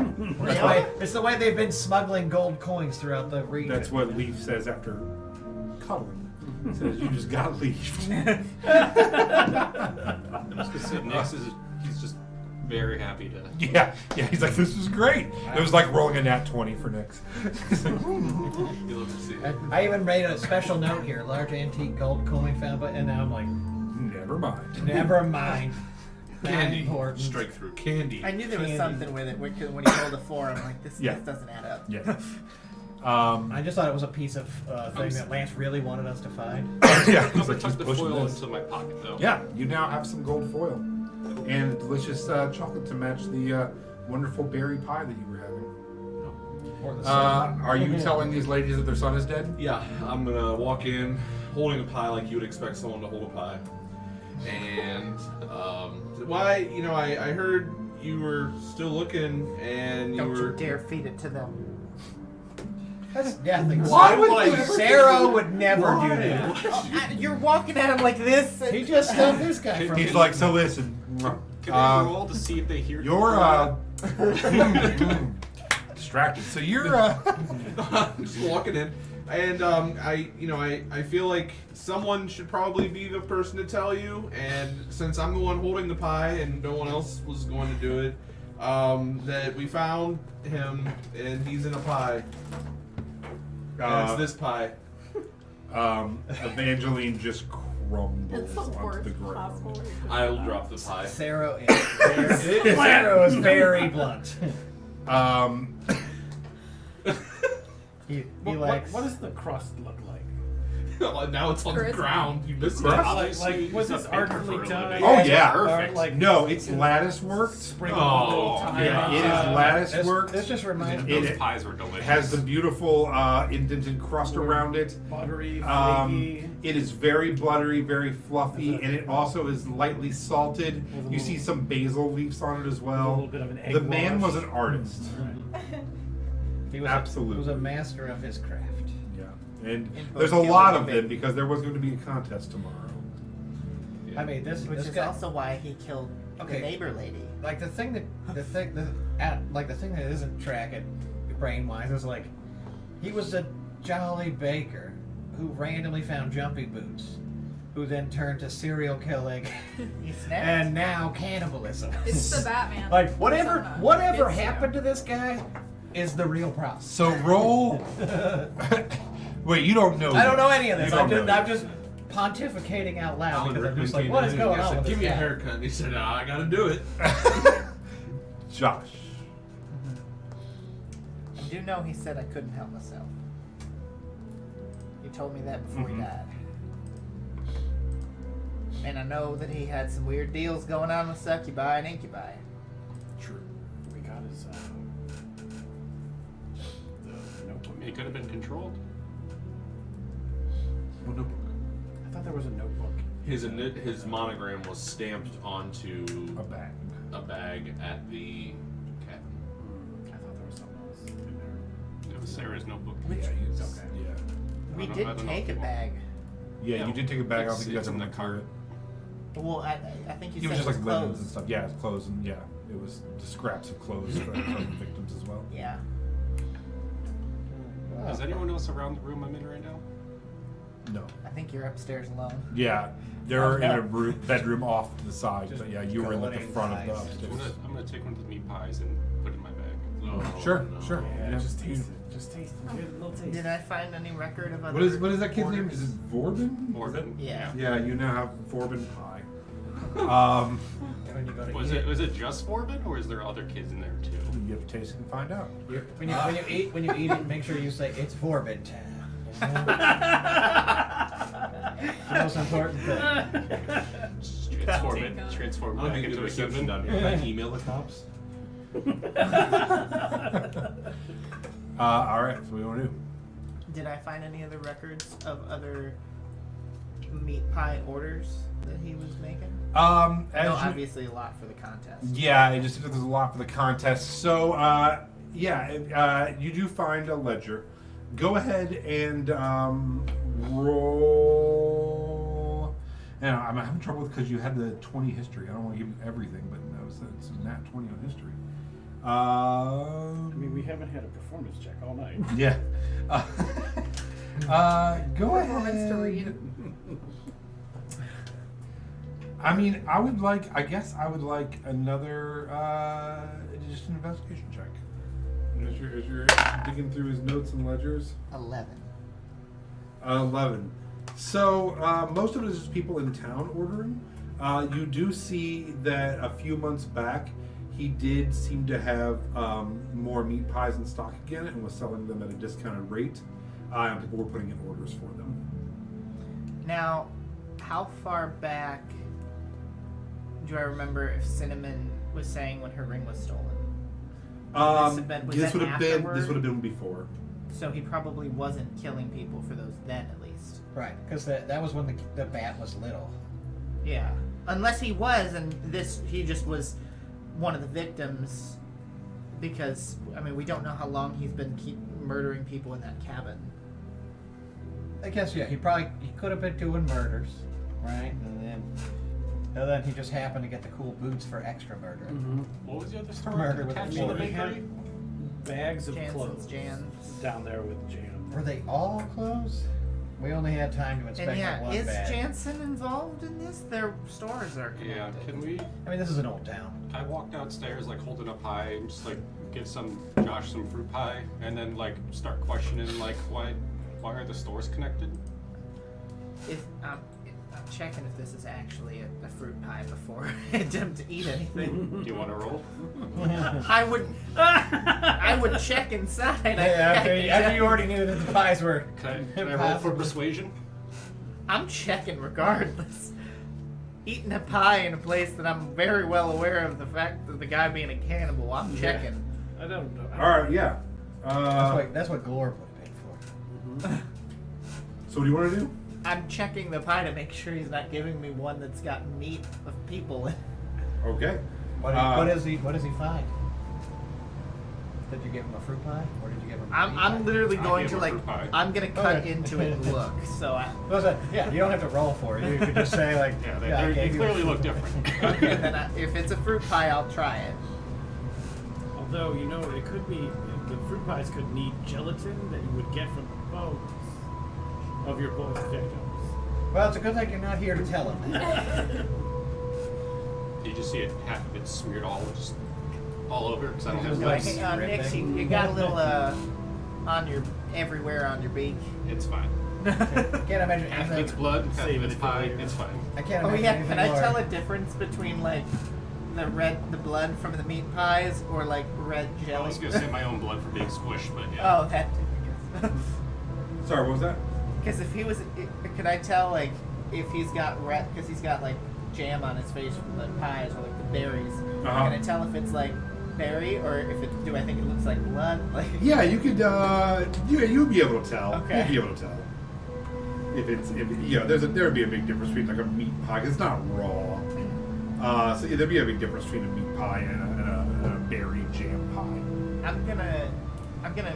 It's the way they've been smuggling gold coins throughout the region. That's what Leaf says after cuddling. He says, you just got leafed. I'm just gonna sit next to he's just very happy to. Yeah, he's like, this was great. It was like rolling a nat 20 for Nix. He's like, You love to see it. I even made a special note here: large antique gold coin found, and now I'm like, never mind. never mind. Not Candy. important. Strike through. Candy. I knew there was Candy. something with it because when he told the four, I'm like, this doesn't add up. Yeah. I just thought it was a piece of thing that Lance really wanted us to find. Yeah, I'm he's gonna like, tuck he's the pushing foil this. into my pocket though. Yeah, you now have some gold foil and delicious chocolate to match the wonderful berry pie that you were having. Or the sun. Are you telling these ladies that their son is dead? Yeah, I'm gonna walk in holding a pie like you would expect someone to hold a pie. And why? You know, I heard you were still looking, and you Don't were. you dare feed it to them. That's definitely. Why would I ever Sarah think- would never do Why? that. You're walking at him like this. He just stopped this guy from. He's like, so listen. Can I roll to see if they hear? You're distracted. So you're I'm just walking in, and I feel like someone should probably be the person to tell you. And since I'm the one holding the pie and no one else was going to do it, that we found him and he's in a pie. And it's this pie. Evangeline just crumbles It's the onto worst the ground. possible way to I'll do drop the pie. Sarah is very blunt. He What, likes. what does the crust look like? Now it's on the Charisma. ground. You missed Crust? it. Like, was he's this a baker artfully for a done? living. Oh, yeah. Or, Perfect. like, No, it's lattice worked. sprinkle Oh, a little thyme Yeah, on it is top. lattice worked. This just reminds me. Those It pies were delicious. has the beautiful indented crust around it. Buttery, Um, flaky. it is very buttery, very fluffy, and it also is lightly salted. With a You see some basil leaves on it as a well. little bit of an egg The man wash. was an artist. He was Absolutely. He was a master of his craft. Yeah, and In there's a both lot killing of and them baking. because there was going to be a contest tomorrow. I mean, this Which this is guy, also why he killed Okay. the neighbor lady. like the thing that isn't tracking brain wise is like he was a jolly baker who randomly found jumpy boots, who then turned to serial killing He snapped. and now cannibalism. It's the Batman. Like whatever persona. It's, happened to this guy is the real problem. So roll. Wait, you don't know. I don't know this. any of this. You don't know I'm just pontificating out loud Alan because I'm Rickman just like, came what in is and going I on said, with give this me a guy? haircut. And he said, I gotta do it. Josh. I do know he said I couldn't help myself. He told me that before he died. And I know that he had some weird deals going on with succubi and incubi. True. We got his the notebook. It could have been controlled. Well, no. I thought there was a notebook. His monogram was stamped onto A bag. a bag at the cabin. I thought there was something else in there. It was Sarah's notebook. Yeah, Okay. yeah. We I don't did know take if a you want- bag. Yeah, Yeah, you did take a bag. I don't it's- think you guys it's in ever the car car. it. Well, I think you It was said just it like was linens and clothes. stuff. Yeah, it's clothes and yeah, it was the scraps of clothes from the victims as well. Yeah. Is anyone else around the room I'm in right now? No. I think you're upstairs alone. Yeah, they're in a bedroom off to the side, Just but yeah, you were in like the golden front of the eyes. upstairs. I'm gonna take one of the meat pies and put it in my bag. Oh, Sure, no. sure. Yeah, Yeah. just taste it. Just taste it. Give it a little taste. Did I find any record of other What is that kid's name? orders? Is it Vorbin? Morbin. Yeah. Yeah, you now have Vorbin pie. When you go to Was eat it just Morbin, or is there other kids in there too? You have to taste it and find out. when you eat it, make sure you say it's Forbid time. The most important thing. Just transform it. Take a- Transform I'll back give you into the a reception human. down here. Can I email the cops? All right, so what do you want to do? Did I find any other records of other meat pie orders that he was making? I know As you, obviously a lot for the contest. yeah, it just seems like there's a lot for the contest. So, you do find a ledger. Go ahead and roll. And I'm having trouble because you had the 20 history. I don't want to give you everything, but no, it's a nat 20 on history. I mean, we haven't had a performance check all night. Yeah. Go ahead. Performance to read. I mean, I guess I would like another, just an investigation check. As you're digging through his notes and ledgers. 11. 11. So, most of it is just people in town ordering. You do see that a few months back, he did seem to have more meat pies in stock again and was selling them at a discounted rate. And people were putting in orders for them. Now, how far back do I remember if Cinnamon was saying when her ring was stolen? Was that This would afterward? have been before. So he probably wasn't killing people for those then, at least. Right, because that was when the bat was little. Yeah. Unless he was, and he just was one of the victims, because, I mean, we don't know how long he's been murdering people in that cabin. I guess he could have been doing murders, right? And then he just happened to get the cool boots for extra murder. What was the other story? Murder with Attached a to the bullet. We had bakery? bags of Jansen's clothes jams. down there with jam. Were they all closed? We only had time to inspect And that yeah, one is bag. Jansen involved in this? Their stores are Yeah, connected. can we? I mean, this is an old town. I walk downstairs like holding a pie and just like give Josh some fruit pie, and then like start questioning like why are the stores connected? If, checking if this is actually a fruit pie before I attempt to eat anything. Do you want to roll? I would check inside. After you already knew that the pies were. Can I roll for persuasion? I'm checking regardless. Eating a pie in a place that I'm very well aware of the fact that the guy being a cannibal, I'm checking. I don't know. All right, yeah. That's what Glor would have paid for. So what do you want to do? I'm checking the pie to make sure he's not giving me one that's got meat of people in it. Okay. What does he find? Did you give him a fruit pie, or did you give him? I'm literally I'll going give to him like fruit pie. I'm gonna cut Okay. into it and look. So Yeah, you don't have to roll for it. You could just say like, Yeah, I they gave you a clearly fruit look pie. different. and then if it's a fruit pie, I'll try it. Although, you know, it could be, the fruit pies could need gelatin that you would get from the bones of your boy's victims. Well, it's a good thing you're not here to tell him that. You just see it, half of it smeared all over, because I don't have Like- gloves. Nick, you got a little on your everywhere on your beak. It's fine. Can't imagine Half of anything. it's blood, half Save of it it's for pie, later. it's fine. I can't Oh imagine yeah, anything can I more. tell a difference between like the blood from the meat pies or like red I jelly? was going to say my own blood for being squished, but yeah. Oh, that. Sorry, what was that? Because if he was, could I tell like if he's got red? Because he's got like jam on his face from the pies or like the berries. Uh-huh. Can I tell if it's like berry or if it? Do I think it looks like blood? Like Yeah, you could. You'd be able to tell. Okay. You'd be able to tell. If there would be a big difference between like a meat pie. 'Cause it's not raw. So yeah, there'd be a big difference between a meat pie and a berry jam pie. I'm gonna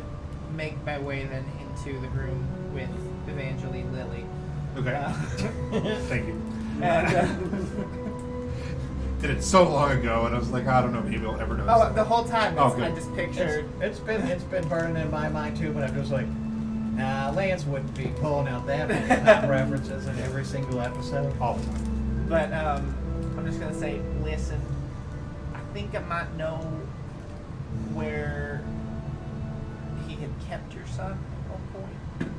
make my way then into the room with Evangeline Lilly. Okay. Thank you. And, Did it so long ago, and I was like, I don't know, maybe I'll ever know. oh, the whole time Oh, I good. just pictured. It's been burning in my mind too, but I'm just like, nah, Lance wouldn't be pulling out that many references in every single episode. All the time. But I'm just gonna say, listen, I think I might know where he had kept your son at one point,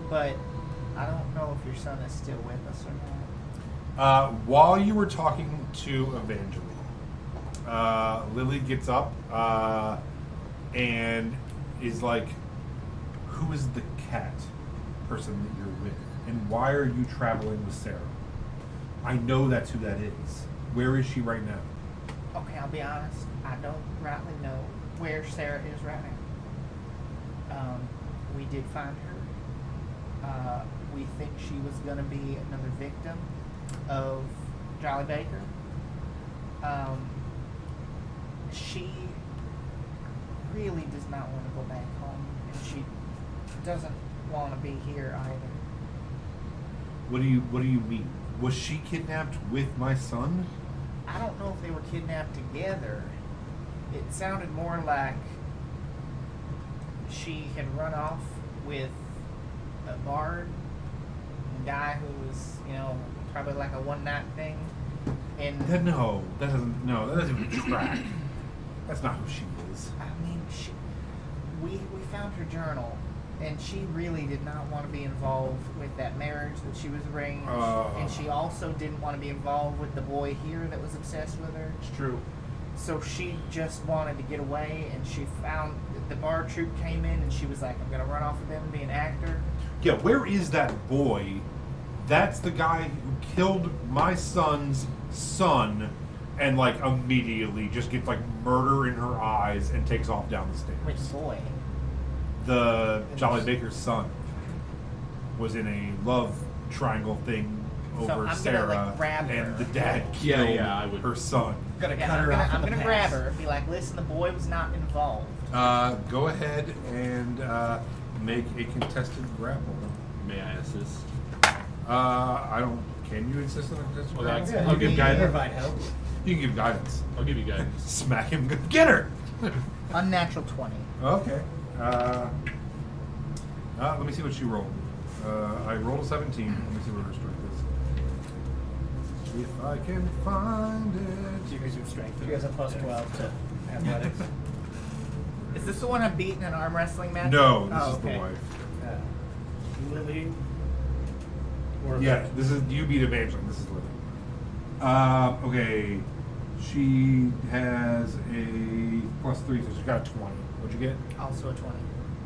but I don't know if your son is still with us or not. While you were talking to Evangeline, Lily gets up and is like, who is the cat person that you're with? And why are you traveling with Sarah? I know that's who that is. Where is she right now? Okay, I'll be honest. I don't rightly know where Sarah is right now. We did find her. We think she was going to be another victim of Jolly Baker. She really does not want to go back home, and she doesn't want to be here either. What do you mean? Was she kidnapped with my son? I don't know if they were kidnapped together. It sounded more like she had run off with a bard, a guy who was, probably like a one-night thing. And That doesn't even track. That's not who she is. I mean, we found her journal, and she really did not want to be involved with that marriage that she was arranged, and she also didn't want to be involved with the boy here that was obsessed with her. It's true. So she just wanted to get away, and she found the bar troupe came in, and she was like, I'm going to run off with them and be an actor. Yeah, where is that boy? That's the guy who killed my son's son and like immediately just gets like murder in her eyes and takes off down the stairs. Which boy? The Jolly Baker's son was in a love triangle thing So over I'm gonna, Sarah, like, grab her. and the dad Yeah, killed yeah, I would- her son. Gonna Yeah, cut I'm her gonna, off. I'm at the gonna grab pass. her and be like, listen, the boy was not involved. Go ahead and make a contested grapple. May I assist? I don't. Can you insist on a contested Well, grapple? that's- Yeah, I'll you give can guidance. provide help. You can give guidance. I'll give you guidance. Smack him. Get her. Unnatural 20. Okay. Let me see what she rolled. I rolled a 17. Let me see what her strength is. If I can find You it. guys have strength. You guys have plus 12 to athletics. Is this the one I'm beating in arm wrestling match? No, this Oh, is okay. the wife. Lily, Or Yeah, this is you beat Evangeline. This is Livy. Okay, she has a +3, so she got a 20. What'd you get? Also a 20.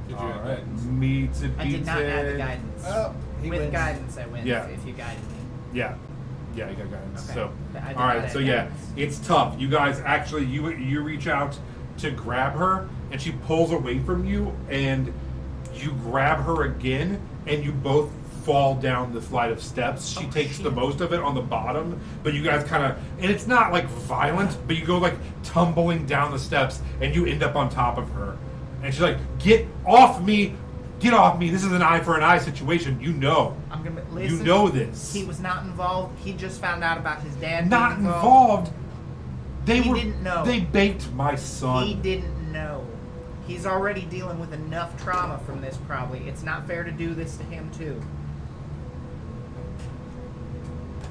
Did you All have right, guidance? meets it, I beats did not add the it. guidance. Oh, he With wins. guidance, I win. Yeah. If you guided me. Yeah, yeah, you got guidance. Okay. So, But I did all not right, add so yeah, guidance. it's tough. You guys actually, you reach out to grab her, and she pulls away from you, and you grab her again, and you both fall down the flight of steps. She takes the most of it on the bottom, but you guys kind of, and it's not like violent, but you go like tumbling down the steps, and you end up on top of her, and she's like, "Get off me! Get off me! This is an eye for an eye situation. You know." I'm gonna listen. You know this. He was not involved. He just found out about his dad. Not being involved. They He were. didn't know. They baked my son. He didn't know. He's already dealing with enough trauma from this. Probably, it's not fair to do this to him too.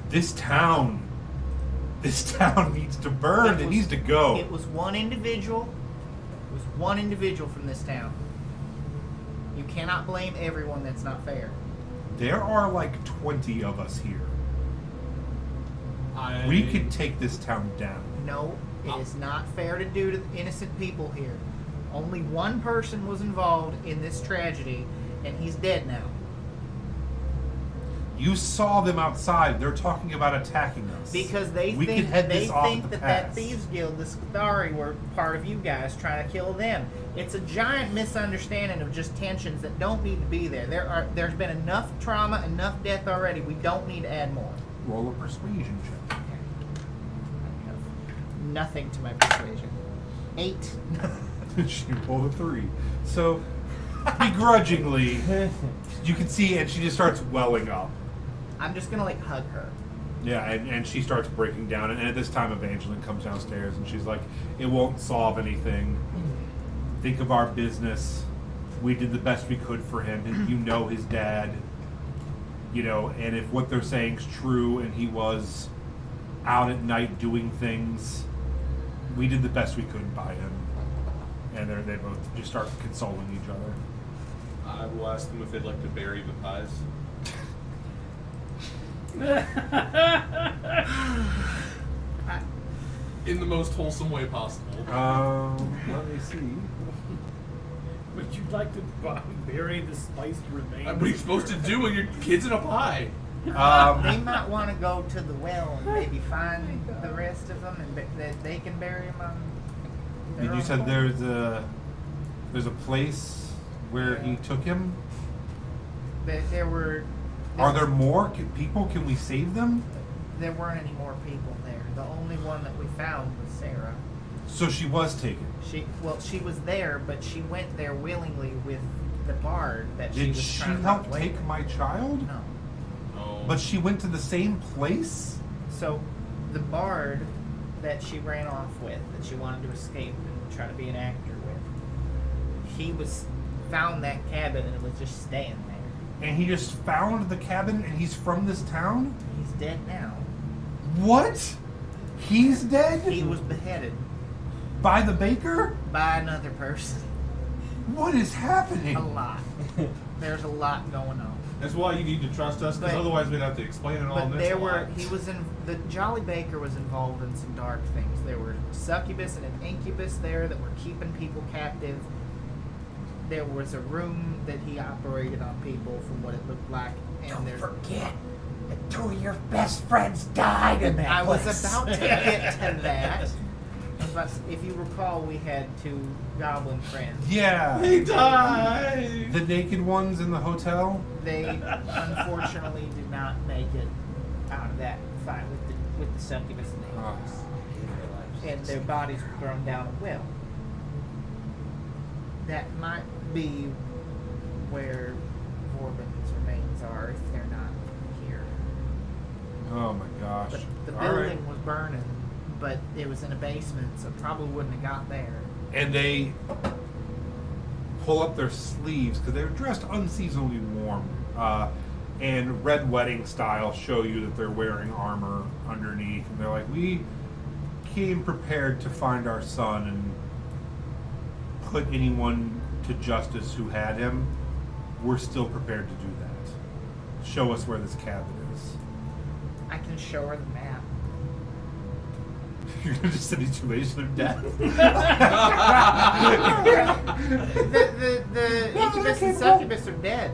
This town needs to burn. It needs to go. It was one individual. It was one individual from this town. You cannot blame everyone. That's not fair. There are like 20 of us here. We could take this town down. No, it is not fair to do to innocent people here. Only one person was involved in this tragedy, and he's dead now. You saw them outside. They're talking about attacking us. Because they we think could head they this off think the that pass. Thieves Guild, the Skithari, were part of you guys trying to kill them. It's a giant misunderstanding of just tensions that don't need to be there. There's been enough trauma, enough death already. We don't need to add more. Roll a persuasion check. I have nothing to my persuasion. 8. She rolled a 3. So, begrudgingly, you can see, and she just starts welling up. I'm just gonna like hug her. Yeah, and she starts breaking down, and at this time Evangeline comes downstairs, and she's like, "It won't solve anything. Think of our business. We did the best we could for him, and you know his dad. You know, and if what they're saying's true, and he was out at night doing things, we did the best we could by him." And they both just start consoling each other. I will ask them if they'd like to bury the pies. In the most wholesome way possible. Let me see. Would you like to bury the spiced remains? What are you supposed to do when your kid's in a pie? They might want to go to the well and maybe find the rest of them, and that they can bury them on. And you said there's a place where he took him. There were. Are there more people? Can we save them? There weren't any more people there. The only one that we found was Sarah. So she was taken. She was there, but she went there willingly with the bard that she Did was she trying to help run away take with. my child? No. No. But she went to the same place? So, the bard that she ran off with, that she wanted to escape and try to be an actor with, he found that cabin and was just staying there. And he just found the cabin and he's from this town? He's dead now. What? He's dead? He was beheaded By the baker? by another person. What is happening? A lot. There's a lot going on. That's why you need to trust us, because But- otherwise we'd have to explain it all in But this there were, lot. the Jolly Baker was involved in some dark things. There were succubus and an incubus there that were keeping people captive. There was a room that he operated on people from what it looked like. And Don't there's forget that 2 of your best friends died in that I was place. about to get to that. If you recall, we had 2 goblin friends. Yeah. They died! The naked ones in the hotel? They unfortunately did not make it out of that fight with the succubus and the incubus. And their bodies were thrown down a well. That might be where Vorbin's remains are if they're not here. Oh my gosh. But the All right. building was burning, but it was in a basement, so it probably wouldn't have got there. And they pull up their sleeves because they're dressed unseasonably warm, and Red Wedding style show you that they're wearing armor underneath, and they're like, "We came prepared to find our son and put anyone to justice who had him. We're still prepared to do that." show us where this cabin is. I can show her the map. You're gonna just send these two ladies to their death. The incubus and succubus are dead.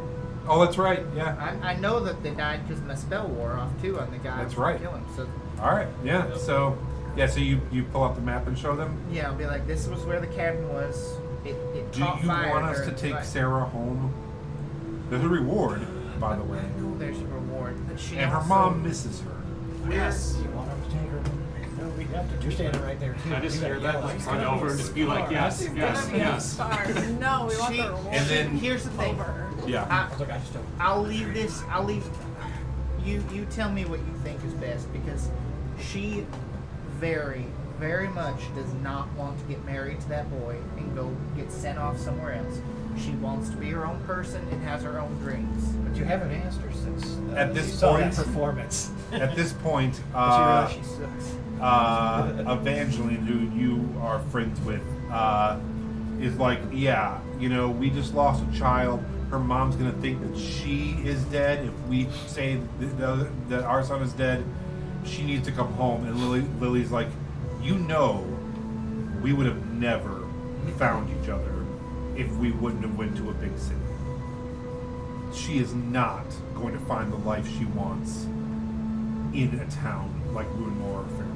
Oh, that's right. Yeah. I know that they died because my spell wore off too on the guy. That's who right. Kill him. So All right. Yeah. So you pull up the map and show them. yeah, I'll be like, this was where the cabin was. It Do caught you fire want us during to the take fight. Sarah home? There's a reward, by the way, I know there's a reward, but she and her also, mom misses her. Yes. You want him to take her? No, we have to. You're standing right there too. I just You hear gotta that, yell like, like run over and just be like, yes, yes, yes. Star. No, we want She- the reward. And then- Here's the thing. over. Yeah. Look, I just don't. I'll leave this. I'll leave. You tell me what you think is best because she very, very much does not want to get married to that boy and go get sent off somewhere else. She wants to be her own person and has her own dreams. But you haven't asked her since At this you saw that point- performance. At this point, But you realize she sucks. Evangeline, who you are friends with, is like, yeah, you know, we just lost a child. Her mom's gonna think that she is dead. If we say that our son is dead, she needs to come home. And Lily's like, you know, we would have never found each other if we wouldn't have went to a big city. She is not going to find the life she wants in a town like Ruinmore or Fairwood.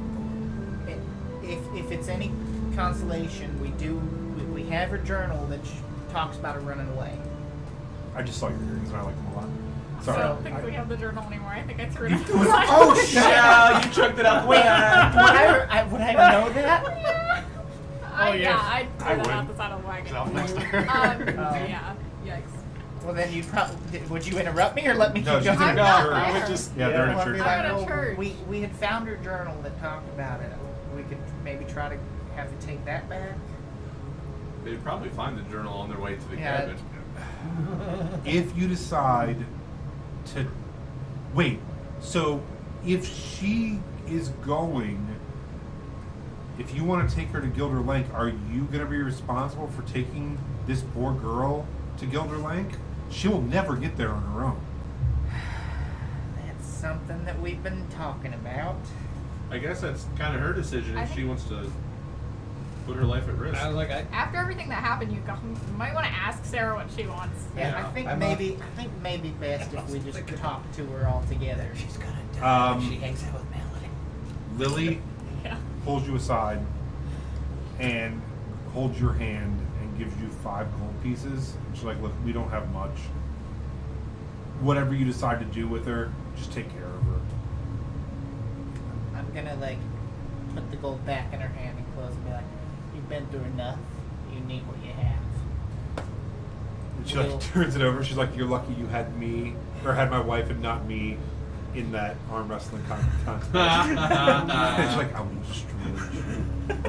If it's any consolation, we have her journal that talks about her running away. I just saw your earrings and I like them a lot. I Sorry. don't think we have the journal anymore. I think I threw it out. Oh shit! Yeah, you chucked it out the Wait, window. would I know that? Yeah, I threw that would. out the side of the wagon. Out next to her. Yeah. Yikes. Well, then you probably would you interrupt me or let me No, keep she's going? in a I'm not church. there. I would just, Yeah, they're in a Well, I'd church. be I'm in a like, church. we had found her journal that talked about it. We could maybe try to have you take that back. They'd probably find the journal on their way to the Yeah. cabin. If you decide to wait, so if she is going, if you want to take her to Gilder Lake, are you going to be responsible for taking this poor girl to Gilder Lake? She will never get there on her own. That's something that we've been talking about. I guess that's kind of her decision I if she think- wants to put her life at risk. I was like, After everything that happened, you might want to ask Sarah what she wants. Yeah, Yeah, I think I'm maybe best if we just talk to her all together. she's gonna die. Um, if she hangs out with Melody. Lily Yeah. pulls you aside and holds your hand and gives you 5 gold pieces. She's like, look, we don't have much. Whatever you decide to do with her, just take care of her. I'm gonna like put the gold back in her hand and close and be like, "You've been through enough. You need what you have." And she like Well- turns it over. She's like, "You're lucky you had me, or had my wife and not me, in that arm wrestling contest." And she's like, "I will destroy you."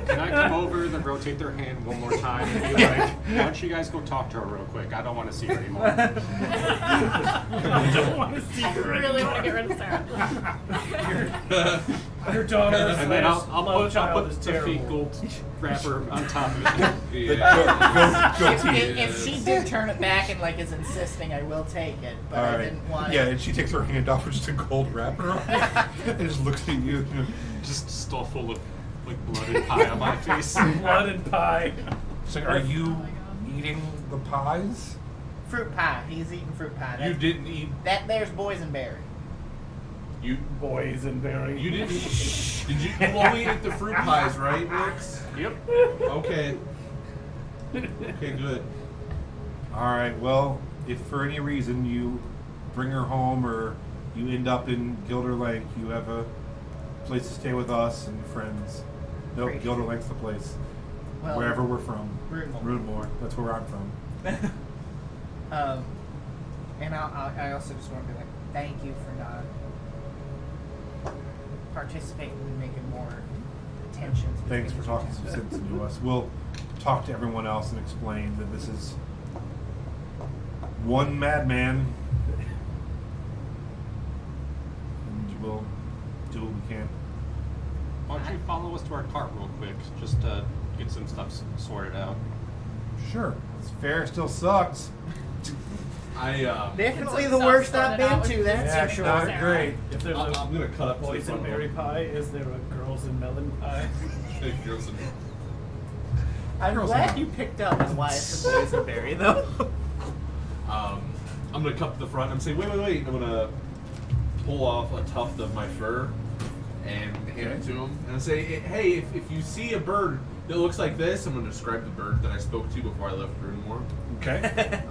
Can I come over and then rotate their hand one more time and be like, why don't you guys go talk to her real quick? I don't want to see her anymore. I really want to get rid of Sarah. Your daughter And then I'll love put child is the fake terrible. gold wrapper on top of it. Yeah. Go team. If she did turn it back and like is insisting, I will take it. But All I right. didn't want Yeah, it. and she takes her hand off with just a gold wrapper on it, and just looks at you. Just still full of like blood and pie on my face. Blood and pie. She's like, "Are you eating the pies?" Fruit pie. He's eating fruit pie. You That's- didn't eat. That there's boysenberry. You Boysenberry. you didn't. Did you only ate the fruit pies, right, Nix? Yep. Okay. Okay, good. All right. Well, if for any reason you bring her home or you end up in Gilder Lake, you have a place to stay with us and friends. Nope, Great. Gilder Lake's the place. Well, Wherever we're from. Ruinmore. Ruinmore. That's where I'm from. And I also just want to be like, thank you for not participating in making more tensions. Thanks for between talking the some two. sense into us. We'll talk to everyone else and explain that this is one madman. And we'll do what we can. Why don't you follow us to our cart real quick, just to get some stuff sorted out. Sure. This fair still sucks. Definitely It's the so worst sorted I've been out to, with that's Yeah, for sure. not Sarah. great. If there's I'm a gonna cut up to the front boysenberry row. pie, is there a girls and melon pie? Girls and- I'm Girls glad and- you picked up on why it's a boysenberry, though. I'm gonna cut to the front and say, wait. And I'm gonna pull off a tuft of my fur and hand it to him and say, hey, if you see a bird that looks like this, I'm gonna describe the bird that I spoke to before I left Runemore. Okay.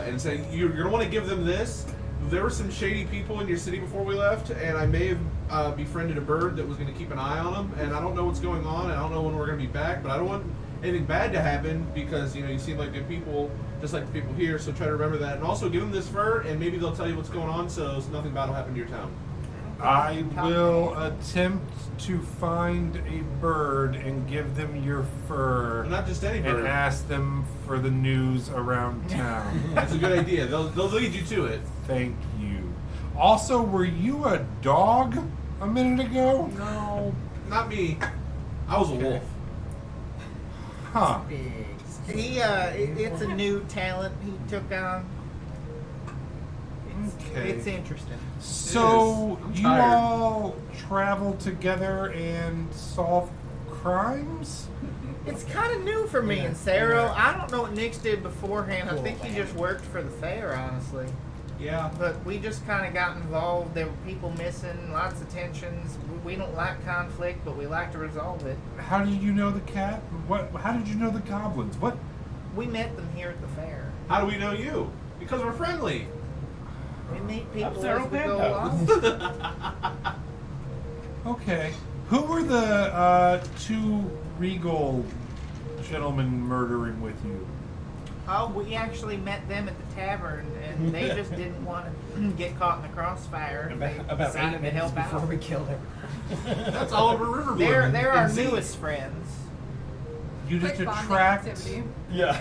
And say you're gonna want to give them this. There were some shady people in your city before we left, and I may have befriended a bird that was gonna keep an eye on them. And I don't know what's going on, and I don't know when we're gonna be back, but I don't want anything bad to happen because you seem like good people, just like the people here. So try to remember that, and also give them this fur, and maybe they'll tell you what's going on, so nothing bad will happen to your town. I will attempt to find a bird and give them your fur But not just any bird. and ask them for the news around town. That's a good idea. They'll lead you to it. Thank you. Also, were you a dog a minute ago? No, not me. I was a wolf. Huh. It's a new talent he took on. Okay. It's interesting. So I'm you tired. all travel together and solve crimes? It's kind of new for me and Sarah. I don't know what Nix did beforehand. I think he just worked for the fair, honestly. Yeah. But we just kind of got involved. There were people missing, lots of tensions. We don't like conflict, but we like to resolve it. How did you know the cat? What? How did you know the goblins? What? We met them here at the fair. How do we know you? Because we're friendly. We meet people Sarah as we go Panda. along. Okay. Who were the two regal gentlemen murdering with you? Oh, we actually met them at the tavern, and they just didn't want to get caught in the crossfire. They About 8 decided to minutes help before out. we killed everyone. That's Oliver Riverbloom. They're our in Zinc. newest friends. You just Quick bonding attract activity. Yeah.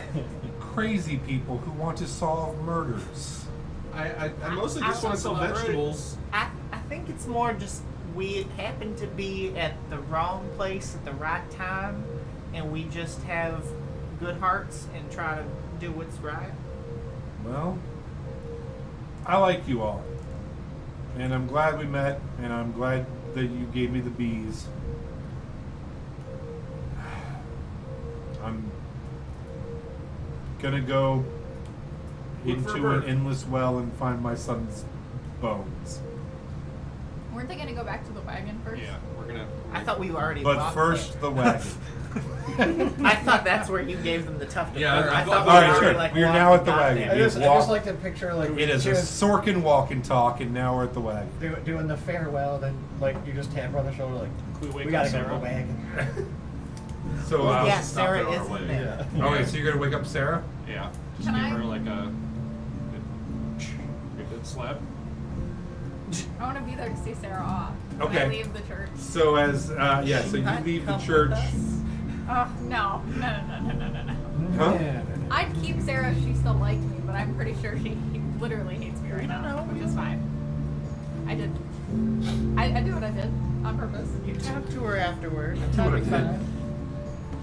crazy people who want to solve murders. I mostly just want to sell vegetables. I think it's more just we happen to be at the wrong place at the right time, and we just have good hearts and try to do what's right. Well, I like you all. And I'm glad we met, and I'm glad that you gave me the bees. I'm gonna go Look for a into bird. an endless well and find my son's bones. Weren't they gonna go back to the wagon first? Yeah, we're gonna. I thought we already. But walked first, there. the wagon. I thought that's where you gave them the tough. Yeah, I I thought thought- we All right, already, sure. like, We're walked now at the and got wagon. there. I just walk- like to picture like It is a just Sorkin walk and talk, and now we're at the wagon. doing the farewell, then like you just tap her on the shoulder like Can we wake we gotta up go to the Sarah? wagon. So, Well, yeah, stop Sarah there on our is way. in there. okay, so you're gonna wake up Sarah? Yeah. Just Can give I- her like a good slap. I want to be there to see Sarah off. When Okay. I leave the church. So as yeah, so you I'd leave the come with church. us. Oh no. Huh? I'd keep Sarah if she still liked me, but I'm pretty sure she literally hates me right now, which is fine. I did. I do what I did on purpose. You talk to her afterwards. Do what I That'd be did.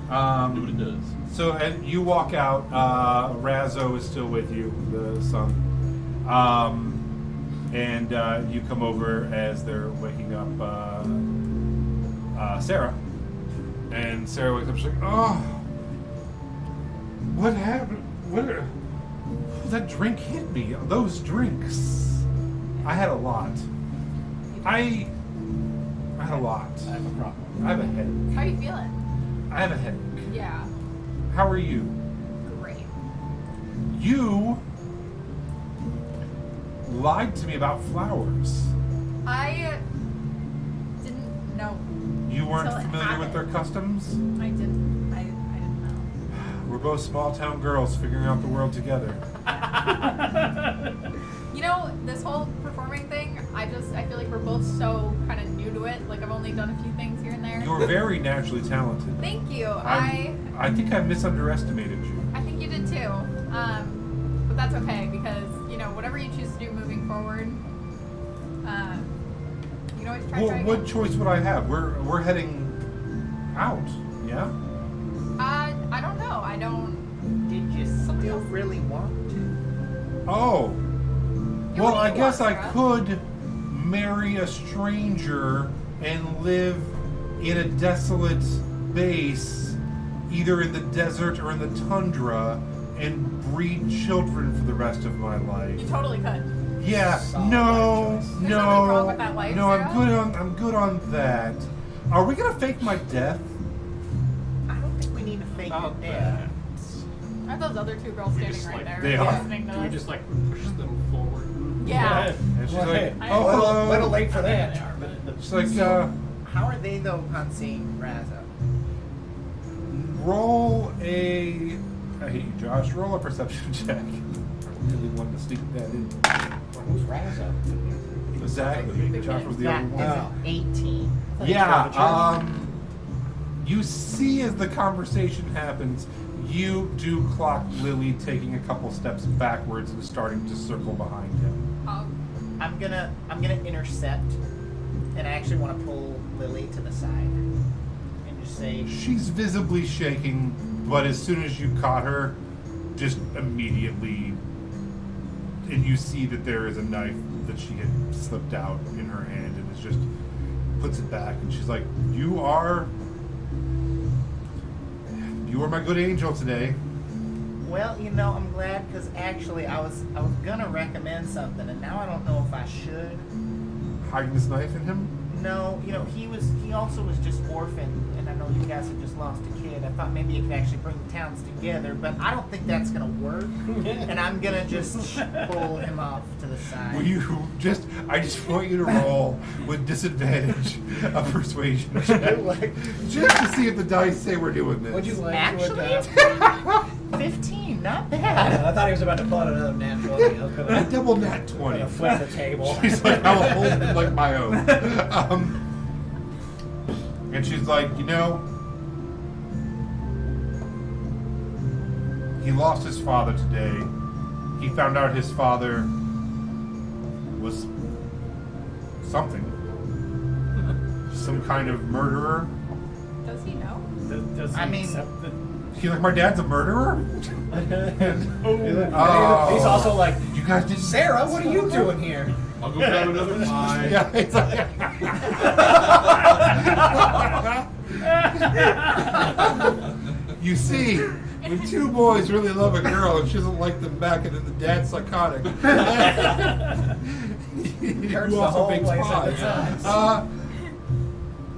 fine. Do what it does. So and you walk out. Razzo is still with you, the son. And you come over as they're waking up Sarah. And Sarah wakes up. She's like, "Oh, what happened? That drink hit me. Those drinks. I had a lot. I had a lot. I have a problem. I have a headache. How are you feeling? I have a headache. Yeah. How are you? Great. You lied to me about flowers. I didn't know. You weren't Until it familiar with their customs? I didn't know. We're both small town girls figuring out the world together. You know, this whole performing thing, I feel like we're both so kind of new to it. Like, I've only done a few things here and there. You're very naturally talented. Thank you. I think I misunderestimated you. I think you did too. But that's okay because, you know, whatever you choose to do moving forward, you can always try Well, again. what choice would I have? We're heading out, yeah? I don't know. I don't. Did you Somebody still else. really want to? Oh, Well, what I do you guess want, I Sarah? could marry a stranger and live in a desolate base, either in the desert or in the tundra, and breed children for the rest of my life. You totally could. Yeah, Solid no, life choice. There's nothing wrong with that life, no, I'm Sarah. good on. I'm good on that. Are we gonna fake my death? I don't think we need to fake About it dead. Aren't those other two girls We standing just, right like, there They are. listening to Do we us? just like push them forward? Yeah. And she's Well, like, hey, oh, little hello. late for that. She's like, How are they though on seeing Raza? roll a. I hate you, Josh. Roll a perception check. I really wanted to sneak that in. Who's Razzo? Exactly. Josh was the That only is one. an 18. Yeah. You see as the conversation happens, you do clock Lily taking a couple steps backwards and starting to circle behind him. I'm gonna intercept, and I actually want to pull Lily to the side and just say, She's visibly shaking, but as soon as you caught her, just immediately, and you see that there is a knife that she had slipped out in her hand, and it's just puts it back, and she's like, "You are my good angel today." "Well, you know, I'm glad because actually I was gonna recommend something, and now I don't know if I should." Hiding this knife in him. No, you know, he also was just orphaned, and I know you guys have just lost a kid. I thought maybe it could actually bring the towns together, but I don't think that's gonna work. And I'm gonna just pull him off to the side. Will you just? I just want you to roll with disadvantage of persuasion, just to see if the dice say we're doing this. Would you like Actually, to adopt? 15, not I bad. thought he was about to pull out another natural. I was A gonna, double nat 20. gonna flip the table. She's like, I will hold it like my own. And she's like, you know, he lost his father today. He found out his father was something. Some kind of murderer. Does he know? Does he I mean- accept that? He's like, my dad's a murderer? He's also like, You guys didn't. Sarah, what are you doing here? I'll go grab another pie. Yeah, it's like. You see, when two boys really love a girl and she doesn't like them back, and then the dad's psychotic. Turns Who the also whole makes place on pies. its eyes.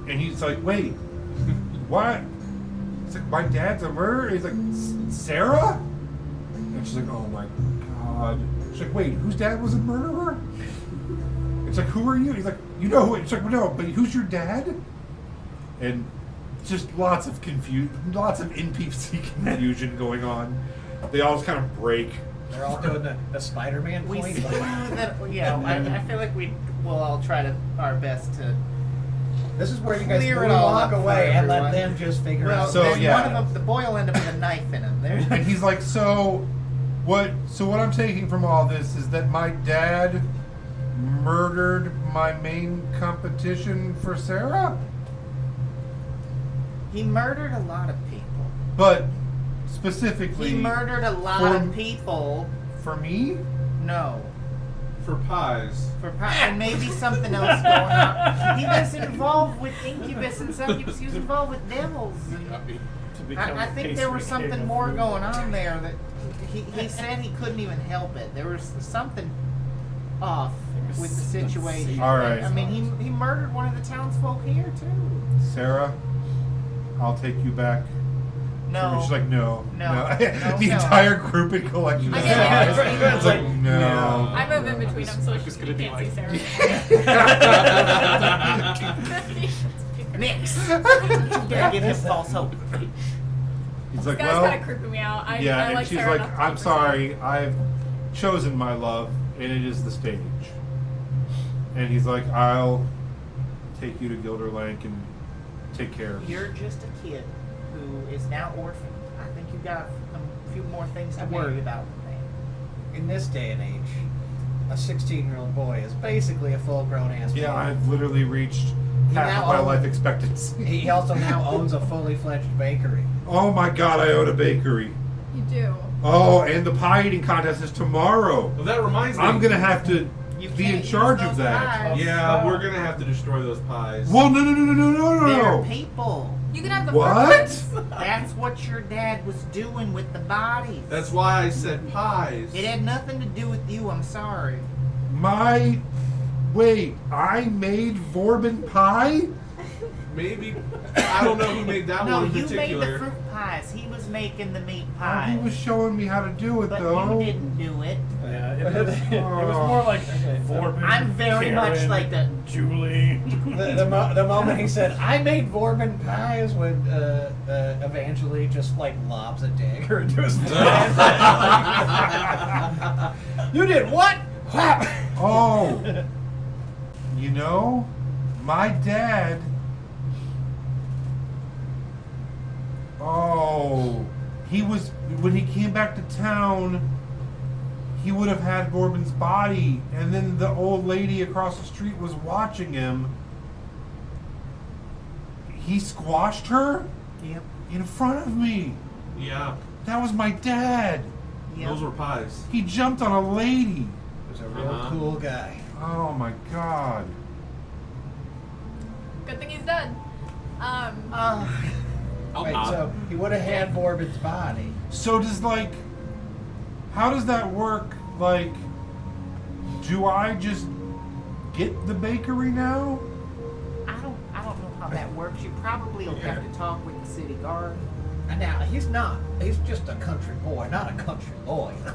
And he's like, wait, what? He's like, my dad's a murderer? He's like, Sarah? And she's like, oh my god. She's like, wait, whose dad was a murderer? It's like, who are you? He's like, you know who? It's like, no, but who's your dad? And just lots of NPC confusion going on. They all just kind of break. They're all doing the Spider-Man We point. see that, yeah, I feel like we'll all try our best to. This is where you guys Clear it all walk up for away and let everyone. them just figure Well, out. So, there's yeah. one of them, the boy will end up with a knife in him. There. And he's like, so what I'm taking from all this is that my dad murdered my main competition for Sarah? He murdered a lot of people. But specifically He murdered a lot for- of people. for me? No. For pies. And maybe something else going on. He was involved with incubus and succubus. He was involved with devils. And To become I think there was pastry king something of more food. going on there that he said he couldn't even help it. There was something off with the situation. All right. I mean, he murdered one of the townsfolk here too. Sarah, I'll take you back. No. She's like, no. No. The No. entire group and collection I of get it. spies. It's like, no. I move in between them so It's she gonna be can't see like- Sarah. Nix. Gotta give him false hope. He's This like, guy's well, kind of creeping me out. I yeah, and like she's Sarah like, enough to I'm keep her sorry, I've chosen my love, and it is the stage. And he's like, I'll take you to Gilderlank and take care of you. You're just a kid who is now orphaned. I think you've got a few more things to worry about than that. In this day and age, a 16-year-old boy is basically a full-grown ass. Yeah, man. I've literally reached half now of my owns- life expectancy. He also now owns a fully fledged bakery. Oh my god, I own a bakery. You do. Oh, and the pie eating contest is tomorrow. Well, that reminds me. I'm gonna have to You be in can't charge use of those that. pies. Yeah, we're gonna have to destroy those pies. Well, no. They're people. You can have the What? Vorpals. That's what your dad was doing with the bodies. That's why I said pies. It had nothing to do with you. I'm sorry. Wait, I made Vorbin pie? Maybe. I don't know who made that No, one in you made particular. the fruit pies. He was making the meat Oh, pies. he was showing me how to do it, but though. you didn't do it. Yeah, it was more like Vorbin, I'm very much Karen, like the Julie. The moment he said, I made Vorbin pies, when Evangeline just like lobs a dagger into his head. You did what? Whap! Oh, you know, my dad. Oh, he was when he came back to town. He would have had Vorbin's body, and then the old lady across the street was watching him. He squashed her Yep. in front of me. Yeah, That was my dad. Yep. those were pies. He jumped on a lady. He was a real Uh-huh. cool guy. Oh my god. Good thing he's dead. Uh, I'll Wait, nod. so he would have had Vorbin's body. So does how does that work? Like, do I just get the bakery now? I don't know how that works. You probably will have to talk with the city guard. And now he's not. He's just a country boy, not a country lawyer.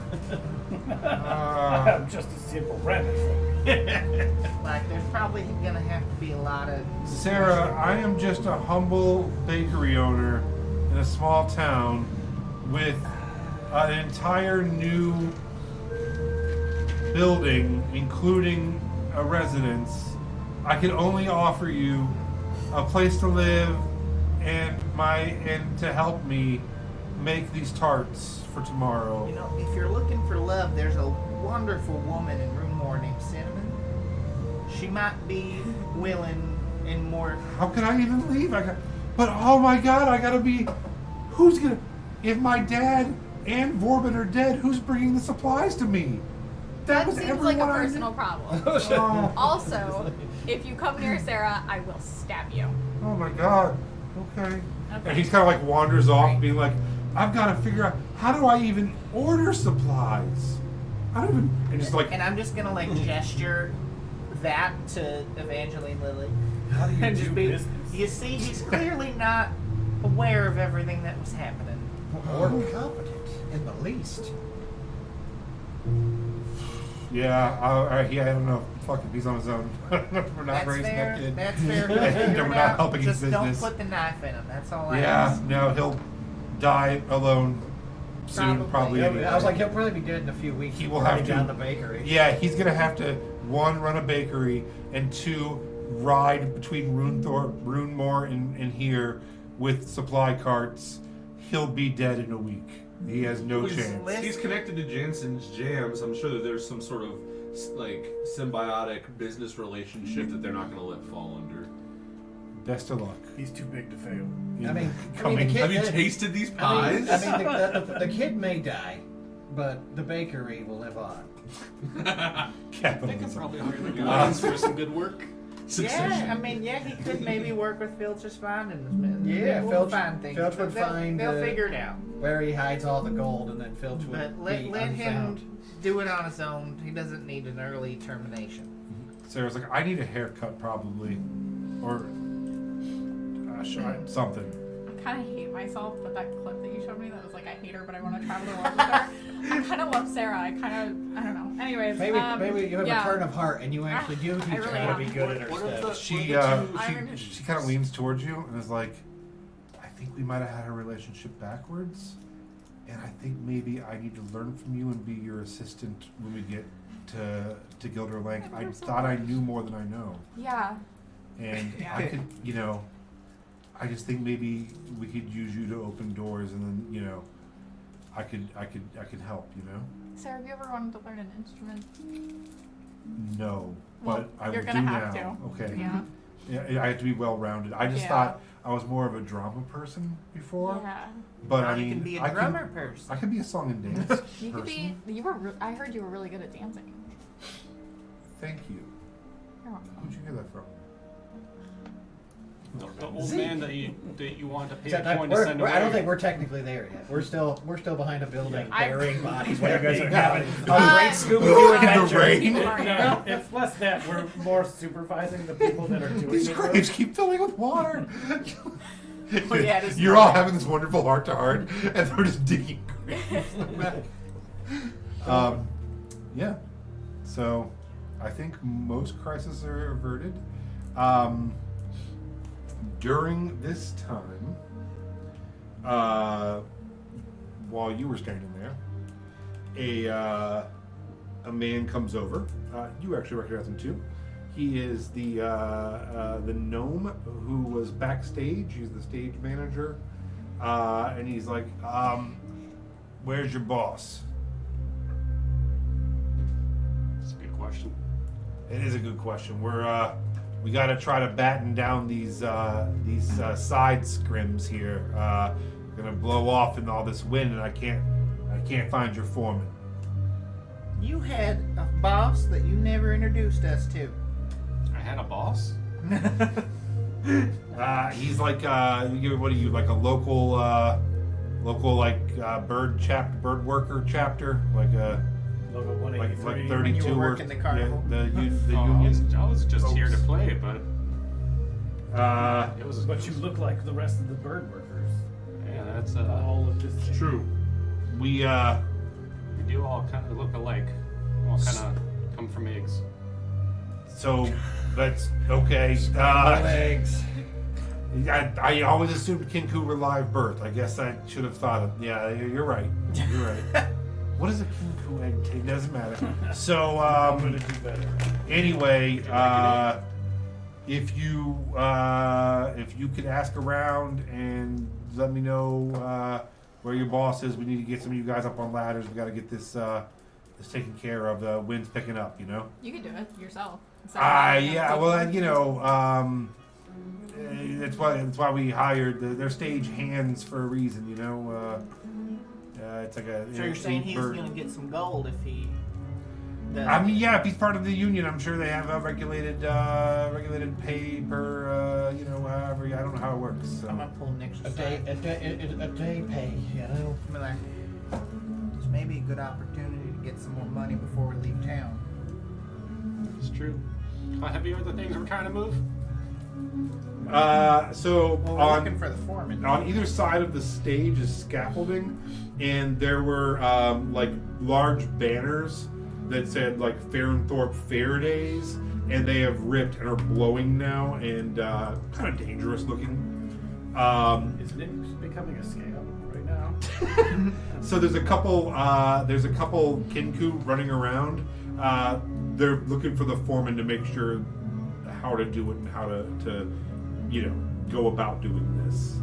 Uh, Just a simple rabbit foot. Like, there's probably gonna have to be a lot of. Sarah, I am just a humble bakery owner in a small town with an entire new building, including a residence. I can only offer you a place to live and to help me make these tarts for tomorrow. You know, if you're looking for love, there's a wonderful woman in Roomore named Cinnamon. She might be willing and more. How can I even leave? But oh my god, I gotta be. Who's gonna? If my dad and Vorbin are dead, who's bringing the supplies to me? That was seems everyone like a I knew. personal problem. Oh, Also, if you come near Sarah, I will stab you. oh my god. Okay. Okay. And he's kind of like wanders off, being like, I've got to figure out how do I even order supplies. I don't even. And just like, And I'm just gonna like gesture that to Evangeline Lilly. How do you And do just be, business? you see, he's clearly not aware of everything that was happening. Or competent, in the least. yeah, I don't know. Fuck it, he's on his own. We're not That's raising fair. that kid. That's fair. We're not helping his Just business. don't put the knife in him. That's all I Yeah, ask. no, he'll die alone soon, probably. Yeah, anyway. I was like, he'll probably be dead in a few weeks. He will Burning have to- down the bakery. Yeah, he's gonna have to, 1, run a bakery, and 2, ride between Runemore and here with supply carts. He'll be dead in a week. He has no chance. He's connected to Jansen's Jams. I'm sure that there's some sort of like symbiotic business relationship that they're not going to let fall under. Best of luck. He's too big to fail. I mean, Coming. the kid, Have you tasted these pies? I mean, the kid may die, but the bakery will live on. I think I'm Capitalism. probably hire the guys for some good work. Yeah, I mean, yeah, he could maybe work with Filch just fine, and Yeah, we'll Filch- find things. Filch but would they'll, find, They'll uh, figure it out. Where he hides all the gold, and then Filch would But be let him unfound. do it on his own. He doesn't need an early termination. Sarah's like, I need a haircut probably, or something. I kind of hate myself, but that clip that you showed me that was like, I hate her, but I want to travel the world with her. I kind of love Sarah. I don't know. Anyways, Maybe you have yeah. a turn of heart, and you actually do teach I really her how to am. be good at her What if stuff. the- She Iron- she kind of leans towards you and is like, I think we might have had a relationship backwards, and I think maybe I need to learn from you and be your assistant when we get to Gilder Lake. I thought I knew more than I know, Yeah. and Yeah. I could, I just think maybe we could use you to open doors, and then I could help. Sarah, have you ever wanted to learn an instrument? No, Well, but I you're will gonna do have now. to. Okay. Yeah. I have to be well-rounded. I just Yeah. thought I was more of a drama person before. Yeah. But Now I you mean, can be a I drummer person. I can be a song and dance You could person. be. You were. I heard you were really good at dancing. Thank you. You're welcome. Where'd you hear that from? The old man that you wanted to pay Except a coin to send away. I don't think we're technically there yet. We're still behind a building I- burying bodies while you guys are having a Uh, great Scooby-Doo In the adventure. rain. No, it's less that we're more supervising the people that are doing These the graves work. keep filling with water. Well, yeah, it is You're not all bad. having this wonderful heart-to-heart, and they're just digging graves in the back. Yeah. So, I think most crises are averted. During this time, while you were standing there, a man comes over. You actually recognize him too. He is the gnome who was backstage. He's the stage manager, and he's like, "Where's your boss?" That's a good question. It is a good question. We got to try to batten down these side scrims here. Gonna blow off in all this wind, and I can't find your foreman. You had a boss that you never introduced us to. I had a boss. He's like what are you, like a local bird worker chapter, like a Logo like 183. 32 you were or working the carnival. the Oh, union. I was just here to folks. play, but it was. But you look like the rest of the bird workers. Yeah, that's All of this. It's true. We we do all kind of look alike. All kind of come from eggs. so that's okay. Legs. I always assumed Kinku were live birth. I guess I should have thought of. Yeah, you're right. You're right. What is a Kinku egg? It doesn't matter. So I'm gonna do better. anyway, if you could ask around and let me know where your boss is, we need to get some of you guys up on ladders. We got to get this taken care of. The wind's picking up, you know. You could do it yourself. instead of having Yeah. them Well, take you know, that's why we hired their stage hands for a reason, you know. It's like a. So you're saying he's bird- gonna get some gold if he does. I mean, yeah, if he's part of the union, I'm sure they have a regulated pay per, however. I don't know how it works. So. I'm gonna pull Nick's A day pay, you know. I mean, like, it's maybe a good opportunity to get some more money before we leave town. It's true. How heavy are the things we're trying to move? So Well, we're looking for the foreman. on either side of the stage is scaffolding, and there were like large banners that said like Farrenthorpe Fair Days, and they have ripped and are blowing now, and kind of dangerous looking. Is Nick becoming a scam right now? So there's a couple Kinku running around. They're looking for the foreman to make sure how to do it and how to go about doing this.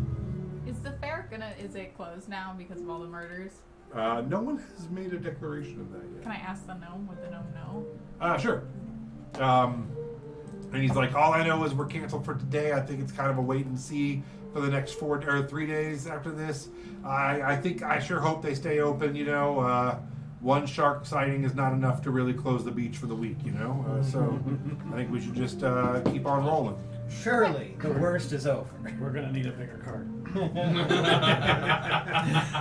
Is the fair is it closed now because of all the murders? No one has made a declaration of that yet. Can I ask the gnome? Would the gnome know? Sure. And he's like, all I know is we're canceled for today. I think it's kind of a wait and see for the next 3 days after this. I sure hope they stay open. One shark sighting is not enough to really close the beach for the week. So I think we should just keep on rolling. Surely the worst is over. We're gonna need a bigger cart.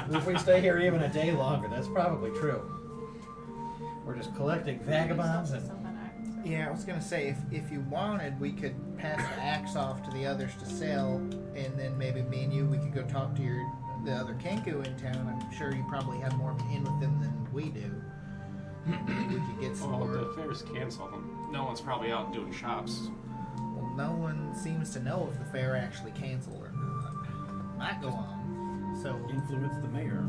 If we stay here even a day longer, that's probably true. We're just collecting vagabonds and. Yeah, I was gonna say if you wanted, we could pass the axe off to the others to sell, and then maybe me and you we could go talk to the other Kenku in town. I'm sure you probably have more of an in with them than we do. Maybe we could get some Well, more. the fair's canceled. No one's probably out doing shops. Well, no one seems to know if the fair actually canceled or not. Might go on. So Influence the mayor.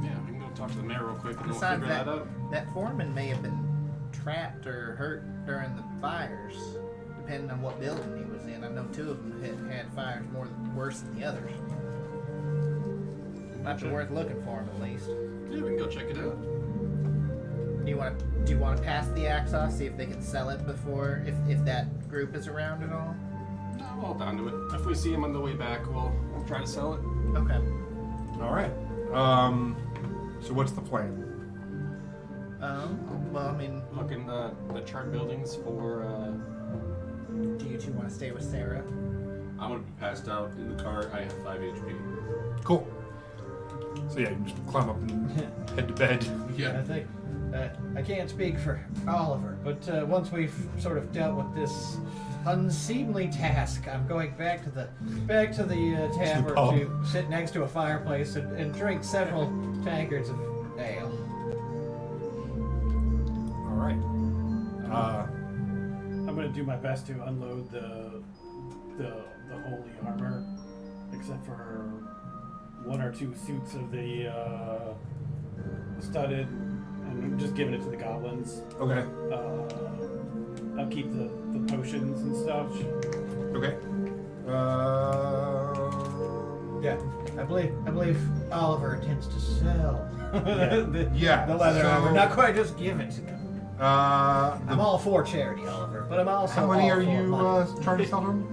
Yeah, we can go talk to the mayor real quick and we'll besides figure that, that out. that foreman may have been trapped or hurt during the fires, depending on what building he was in. I know 2 of them had fires worse than the others. Might be worth looking for him at least. Yeah, we can go check it out. Do you want to pass the axe off, see if they can sell it before if that group is around at all? I'm all down to it. If we see him on the way back, we'll try to sell it. Okay. All right. So what's the plan? Well, I mean, Look in the chart buildings for. do you two want to stay with Sarah? I'm gonna be passed out in the car. I have 5 HP. Cool. So yeah, you can just climb up and head to bed. I think I can't speak for Oliver, but once we've sort of dealt with this unseemly task, I'm going back to the tavern pub. to sit next to a fireplace and drink several tankards of ale. All right. I'm gonna do my best to unload the holy armor, except for 1 or 2 suits of the studded, and I'm just giving it to the goblins. Okay. I'll keep the potions and stuff. Okay. Yeah, I believe Oliver intends to sell the leather so- armor, not quite just give it to them. I'm The, all for charity, Oliver, but I'm also how many all are for you money. trying to sell them?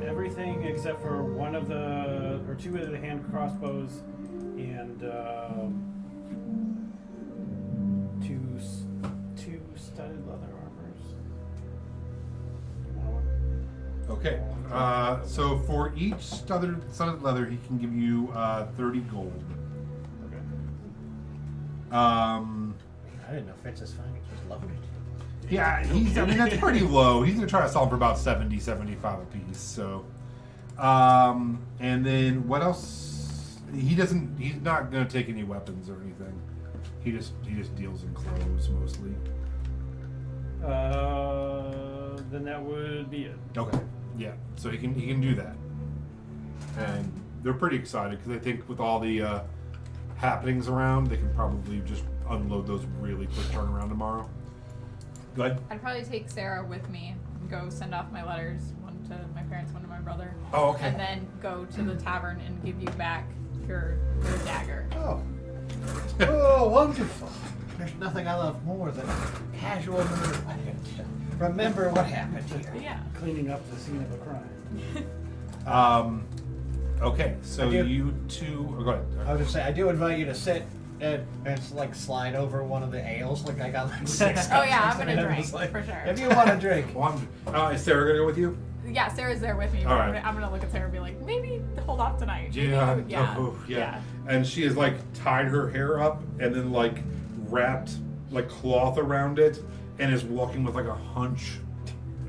Everything except for 2 of the hand crossbows and 2 studded leather armors. You want one? Okay. So for each studded leather, he can give you 30 gold. Okay. I didn't know Fritz's Finance was loaded. Yeah, I mean, that's pretty low. He's going to try to sell them for about 70, 75 a piece. So, and then what else? He's not going to take any weapons or anything. He just deals in clothes mostly. Then that would be it. Okay. Yeah. So he can do that. And they're pretty excited because they think with all the happenings around, they can probably just unload those really quick turnaround tomorrow. Go ahead. I'd probably take Sarah with me and go send off my letters, one to my parents, one to my brother. Oh, okay. And then go to the tavern and give you back your dagger. Oh, wonderful. There's nothing I love more than casual murder. Remember what happened here. Yeah. Cleaning up the scene of a crime. Okay, so I do- you two. Oh, go ahead. I was just saying, I do invite you to sit and like slide over one of the ales. Like I got like 6 Oh, yeah, cups I'm next to gonna me, and drink, just like, for sure. If you want to drink. Is Sarah gonna go with you? Yeah, Sarah's there with me. All right. I'm gonna look at Sarah and be like, maybe hold off tonight. Maybe- Yeah. Yeah. Oh, yeah. And she has like tied her hair up and then like wrapped like cloth around it and is walking with like a hunch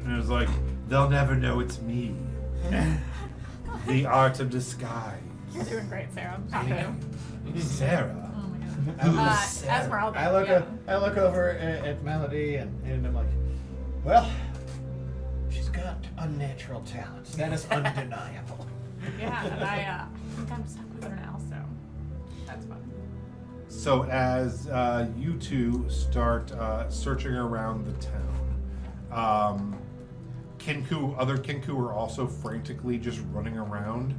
and is like, they'll never know it's me. The art of disguise. You're doing great, Sarah. I'm proud of you. Sarah. Oh my Who's god. Sarah? Esmeralda. I look yeah. I look over at Melody and I'm like, well, she's got unnatural talents. That is undeniable. Yeah, and I think I'm stuck with her now, so that's fun. So as you two start searching around the town, other Kinku are also frantically just running around.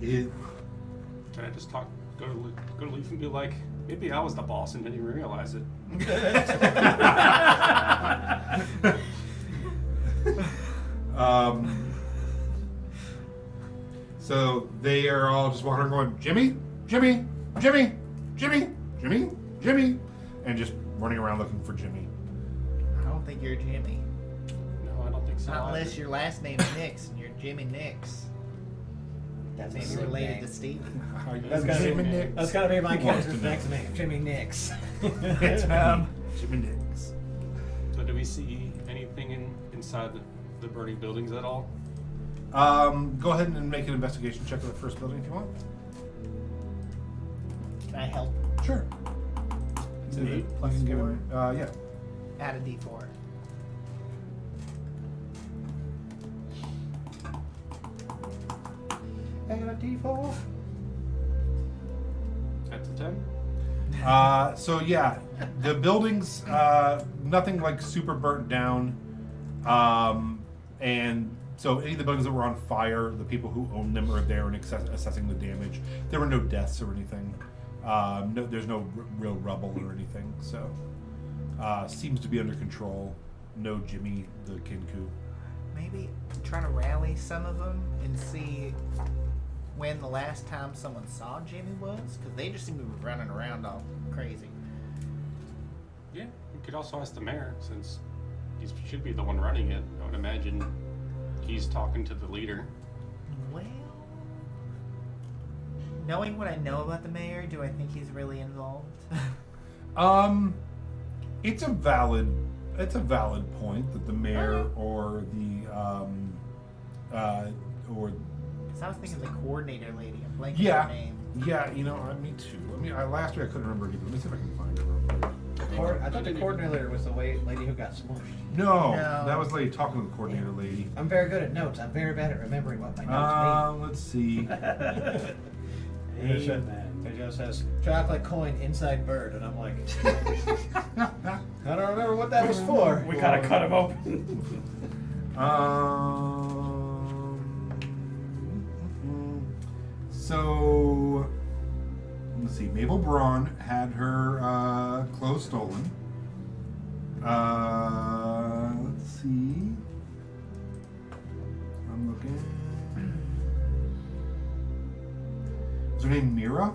Can I just go to Leaf and be like, maybe I was the boss and didn't even realize it. So they are all just walking around going, Jimmy, Jimmy, Jimmy, Jimmy, Jimmy, Jimmy, and just running around looking for Jimmy. I don't think you're Jimmy. No, I don't think so. Not unless your last name's Nix and you're Jimmy Nix. That's Maybe sick related name. to Steven. Are you That's gotta Jimmy be Nix? that's gotta be my Who wants character's to know? next name, Jimmy Nix. Jimmy Nix. So do we see anything inside the burning buildings at all? Go ahead and make an investigation check of the first building if you want. Can I help? Sure. Is it You plus can give 4? him, yeah. Add a D4. And a D4. That's a 10? So yeah, the buildings, nothing like super burnt down, and so any of the buildings that were on fire, the people who owned them are there and assessing the damage. There were no deaths or anything. No, there's no real rubble or anything. So seems to be under control. No Jimmy the Kinku. Maybe try to rally some of them and see when the last time someone saw Jimmy was, because they just seem to be running around all crazy. Yeah, you could also ask the mayor, since he should be the one running it. I would imagine he's talking to the leader. Well, knowing what I know about the mayor, do I think he's really involved? It's a valid point that the mayor or the or Because I was thinking the coordinator lady. I'm blanking yeah, her name. yeah, me too. Last year I couldn't remember it either. Let me see if I can find it real quick. I thought the coordinator was the lady who got smushed. No, No. that was the lady talking to the coordinator lady. I'm very good at notes. I'm very bad at remembering what my notes Let's see. mean. It just says chocolate coin inside bird, and I'm like, I don't remember what that was for. We gotta cut him open. So let's see. Mabel Braun had her clothes stolen. Let's see. I'm looking. Is her name Mira?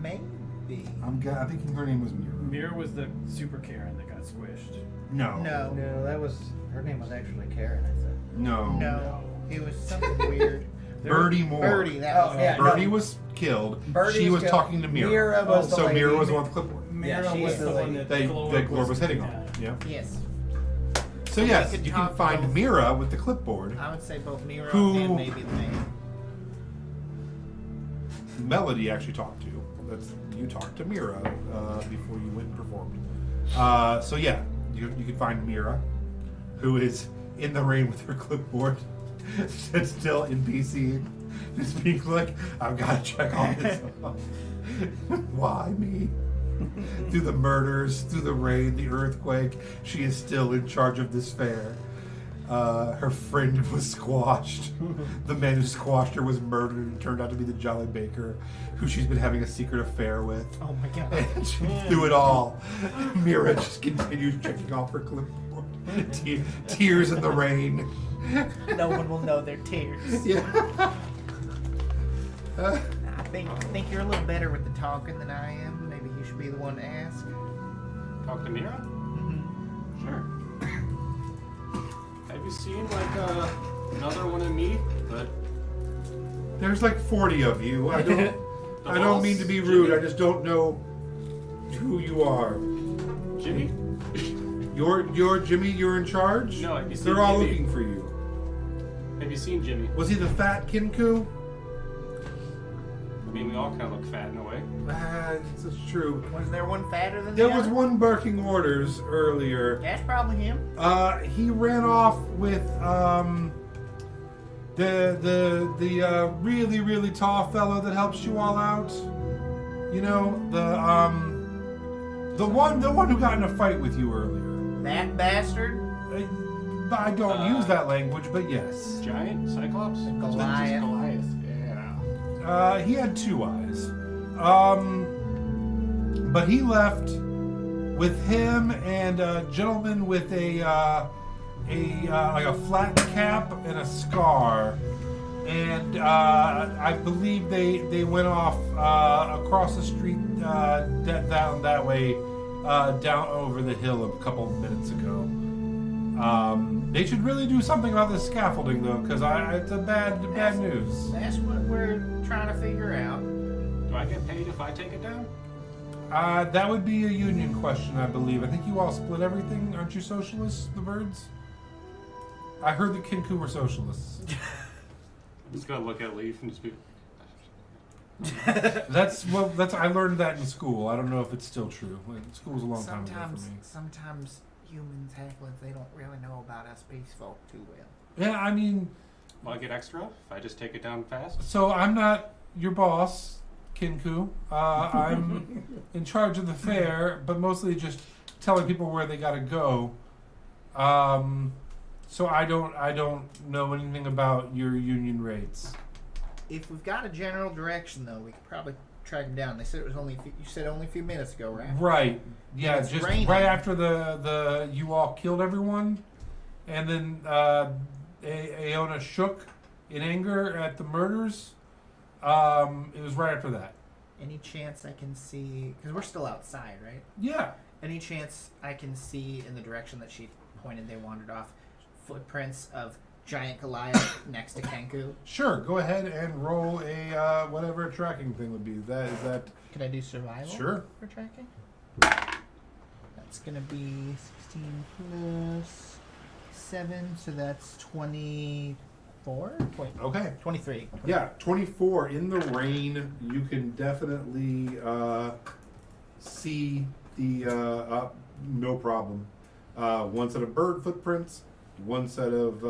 Maybe. I think her name was Mira. Mira was the super Karen that got squished. No. No. No, that was her name was actually Karen. I said. No. No. It was something weird. Birdie Moore. Birdie, that was yeah. Birdie no. was killed. Birdie she was was killed. talking to Mira. Mira was the so lady. Mira was the one with the clipboard. Mira she was is the the one lady. that Glorb was hitting on. Yeah. Yes. So we yes, could you can talk find both. Mira with the clipboard. I would say both Mira Who- and maybe the mayor. Melody actually talked to. You talked to Mira before you went and performed. So yeah, you can find Mira, who is in the rain with her clipboard, still in PC, just being like, "I've got to check all this off. Why me?" Through the murders, through the rain, the earthquake, she is still in charge of this fair. Her friend was squashed. The man who squashed her was murdered and turned out to be the Jolly Baker, who she's been having a secret affair with. Oh my god. And through it all, Mira just continues checking off her clipboard. Tears in the rain. No one will know their tears. Yeah. I think you're a little better with the talking than I am. Maybe you should be the one to ask. Talk to Mira? Mm-hmm. Sure. Have you seen like another one of me? But There's like 40 of you. I don't boss? mean to be rude. Jimmy? I just don't know who you are. Jimmy? You're Jimmy. You're in charge. No, have you seen They're all Jimmy? looking for you. Have you seen Jimmy? Was he the fat Kinku? I mean, we all kind of look fat in a way. That's true. Was there one fatter than There the was other? one barking orders earlier. That's probably him. He ran off with the really really tall fellow that helps you all out. You know the one who got in a fight with you earlier. That bastard. I don't use that language, but yes. Giant? Cyclops? Goliath. Goliath. Yeah. He had 2 eyes. But he left with him and a gentleman with a like a flat cap and a scar. And I believe they went off across the street down that way, down over the hill a couple minutes ago. They should really do something about this scaffolding though, because it's a bad news. That's what we're trying to figure out. Do I get paid if I take it down? That would be a union question, I believe. I think you all split everything. Aren't you socialists, the birds? I heard the Kinku were socialists. I'm just gonna look at Leaf and just be. That's I learned that in school. I don't know if it's still true. School was a long time ago for me. Sometimes humans act like they don't really know about us peace folk too well. Yeah, I mean, Will I get extra if I just take it down fast? so I'm not your boss, Kinku. I'm in charge of the fair, but mostly just telling people where they gotta go. So I don't know anything about your union rates. If we've got a general direction, though, we could probably track him down? They said it was only. You said only a few minutes ago, right? Right. Yeah, It's just raining. right after the you all killed everyone, and then Aona shook in anger at the murders. It was right after that. Any chance I can see? Because we're still outside, right? Yeah. Any chance I can see in the direction that she pointed? They wandered off. Footprints of giant Goliath next to Kenku. Sure. Go ahead and roll a whatever tracking thing would be. Is that? Can I do survival? Sure. For tracking. That's gonna be 16 plus 7, so that's 24. Wait, Okay. 23. Yeah, 24 in the rain. You can definitely see the no problem. One set of bird footprints, one set of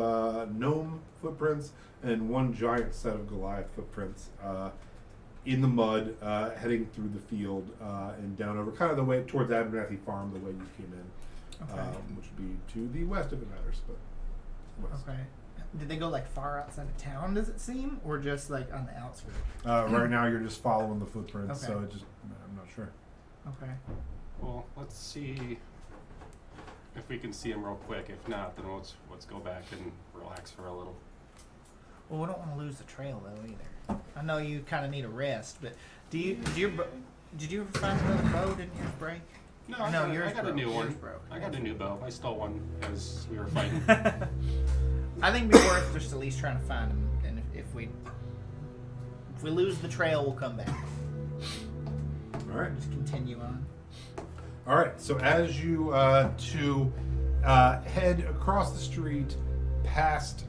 gnome footprints, and one giant set of Goliath footprints in the mud, heading through the field and down over kind of the way towards Abernathy Farm, the way you came in, Okay. which would be to the west if it matters, but west. Okay. Did they go like far outside of town? Does it seem, or just like on the outskirts? Right now, you're just following the footprints, Okay. so it just I'm not sure. Okay. Well, let's see if we can see him real quick. If not, then let's go back and relax for a little. Well, we don't want to lose the trail though either. I know you kind of need a rest, but did you ever find another bow? Didn't yours break? No, No, I got, yours I got a broke. new Yours one. broke. I got a new bow. I stole one as we were fighting. I think it'd be worth just at least trying to find him, and if we lose the trail, we'll come back. All right. Just continue on. All right. So as you two head across the street, past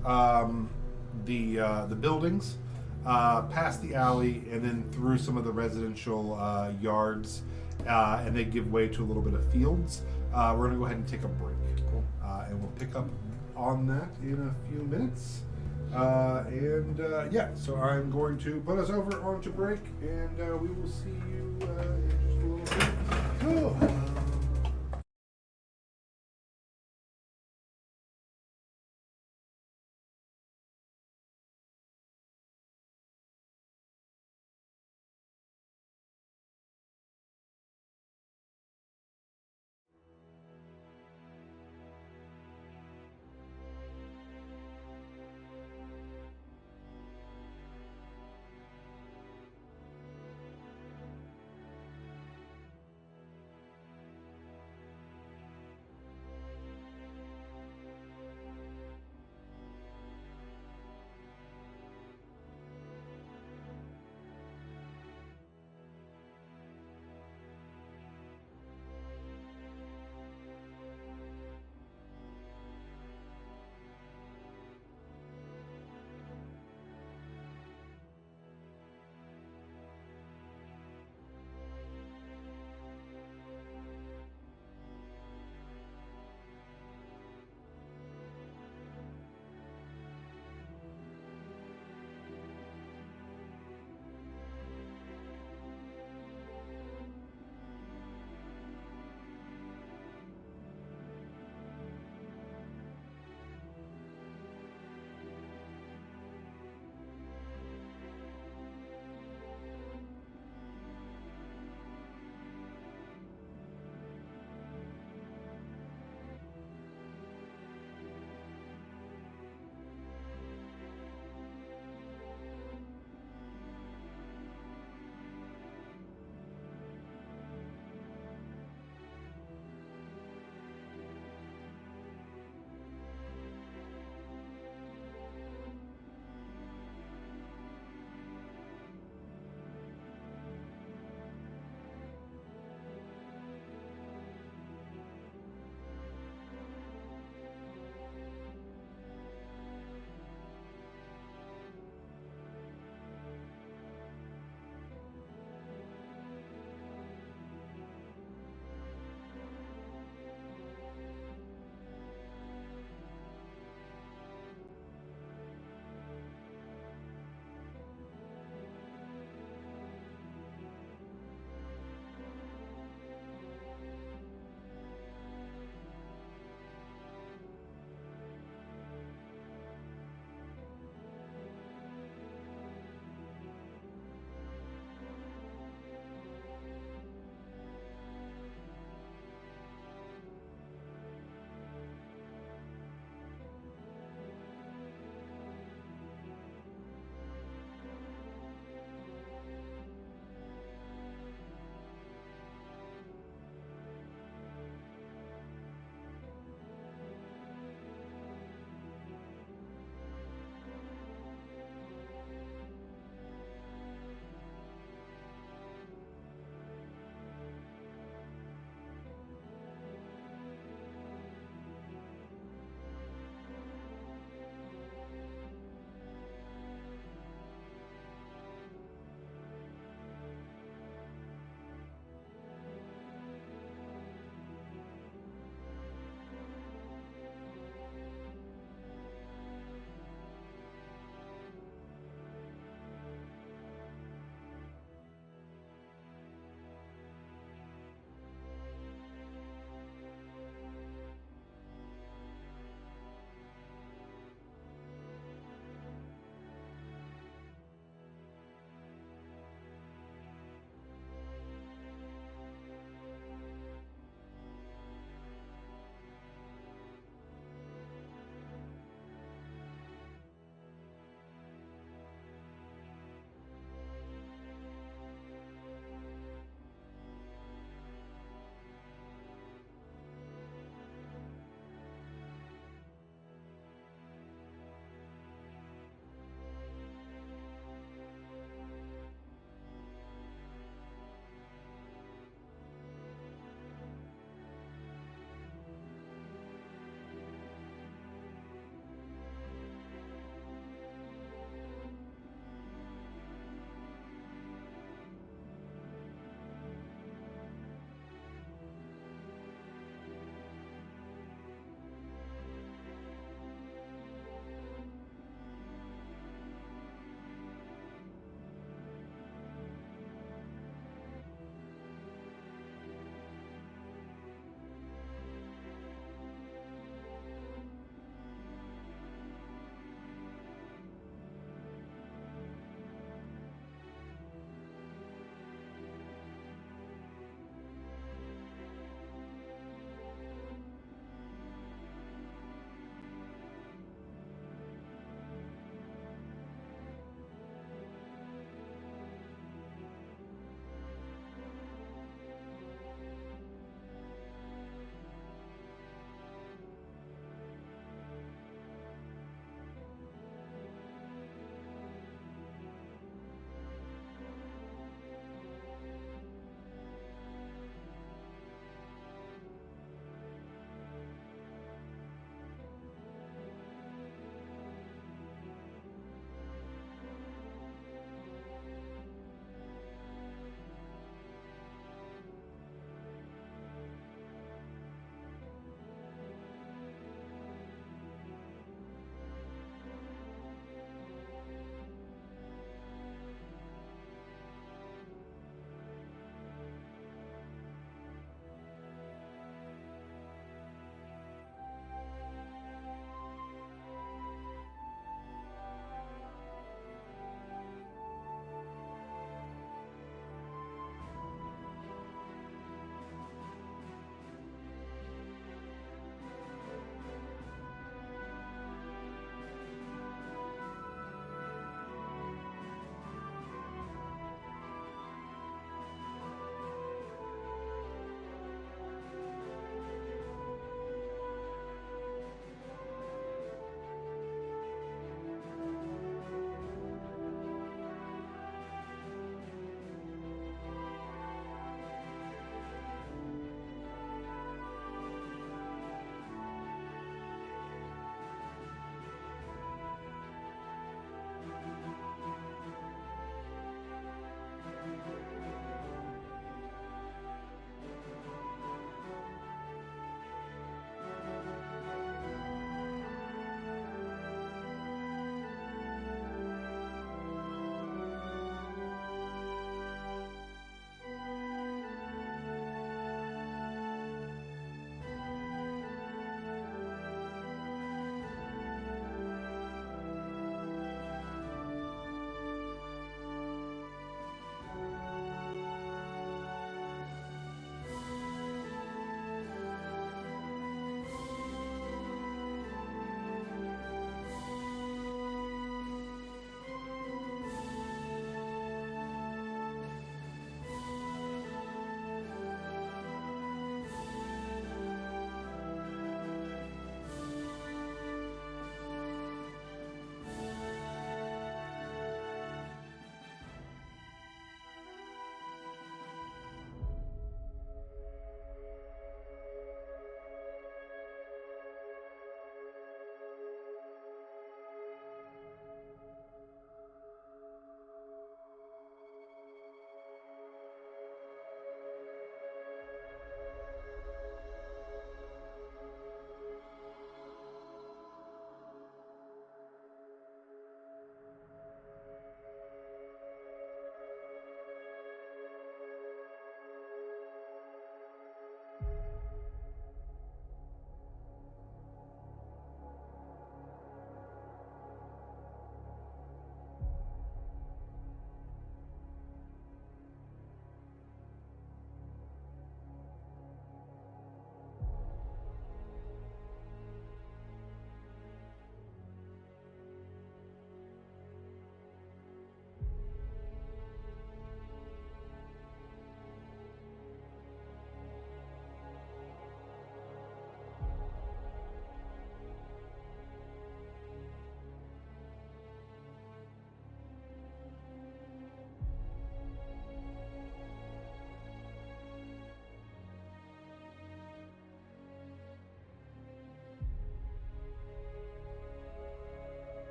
the buildings, past the alley, and then through some of the residential yards, and they give way to a little bit of fields. We're gonna go ahead and take a break. Cool. And we'll pick up on that in a few minutes. Yeah, so I'm going to put us over onto break, and we will see you in just a little bit. Oh.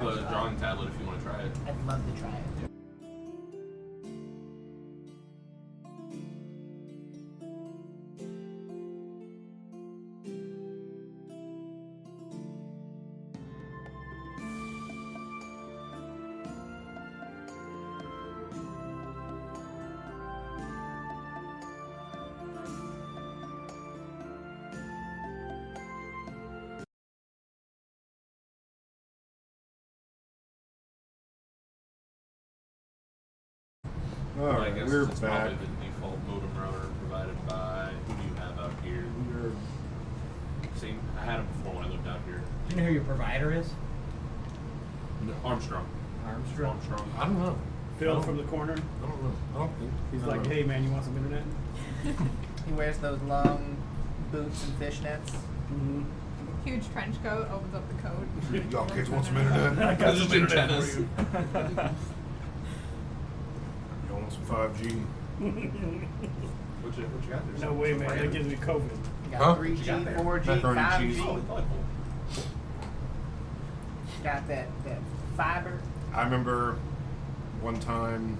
A drawing tablet if you want to try it. I'd love to try it. All I right, guess we're it's back. probably the default modem router provided by who do you have out here? Same. I had him before when I lived out here. Do you know who your provider is? Armstrong. Armstrong. Armstrong. I don't know. Phil from the corner. I don't know. I don't think. He's I don't like, know. hey man, you want some internet? He wears those long boots and fishnets. Mm-hmm. Huge trench coat opens up the coat. Y'all kids want some internet? got Just some internet antennas. for you. Y'all want some 5G? What you got there? No way, man. That gives me COVID. You got Huh? 3G, got there? 4G, Macaroni and 5G. cheese. Oh, delightful. Got that fiber. I remember one time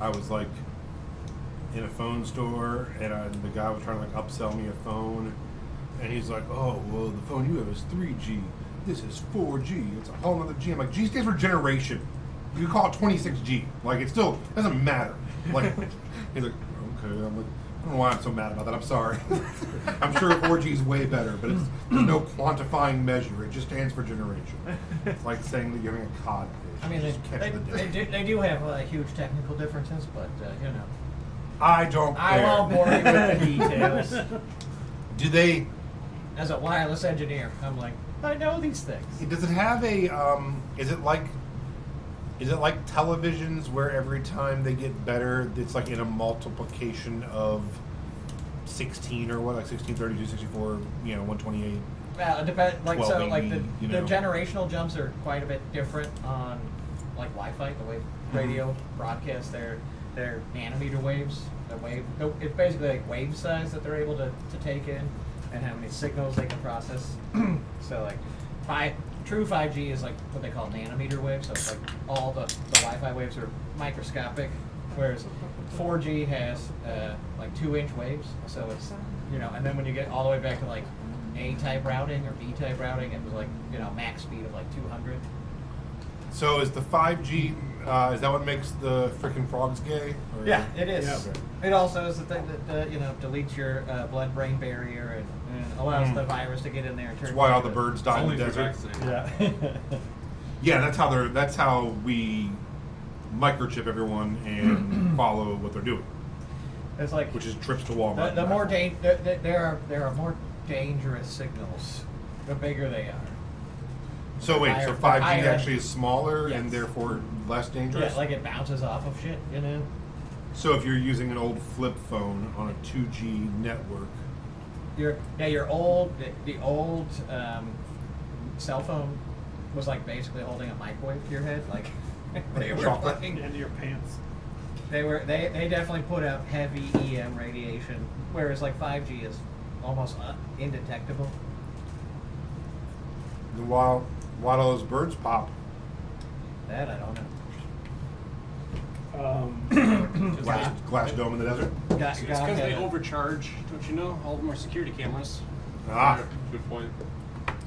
I was like in a phone store and the guy was trying to like upsell me a phone, and he's like, "Oh, well, the phone you have is 3G. This is 4G. It's a whole nother G." I'm like, "G stands for generation. You call it 26G. Like it still doesn't matter." Like he's like, "Okay." I'm like, I don't know why I'm so mad about that. I'm sorry. I'm sure 4G is way better, but there's no quantifying measure. It just stands for generation. It's like saying that you're having a codfish. I mean, Just catch the day. they do have huge technical differences, but you know, I don't care. I won't bore you with the details. Do they? As a wireless engineer, I'm like, I know these things. Does it have a? Is it like televisions where every time they get better, it's like in a multiplication of 16 or what, like 16, 32, 64, 128? Well, it depends. Like so, like the, 1280, the generational jumps are quite a bit different on like Wi-Fi. The way radio broadcasts their nanometer waves, it's basically like wave size that they're able to take in, and how many signals they can process. So like true 5G is like what they call nanometer waves. So it's like all the Wi-Fi waves are microscopic, whereas 4G has like 2-inch waves. So it's and then when you get all the way back to like A-type routing or B-type routing, it was like max speed of like 200. So is the 5G? Is that what makes the freaking frogs gay? Or- Yeah, it is. Yeah. It also is the thing that deletes your blood-brain barrier and allows the virus to get in there. And turn That's why all the into- birds die in Only the if you're desert. vaccinated. Yeah. Yeah, that's how we microchip everyone and follow what they're doing, It's like which is trips to Walmart. the more there are more dangerous signals, the bigger they are. So wait, so The 5G higher- actually is smaller and Yes. therefore less dangerous? Yeah, like it bounces off of shit, So if you're using an old flip phone on a 2G network, Your old the old cell phone was like basically holding a microwave to your head, like they were Chocolate. fucking. Into your pants. They definitely put out heavy EM radiation, whereas like 5G is almost indetectable. while those birds pop, That I don't know. glass dome in the desert. Got It's because they it. overcharge, don't you know? All of them are security cameras. Ah, Good point.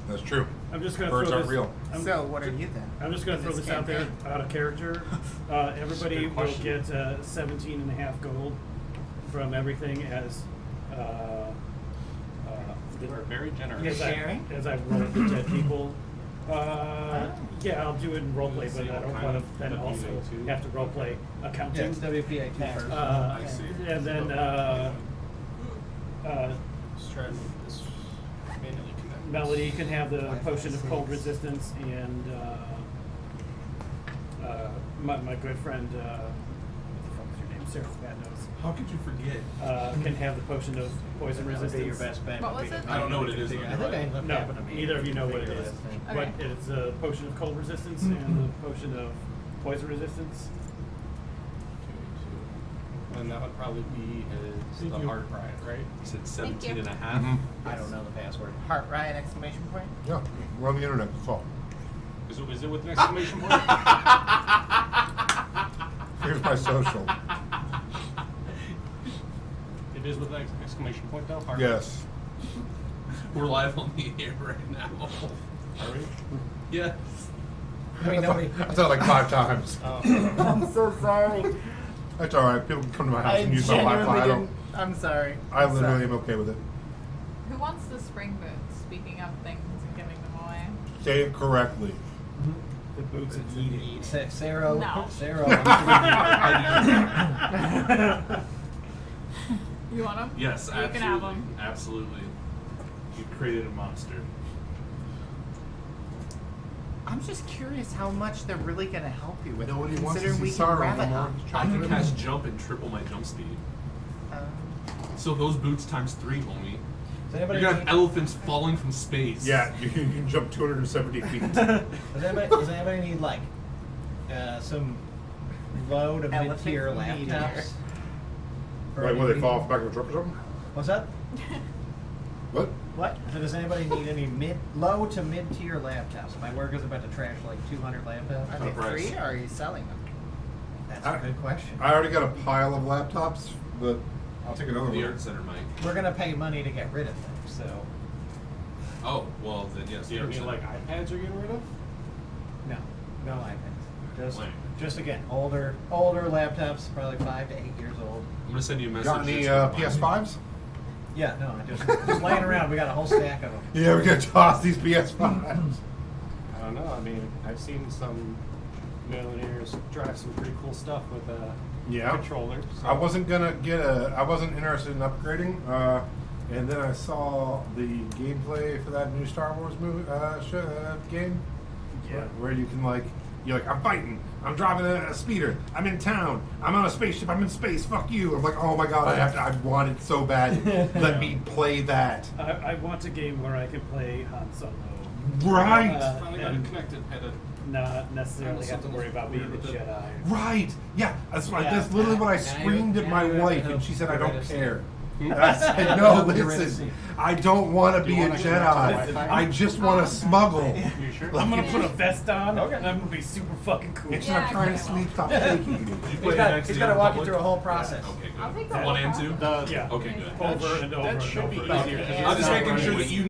that's true. I'm just gonna Birds throw aren't this. real. So what are you then? I'm just going to throw this out there, out of character. Everybody Good will question. get 17 and a half gold from everything as They are very generous. You're as I, sharing? as I roll the dead people. Yeah, I'll do it in roleplay, but I don't want to then also have to roleplay Yeah, accounting. it's WPA first. I see. And then Just try to make this manually connect. Melody can have the potion of cold resistance, and my good friend, what the fuck is your name? Sarah Bad Nose. How could you forget? Can have the potion of poison That would resistance. be your best bet. What would be was to it? I don't know what it is, figure- though. I think I ended up No, having to make neither of you know what it figure is. that thing. But Okay. it's a potion of cold resistance and a potion of poison resistance. And that would probably be his the heart riot, right? You said Thank 17 you. and a half. I don't know the password. Heart Riot exclamation point. Yeah, we're on the internet. That's all. Is it with an exclamation point? Here's my social. It is with an exclamation point though? Harvey? Yes. We're live on the air right now. Are we? Yes. I mean, nobody. I said it like 5 times. I'm so sorry. That's all right. People can come to my house I and use my genuinely Wi-Fi. didn't. I'm sorry. I I'm literally sorry. am okay with it. Who wants the spring boots? Speaking of things and giving them away. Say it correctly. The boots of eating. Sarah. No. Sarah. You want them? Yes, You absolutely. can have them. Absolutely. You created a monster. I'm just curious how much they're really going to help you with. Nobody wants to considering see we can sorrow grab no it more. up. He's I trying can to- cast jump and triple my jump speed. So those boots times 3, homie. Does You're anybody gonna have need, elephants falling from space. Yeah, you can jump 270 feet. does anybody need like some low to Elephant mid tier meteor. laptops? Or Like, will they any- fall off the back of a truck or something? What's that? What? What? So does anybody need any low to mid tier laptops? My work is about to trash like 200 laptops. Are they price. free or are you selling them? That's a good question. I already got a pile of laptops, but I'll take another The one. Art Center mic. We're gonna pay money to get rid of them, so Oh, well then yes. Do you the mean Art like Center. iPads are getting rid of? no iPads. Lame. Just again, older laptops, probably 5 to 8 years old. I'm gonna send you a message. Got any that's gonna remind PS5s? Yeah, no, just laying around. We got a whole stack of them. Yeah, we're gonna toss these PS5s. I don't know. I mean, I've seen some millionaires drive some pretty cool stuff with a Yeah. controller. So. I wasn't interested in upgrading, and then I saw the gameplay for that new Star Wars movie game. Yeah. Where you can you're like, I'm fighting, I'm driving a speeder, I'm in town, I'm on a spaceship, I'm in space, fuck you. I'm like, oh my god, I want it so bad. Let me play that. I want a game where I can play Han Solo. Right. Finally got it and connected. Had a not necessarily have to worry about being the Jedi. Right. Yeah. That's Yeah. that's literally what I Now you- screamed at now my you have wife, to and she said, I get rid don't of care. Hmm? And I said, no, Get rid of listen, Steve. I don't want to Do you be a wanna connect to Jedi. Wi-Fi? I just want to smuggle. You sure? I'm gonna put a vest on, Okay. and I'm gonna be super fucking cool. Instead Yeah, of trying to okay, well. sneak, stop taking you. Did you He's play got NXT to in walk you public? through a whole process. Okay, good. I'll take the 1 whole and process. 2? Uh, Yeah. Okay, good. Over and over That and should be over. easier. 'cause I'm it's I'm just not making sure running. that you